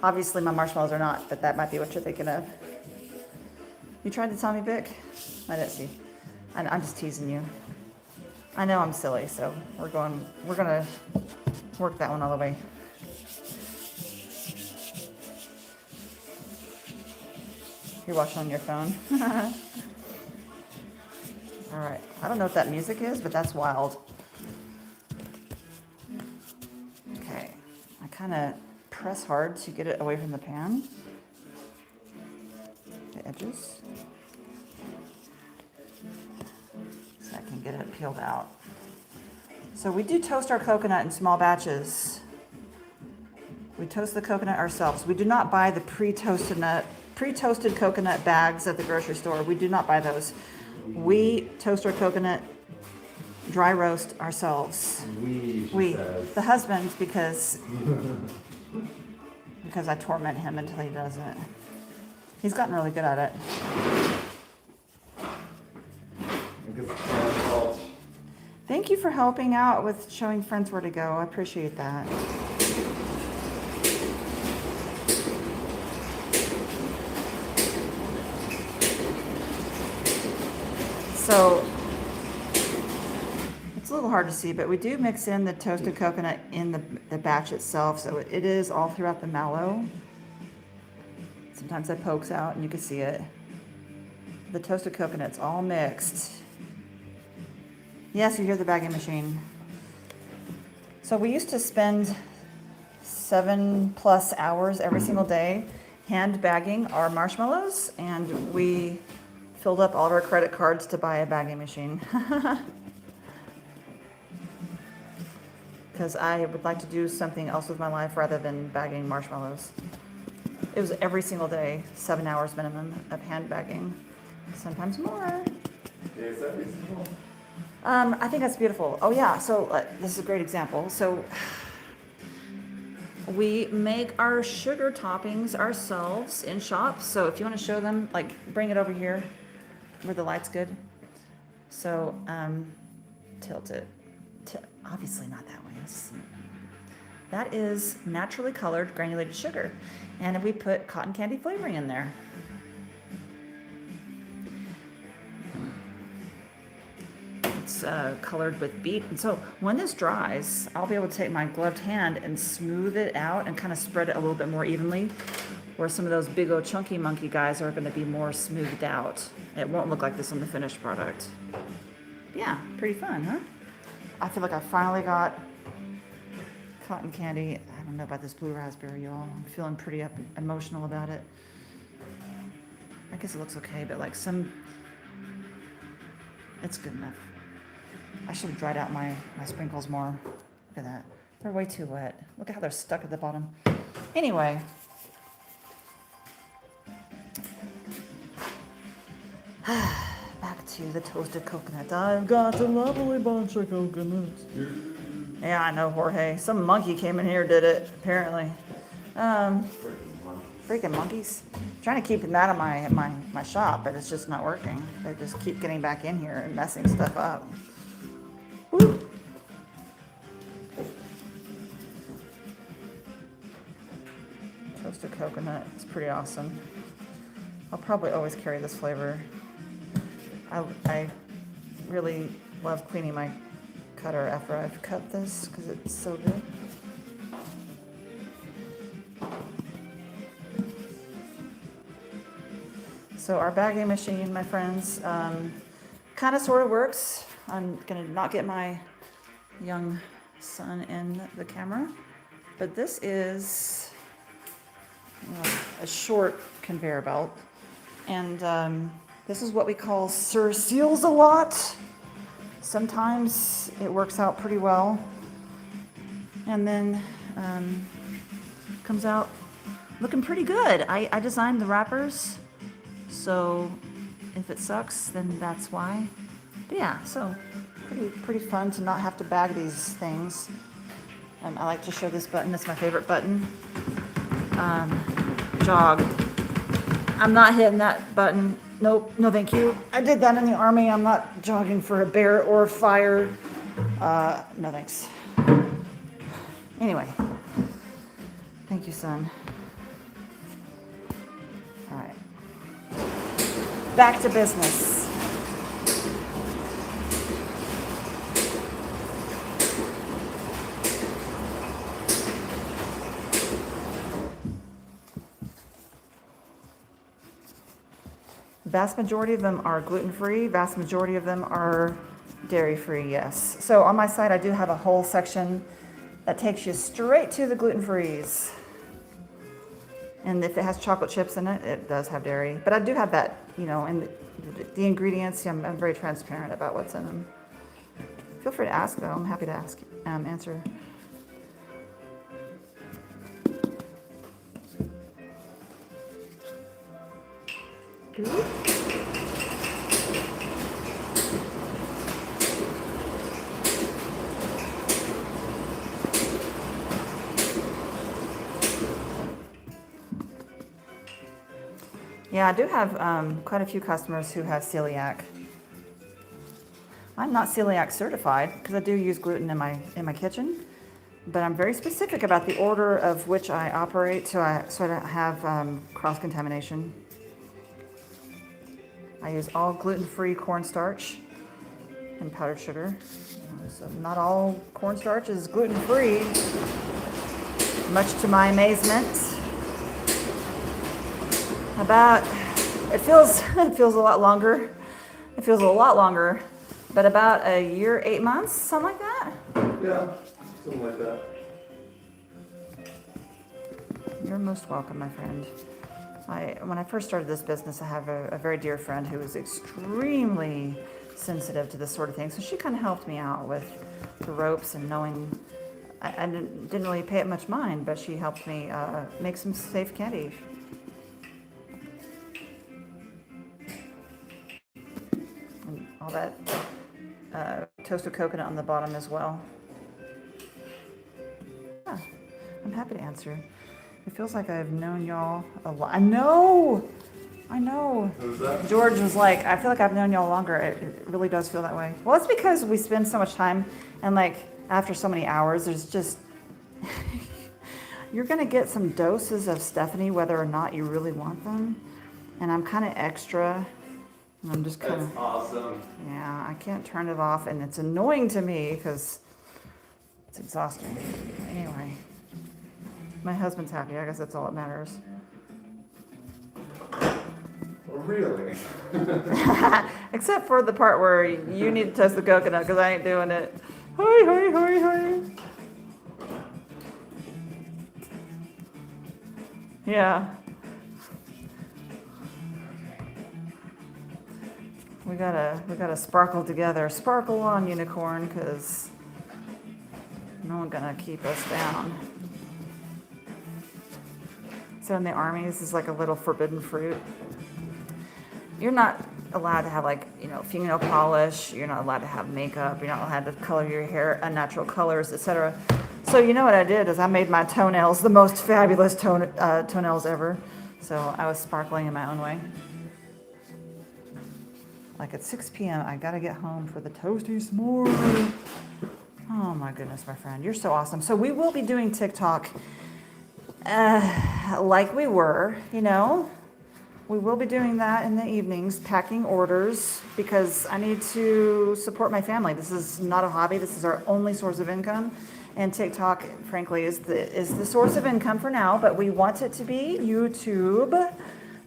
Obviously my marshmallows are not, but that might be what you're thinking of. You tried to tell me, Vic? I didn't see. I'm just teasing you. I know I'm silly, so we're gonna work that one all the way. You're watching on your phone. All right, I don't know what that music is, but that's wild. Okay, I kind of press hard to get it away from the pan. The edges. So I can get it peeled out. So we do toast our coconut in small batches. We toast the coconut ourselves. We do not buy the pre-toasted coconut bags at the grocery store. We do not buy those. We toast our coconut, dry roast ourselves. We, the husband, because I torment him until he does it. He's gotten really good at it. Thank you for helping out with showing friends where to go. I appreciate that. So it's a a little hard to see, but we do mix in the toasted coconut in the batch itself, so it is all throughout the mallow. Sometimes that pokes out and you can see it. The toasted coconut's all mixed. Yes, you hear the bagging machine. So we used to spend 7+ hours every single day hand bagging our marshmallows, and we filled up all of our credit cards to buy a bagging machine. Because I would like to do something else with my life rather than bagging marshmallows. It was every single day, 7 hours minimum of hand bagging, sometimes more. Is that reasonable? I think that's beautiful. Oh yeah, so this is a great example. So we make our sugar toppings ourselves in shops. So if you want to show them, like bring it over here where the light's good. So tilt it. Obviously not that way. That is naturally colored granulated sugar. And we put cotton candy flavoring in there. It's colored with beet. And so when this dries, I'll be able to take my gloved hand and smooth it out and kind of spread it a little bit more evenly, where some of those big old chunky monkey guys are going to be more smoothed out. It won't look like this on the finished product. Yeah, pretty fun, huh? I feel like I finally got cotton candy. I don't know about this blue raspberry, y'all. I'm feeling pretty emotional about it. I guess it looks okay, but like it's good enough. I should have dried out my sprinkles more. Look at that. They're way too wet. Look at how they're stuck at the bottom. Anyway. Back to the toasted coconut. I've got a lovely bunch of coconuts. Yeah, I know, Jorge. Some monkey came in here, did it, apparently. Freaking monkeys. I'm trying to keep them out of my shop, but it's just not working. They just keep getting back in here and messing stuff up. Woo. Toasted coconut. It's pretty awesome. I'll probably always carry this flavor. I really love cleaning my cutter after I've cut this because it's so good. So our bagging machine, my friends, kind of sort of works. I'm gonna not get my young son in the camera, but this is a short conveyor belt, and this is what we call Sir Seals a lot. Sometimes it works out pretty well, and then comes out looking pretty good. I designed the wrappers, so if it sucks, then that's why. But yeah, so pretty fun to not have to bag these things. I like to show this button. It's my favorite button. Jog. I'm not hitting that button. Nope, no thank you. I did that in the Army. I'm not jogging for a bear or fire. No thanks. Anyway, thank you, son. All right, back to business. Vast majority of them are gluten-free. Vast majority of them are dairy-free, yes. So on my site, I do have a whole section that takes you straight to the gluten-frees. And if it has chocolate chips in it, it does have dairy. But I do have that, in the ingredients. I'm very transparent about what's in them. Feel free to ask, though. I'm happy to answer. Yeah, I do have quite a few customers who have celiac. I'm not celiac certified because I do use gluten in my kitchen, but I'm very specific about the order of which I operate so I don't have cross-contamination. I use all gluten-free cornstarch and powdered sugar. So not all cornstarch is gluten-free, much to my amazement. It feels a lot longer. It feels a lot longer, but about a year, 8 months, something like that. Yeah, something like that. You're most welcome, my friend. When I first started this business, I have a very dear friend who was extremely sensitive to this sort of thing. So she kind of helped me out with the ropes and knowing. I didn't really pay it much mind, but she helped me make some safe candy. And all that toasted coconut on the bottom as well. Yeah, I'm happy to answer. It feels like I've known y'all a lot. I know. Who's that? George was like, I feel like I've known y'all longer. It really does feel that way. Well, it's because we spend so much time, and like after so many hours, there's just you're gonna get some doses of Stephanie, whether or not you really want them. And I'm kind of extra. And I'm just kind of. That's awesome. Yeah, I can't turn it off, and it's annoying to me because it's exhausting. Anyway. My husband's happy. I guess that's all that matters. Really? Except for the part where you need to toast the coconut because I ain't doing it. Hurry. Yeah. We gotta sparkle together. Sparkle on, unicorn, because no one's gonna keep us down. So in the army, this is like a little forbidden fruit. You're not allowed to have fingernail polish. You're not allowed to have makeup. You're not allowed to color your hair unnatural colors, etc. So you know what I did is I made my toenails the most fabulous toenails ever. So I was sparkling in my own way. Like at 6 p.m., I gotta get home for the Toasty Smore. Oh my goodness, my friend, you're so awesome. So we will be doing TikTok. Like we were, we will be doing that in the evenings, packing orders, because I need to support my family. This is not a hobby. This is our only source of income. And TikTok, frankly, is the source of income for now, but we want it to be YouTube.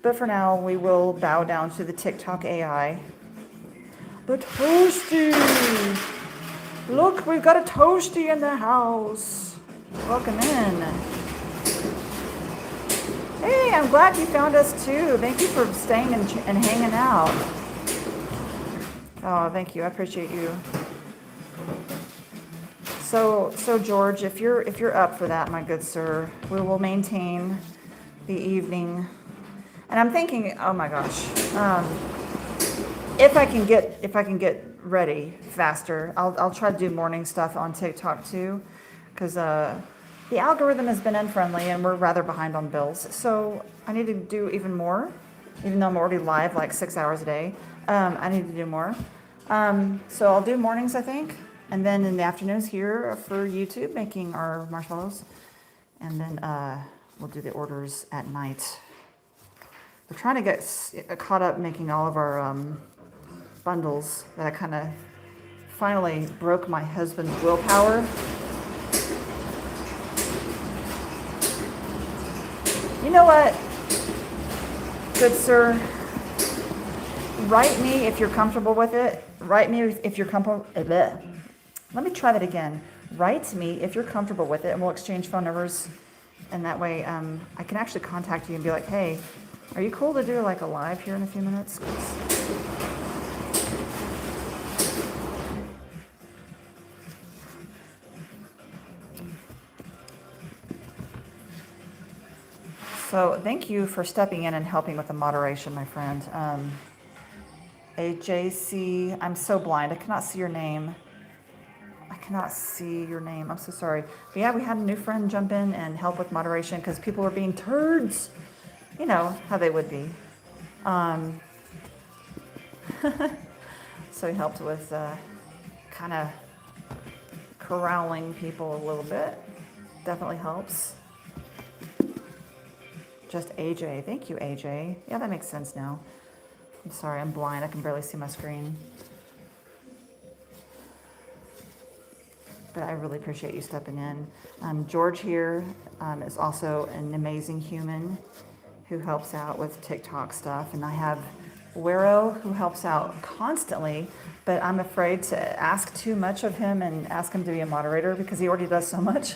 But for now, we will bow down to the TikTok AI. The Toasty! Look, we've got a Toasty in the house. Welcome in. Hey, I'm glad you found us too. Thank you for staying and hanging out. Oh, thank you. I appreciate you. So George, if you're up for that, my good sir, we will maintain the evening. And I'm thinking, oh my gosh, if I can get ready faster, I'll try to do morning stuff on TikTok too, because the algorithm has been unfriendly and we're rather behind on bills. So I need to do even more, even though I'm already live like 6 hours a day. I need to do more. So I'll do mornings, I think. And then in the afternoons here for YouTube, making our marshmallows. And then we'll do the orders at night. We're trying to get caught up making all of our bundles that I kind of finally broke my husband's willpower. You know what, good sir? Write me if you're comfortable with it. Write me if you're comfortable. Let me try that again. Write me if you're comfortable with it, and we'll exchange phone numbers. And that way, I can actually contact you and be like, "Hey, are you cool to do like a live here in a few minutes?" So thank you for stepping in and helping with the moderation, my friend. AJC, I'm so blind. I cannot see your name. I'm so sorry. But yeah, we had a new friend jump in and help with moderation because people were being turds. You know how they would be. So he helped with kind of corralling people a little bit. Definitely helps. Just AJ. Thank you, AJ. Yeah, that makes sense now. I'm sorry, I'm blind. I can barely see my screen. but I really appreciate you stepping in. George here is also an amazing human who helps out with TikTok stuff. And I have Wero, who helps out constantly, but I'm afraid to ask too much of him and ask him to be a moderator because he already does so much.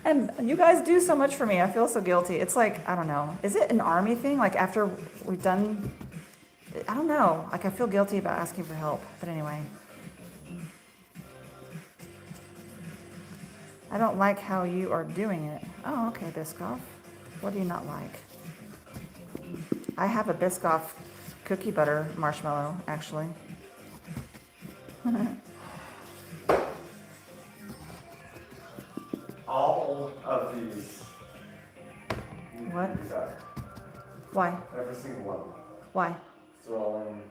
And you guys do so much for me. I feel so guilty. It's like, I don't know. Is it an army thing? Like after we've done, I don't know. Like I feel guilty about asking for help. But anyway. I don't like how you are doing it. Oh, okay, Biscoff. What do you not like? I have a Biscoff cookie butter marshmallow, actually. All of these. What? Exactly. Why? Every single one. Why? They're all in.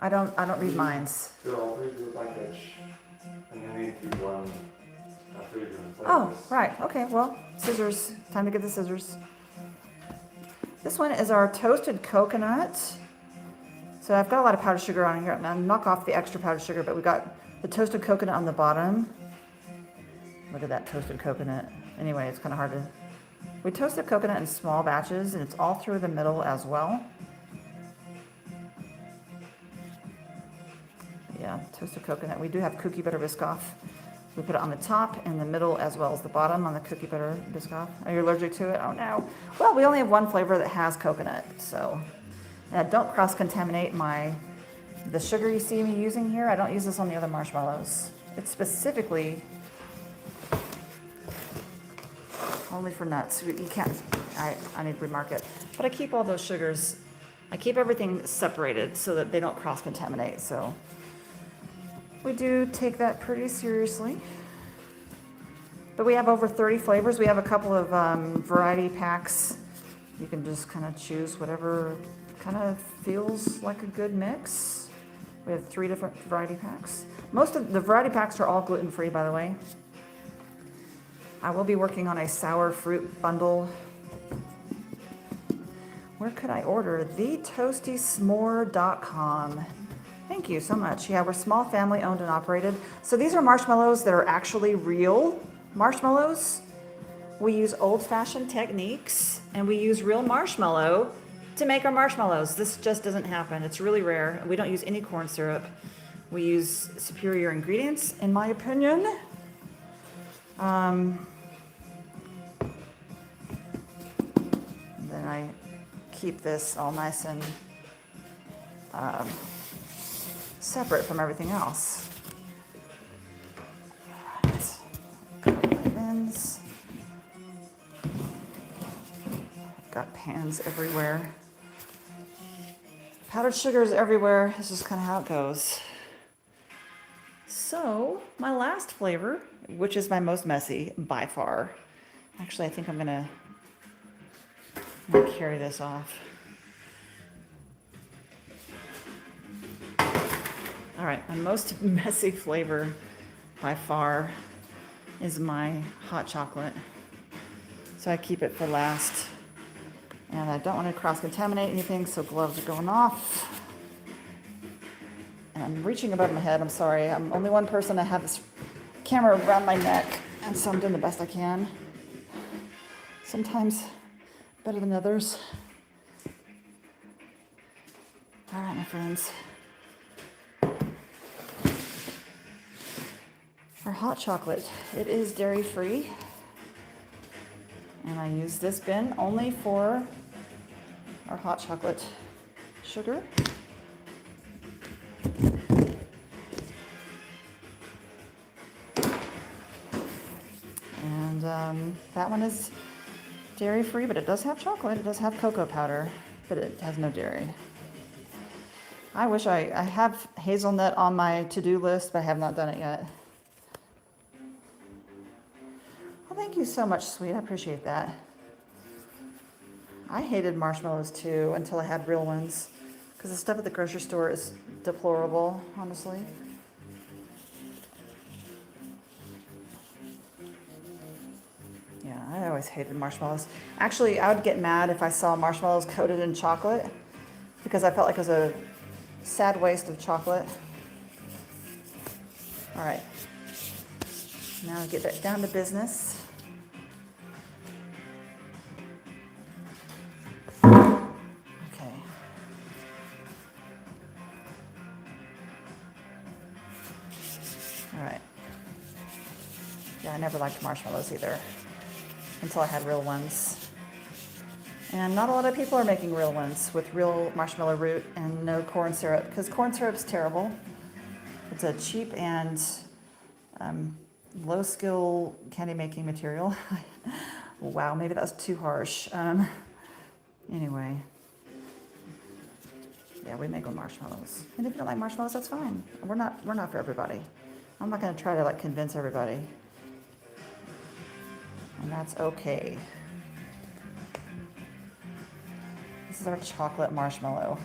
I don't read minds. They're all three group package. And you need to do one after you're doing Oh, flavors. right. Okay, well, scissors. Time to get the scissors. This one is our toasted coconut. So I've got a lot of powdered sugar on here. Now knock off the extra powdered sugar, but we got the toasted coconut on the bottom. Look at that toasted coconut. Anyway, it's kind of hard to... We toasted coconut in small batches, and it's all through the middle as well. Yeah, toasted coconut. We do have cookie butter Biscoff. We put it on the top and the middle as well as the bottom on the cookie butter Biscoff. Are you allergic to it? Oh no. Well, we only have one flavor that has coconut, so don't cross-contaminate the sugar you see me using here. I don't use this on the other marshmallows. It's specifically only for nuts. You can't. I need to remark it. But I keep all those sugars. I keep everything separated so that they don't cross-contaminate. So. We do take that pretty seriously. But we have over 30 flavors. We have a couple of variety packs. You can just kind of choose whatever kind of feels like a good mix. We have 3 different variety packs. Most of the variety packs are all gluten-free, by the way. I will be working on a sour fruit bundle. Where could I order? TheToastySmore.com. Thank you so much. Yeah, we're small family owned and operated. So these are marshmallows that are actually real marshmallows. We use old-fashioned techniques and we use real marshmallow to make our marshmallows. This just doesn't happen. It's really rare. We don't use any corn syrup. We use superior ingredients, in my opinion. Then I keep this all nice and separate from everything else. All right. Got my bins. Got pans everywhere. Powdered sugars everywhere. This is kind of how it goes. So, my last flavor, which is my most messy by far. Actually, I think I'm gonna carry this off. All right, my most messy flavor by far is my hot chocolate. So I keep it for last. And I don't want to cross-contaminate anything, so gloves are going off. And I'm reaching above my head, I'm sorry. I'm only one person. I have this camera around my neck, and so I'm doing the best I can. Sometimes better than others. All right, my friends. Our hot chocolate, it is dairy-free. And I use this bin only for our hot chocolate sugar. And that one is dairy-free, but it does have chocolate. It does have cocoa powder, but it has no dairy. I wish I have hazelnut on my to-do list, but I have not done it yet. Well, thank you so much, sweet. I appreciate that. I hated marshmallows too until I had real ones, because the stuff at the grocery store is deplorable, honestly. Yeah, I always hated marshmallows. Actually, I would get mad if I saw marshmallows coated in chocolate, because I felt like it was a sad waste of chocolate. All right. Now get back down to business. Okay. All right. Yeah, I never liked marshmallows either until I had real ones. And not a lot of people are making real ones with real marshmallow root and no corn syrup, because corn syrup's terrible. It's a cheap and low skill candy making material. Wow, maybe that was too harsh. Anyway, yeah, we make with marshmallows. And if you don't like marshmallows, that's fine. We're not for everybody. I'm not gonna try to like convince everybody. And that's okay. This is our chocolate marshmallow.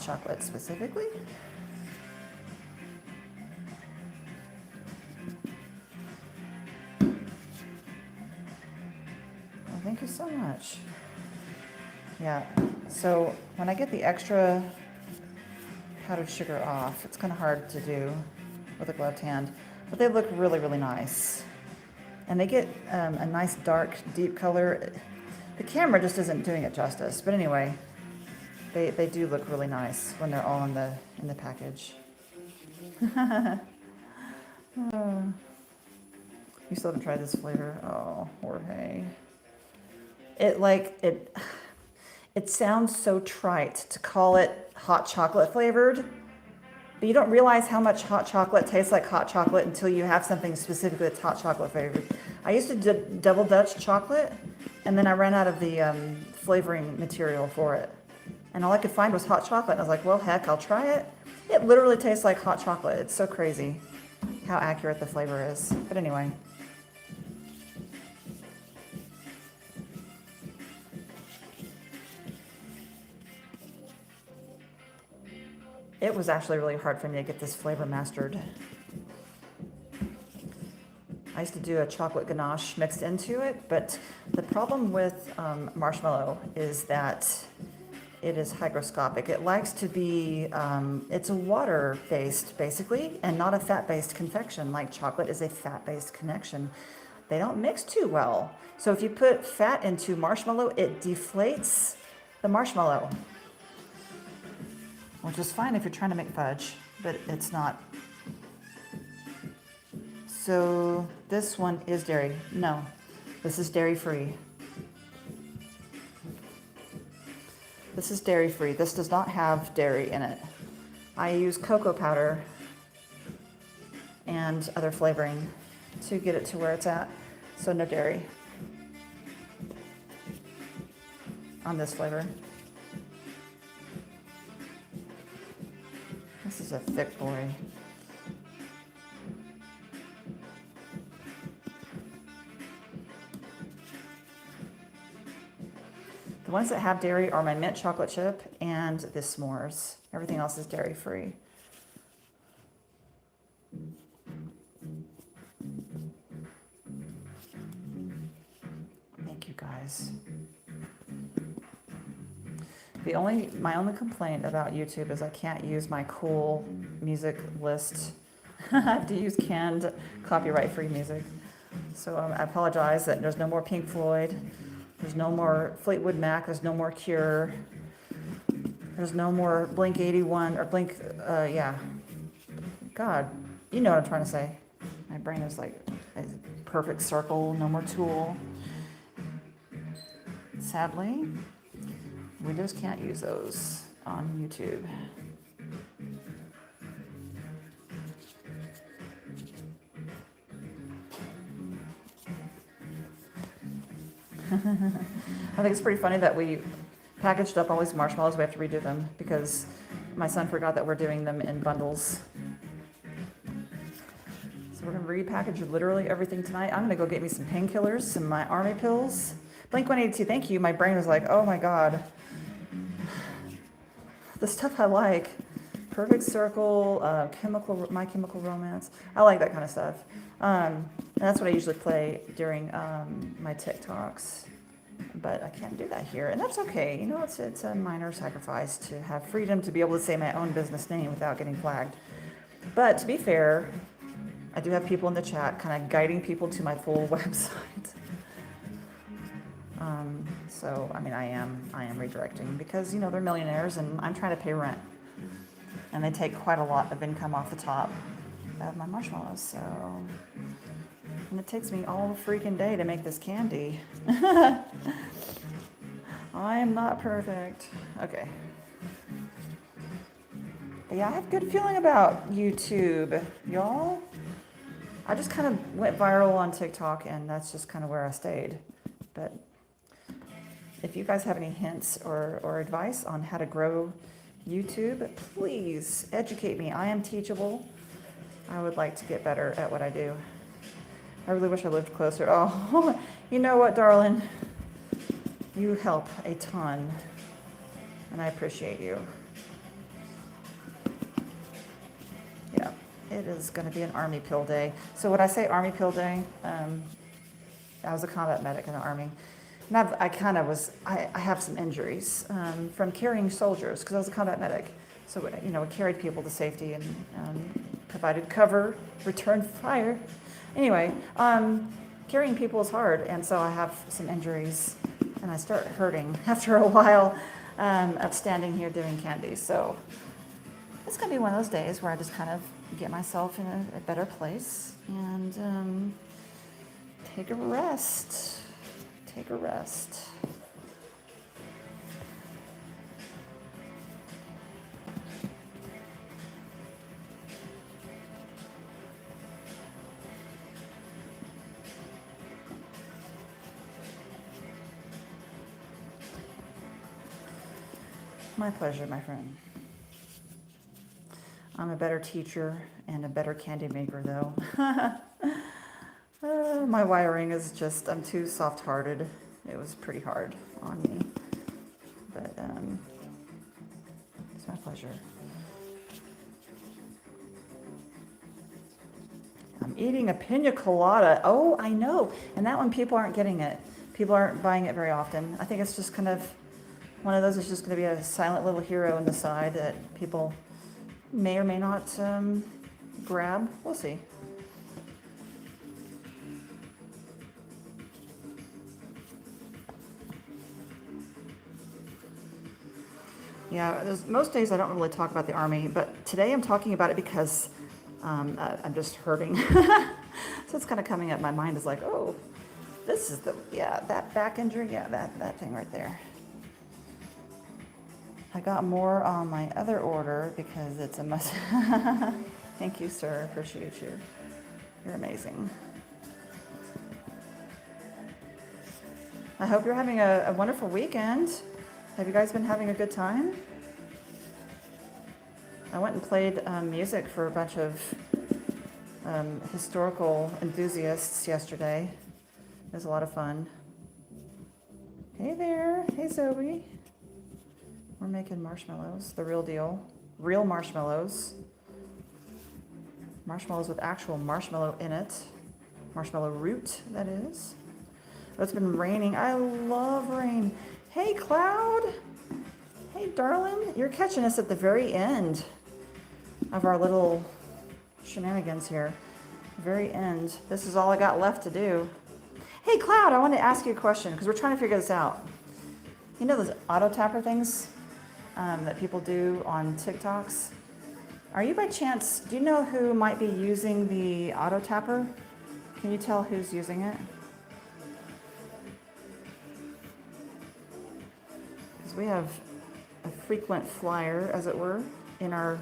Chocolate specifically. Well, thank you so much. Yeah, so when I get the extra powdered sugar off, it's kind of hard to do with a gloved hand, but they look really, really nice. And they get a nice dark, deep color. The camera just isn't doing it justice, but anyway, they do look really nice when they're all in the package. Oh. You still haven't tried this flavor? Oh, Jorge. It sounds so trite to call it hot chocolate flavored, but you don't realize how much hot chocolate tastes like hot chocolate until you have something specifically that's hot chocolate flavored. I used to double Dutch chocolate, and then I ran out of the flavoring material for it. And all I could find was hot chocolate. And I was like, well, heck, I'll try it. It literally tastes like hot chocolate. It's so crazy how accurate the flavor is. But anyway. It was actually really hard for me to get this flavor mastered. I used to do a chocolate ganache mixed into it, but the problem with marshmallow is that it is hygroscopic. It likes to be, it's a water-based, basically, and not a fat-based confection, like chocolate is a fat-based connection. They don't mix too well. So if you put fat into marshmallow, it deflates the marshmallow, which is fine if you're trying to make fudge, but it's not. So this one is dairy. No, this is dairy-free. This is dairy-free. This does not have dairy in it. I use cocoa powder and other flavoring to get it to where it's at. So no dairy on this flavor. This is a thick boy. The ones that have dairy are my mint chocolate chip and the s'mores. Everything else is dairy free. Thank you guys. My only complaint about YouTube is I can't use my cool music list. I have to use canned copyright-free music. So I apologize that there's no more Pink Floyd. There's no more Fleetwood Mac. There's no more Cure. There's no more Blink 81 or Blink, yeah. God, you know what I'm trying to say. My brain is like a perfect circle. No more Tool. Sadly, we just can't use those on YouTube. I think it's pretty funny that we packaged up all these marshmallows. We have to redo them because my son forgot that we're doing them in bundles. So we're gonna repackage literally everything tonight. I'm gonna go get me some painkillers, some of my army pills. Blink 182, thank you. My brain was like, oh my God. The stuff I like. Perfect Circle, My Chemical Romance. I like that kind of stuff. And that's what I usually play during my TikToks. But I can't do that here, and that's okay. You know, it's a minor sacrifice to have freedom to be able to say my own business name without getting flagged. But to be fair, I do have people in the chat kind of guiding people to my full website. So, I mean, I am redirecting because, you know, they're millionaires and I'm trying to pay rent. And they take quite a lot of income off the top of my marshmallows, so. And it takes me all freaking day to make this candy. I am not perfect. Okay. But yeah, I have a good feeling about YouTube, y'all. I just kind of went viral on TikTok and that's just kind of where I stayed. But if you guys have any hints or advice on how to grow YouTube, please educate me. I am teachable. I would like to get better at what I do. I really wish I lived closer. Oh, you know what, darling? You help a ton, and I appreciate you. Yeah, it is going to be an Army Pill Day. So when I say Army Pill Day, I was a combat medic in the Army. And I have some injuries from carrying soldiers because I was a combat medic. So, you know, I carried people to safety and provided cover, returned fire. Anyway, carrying people is hard, and so I have some injuries, and I start hurting after a while of standing here doing candy. So it's going to be one of those days where I just kind of get myself in a better place and take a rest. Take a rest. My pleasure, my friend. I'm a better teacher and a better candy maker, though. My wiring is just, I'm too soft-hearted. It was pretty hard on me. But it's my pleasure. I'm eating a pina colada. Oh, I know. And that one, people aren't getting it. People aren't buying it very often. I think it's just kind of one of those is just going to be a silent little hero on the side that people may or may not grab. We'll see. Yeah, most days I don't really talk about the Army, but today I'm talking about it because I'm just hurting. So it's kind of coming up. My mind is like, oh, this is that back injury. Yeah, that thing right there. I got more on my other order because it's a must. Thank you, sir. Appreciate you. You're amazing. I hope you're having a wonderful weekend. Have you guys been having a good time? I went and played music for a bunch of historical enthusiasts yesterday. It was a lot of fun. Hey there. Hey, Zoe. We're making marshmallows, the real deal. Real marshmallows. Marshmallows with actual marshmallow in it. Marshmallow root, that is. Oh, it's been raining. I love rain. Hey, Cloud. Hey, darling. You're catching us at the very end of our little shenanigans here. Very end. This is all I got left to do. Hey, Cloud, I want to ask you a question because we're trying to figure this out. You know those auto tapper things that people do on TikToks? Are you by chance, do you know who might be using the auto tapper? Can you tell who's using it? We have a frequent flyer, as it were, in our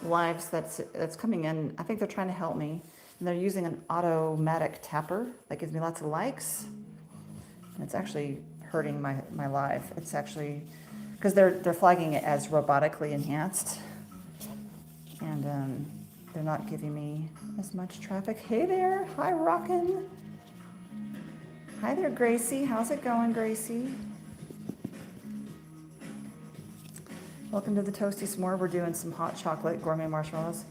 lives that's coming in. I think they're trying to help me. And they're using an automatic tapper that gives me lots of likes. And it's actually hurting my life. It's actually, because they're flagging it as robotically enhanced. And they're not giving me as much traffic. Hey there, hi Rockin'. Hi there, Gracie. How's it going, Gracie? Welcome to the Toasty Smore. We're doing some hot chocolate gourmet marshmallows.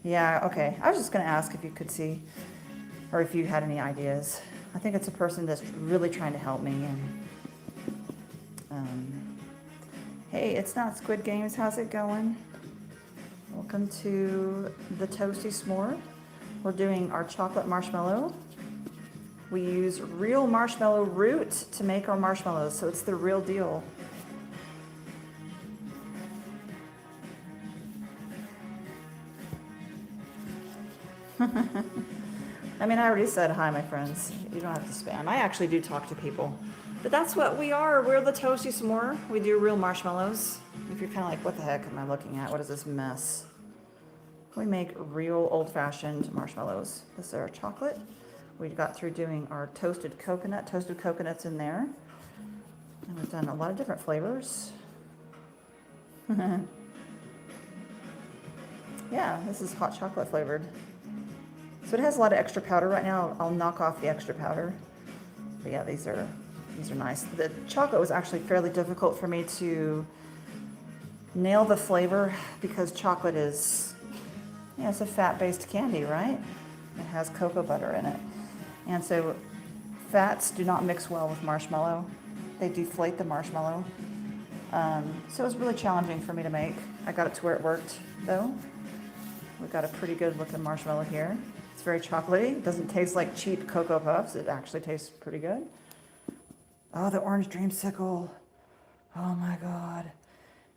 Yeah, okay. I was just going to ask if you could see, or if you had any ideas. I think it's a person that's really trying to help me. And hey, it's not Squid Games. How's it going? Welcome to the Toasty Smore. We're doing our chocolate marshmallow. We use real marshmallow root to make our marshmallows, so it's the real deal. I mean, I already said hi, my friends. You don't have to spam. I actually do talk to people. But that's what we are. We're the Toasty S'more. We do real marshmallows. If you're kind of like, what the heck am I looking at? What is this mess? We make real old-fashioned marshmallows. This is our chocolate. We got through doing our toasted coconut. Toasted coconut's in there. And we've done a lot of different flavors. Yeah, this is hot chocolate flavored. So it has a lot of extra powder right now. I'll knock off the extra powder. But yeah, these are nice. The chocolate was actually fairly difficult for me to nail the flavor because chocolate is, it's a fat-based candy, right? It has cocoa butter in it. And so fats do not mix well with marshmallow. They deflate the marshmallow. So it was really challenging for me to make. I got it to where it worked, though. We've got a pretty good looking marshmallow here. It's very chocolatey. It doesn't taste like cheap Cocoa Puffs. It actually tastes pretty good. Oh, the orange dreamsicle. Oh my God.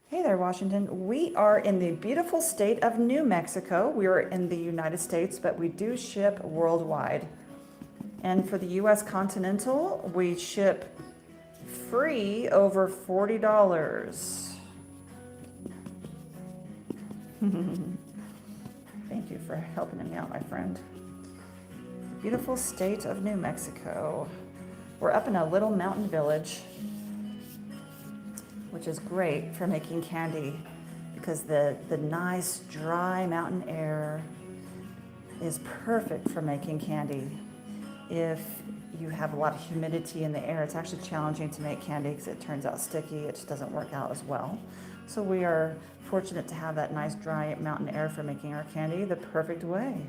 Hey there, Washington. We are in the beautiful state of New Mexico. We are in the United States, but we do ship worldwide. And for the US Continental, we ship free over $40. Thank you for helping me out, my friend. Beautiful state of New Mexico. We're up in a little mountain village, which is great for making candy because the nice dry mountain air is perfect for making candy. If you have a lot of humidity in the air, it's actually challenging to make candy because it turns out sticky. It just doesn't work out as well. So we are fortunate to have that nice dry mountain air for making our candy the perfect way.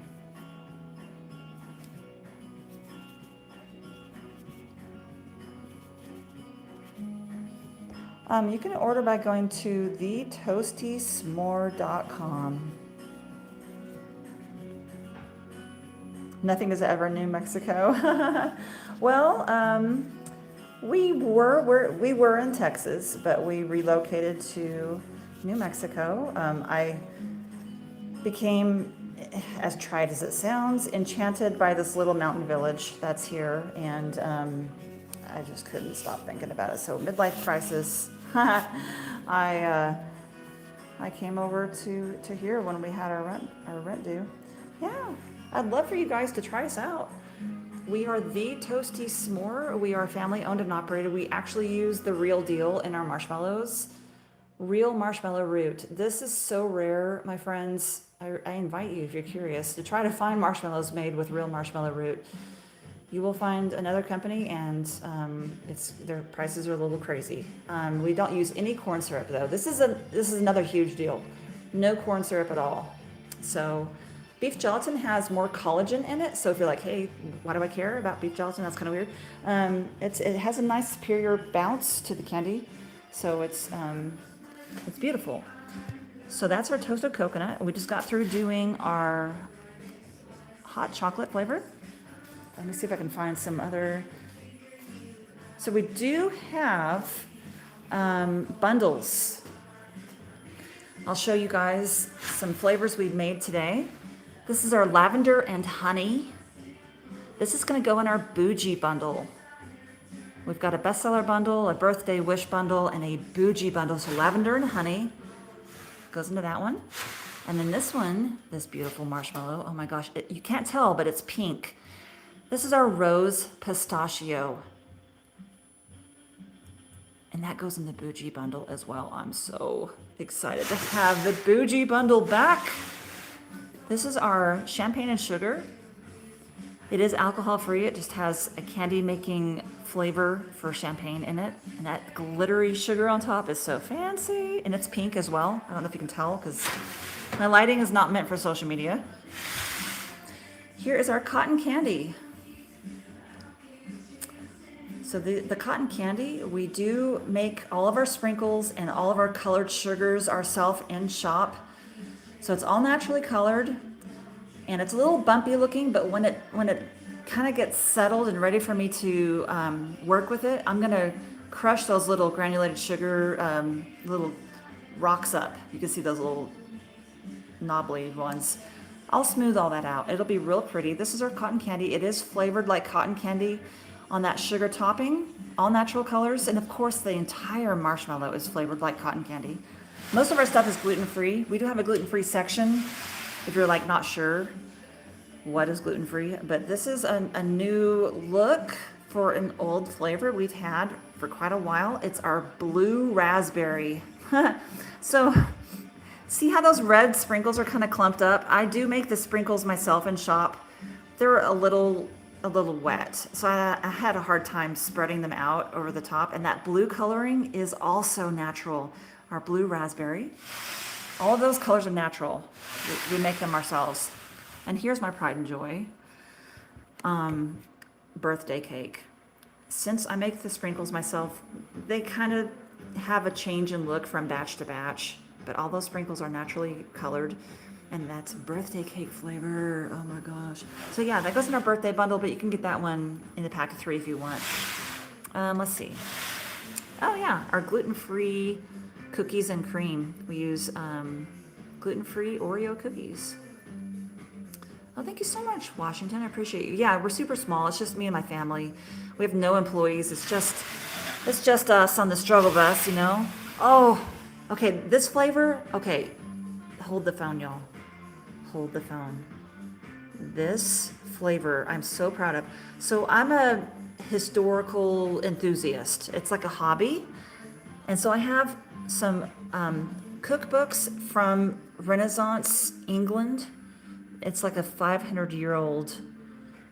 You can order by going to thetoastysmore.com. Nothing is ever New Mexico. Well, we were in Texas, but we relocated to New Mexico. I became, as trite as it sounds, enchanted by this little mountain village that's here, and I just couldn't stop thinking about it. So midlife crisis. I came over to here when we had our rent due. Yeah, I'd love for you guys to try us out. We are the Toasty S'more. We are family owned and operated. We actually use the real deal in our marshmallows. Real marshmallow root. This is so rare, my friends. I invite you, if you're curious, to try to find marshmallows made with real marshmallow root. You will find another company, and their prices are a little crazy. We don't use any corn syrup, though. This is another huge deal. No corn syrup at all. So beef gelatin has more collagen in it. So if you're like, hey, why do I care about beef gelatin? That's kind of weird. It has a nice superior bounce to the candy. So it's beautiful. So that's our toasted coconut. We just got through doing our hot chocolate flavor. Let me see if I can find some other. So we do have bundles. I'll show you guys some flavors we've made today. This is our lavender and honey. This is going to go in our bougie bundle. We've got a bestseller bundle, a birthday wish bundle, and a bougie bundle. So lavender and honey goes into that one. And then this one, this beautiful marshmallow. Oh my gosh, you can't tell, but it's pink. This is our rose pistachio. And that goes in the bougie bundle as well. I'm so excited to have the bougie bundle back. This is our champagne and sugar. It is alcohol free. It just has a candy making flavor for champagne in it. And that glittery sugar on top is so fancy. And it's pink as well. I don't know if you can tell because my lighting is not meant for social media. Here is our cotton candy. So the cotton candy, we do make all of our sprinkles and all of our colored sugars ourselves in shop. So it's all naturally colored, and it's a little bumpy looking, but when it kind of gets settled and ready for me to work with it, I'm gonna crush those little granulated sugar little rocks up. You can see those little knobbly ones. I'll smooth all that out. It'll be real pretty. This is our cotton candy. It is flavored like cotton candy on that sugar topping, all natural colors, and of course the entire marshmallow is flavored like cotton candy. Most of our stuff is gluten-free. We do have a gluten-free section if you're like not sure what is gluten-free, but this is a new look for an old flavor we've had for quite a while. It's our blue raspberry. So see how those red sprinkles are kind of clumped up? I do make the sprinkles myself in shop. They're a little wet, so I had a hard time spreading them out over the top. And that blue coloring is also natural. Our blue raspberry. All of those colors are natural. We make them ourselves. And here's my pride and joy. Birthday cake. Since I make the sprinkles myself, they kind of have a change in look from batch to batch, but all those sprinkles are naturally colored, and that's birthday cake flavor. Oh my gosh. So yeah, that goes in our birthday bundle, but you can get that one in the pack of 3 if you want. Let's see. Oh yeah, our gluten-free cookies and cream. We use gluten-free Oreo cookies. Oh, thank you so much, Washington. I appreciate you. Yeah, we're super small. It's just me and my family. We have no employees. It's just us on the struggle bus, you know. Oh, okay. This flavor. Okay, hold the phone, y'all. Hold the phone. This flavor, I'm so proud of. So I'm a historical enthusiast. It's like a hobby, and so I have some cookbooks from Renaissance England. It's like a 500-year-old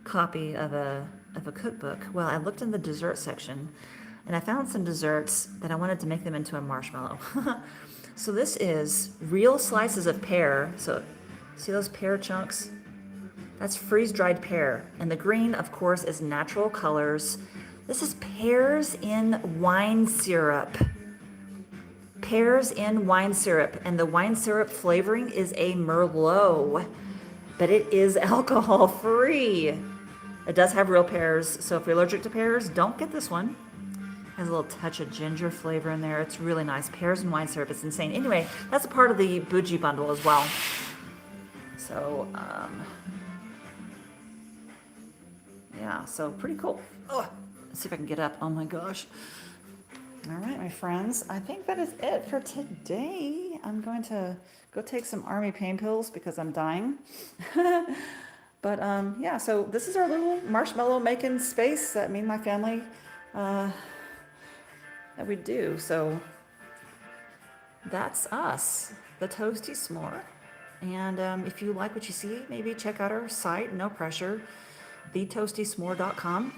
copy of a cookbook. Well, I looked in the dessert section, and I found some desserts that I wanted to make them into a marshmallow. So this is real slices of pear. So see those pear chunks? That's freeze-dried pear. And the green, of course, is natural colors. This is pears in wine syrup. Pears in wine syrup. And the wine syrup flavoring is a Merlot, but it is alcohol-free. It does have real pears, so if you're allergic to pears, don't get this one. Has a little touch of ginger flavor in there. It's really nice. Pears and wine syrup. It's insane. Anyway, that's a part of the bougie bundle as well. So, yeah, so pretty cool. Ugh. Let's see if I can get up. Oh my gosh. All right, my friends. I think that is it for today. I'm going to go take some army pain pills because I'm dying. But yeah, so this is our little marshmallow making space that me and my family that we do. So that's us, the Toasty Smore. And if you like what you see, maybe check out our site, no pressure, thetoastysmore.com.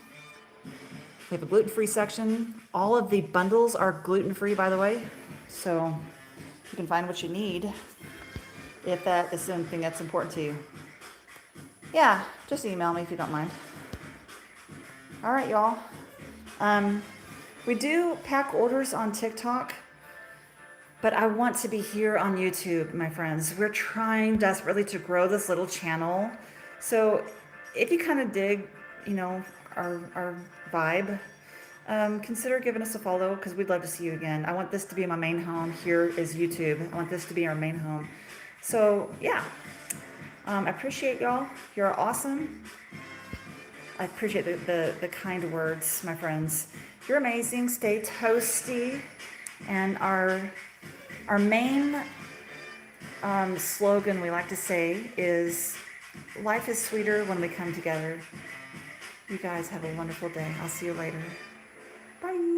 We have a gluten-free section. All of the bundles are gluten-free, by the way. So you can find what you need if that is something that's important to you. Yeah, just email me if you don't mind. All right, y'all. We do pack orders on TikTok, but I want to be here on YouTube, my friends. We're trying desperately to grow this little channel. So if you kind of dig, you know, our vibe, consider giving us a follow because we'd love to see you again. I want this to be my main home. Here is YouTube. I want this to be our main home. So yeah, I appreciate y'all. You're awesome. I appreciate the kind words, my friends. You're amazing. Stay toasty. And our main slogan we like to say is, life is sweeter when we come together. You guys have a wonderful day. I'll see you later. Bye.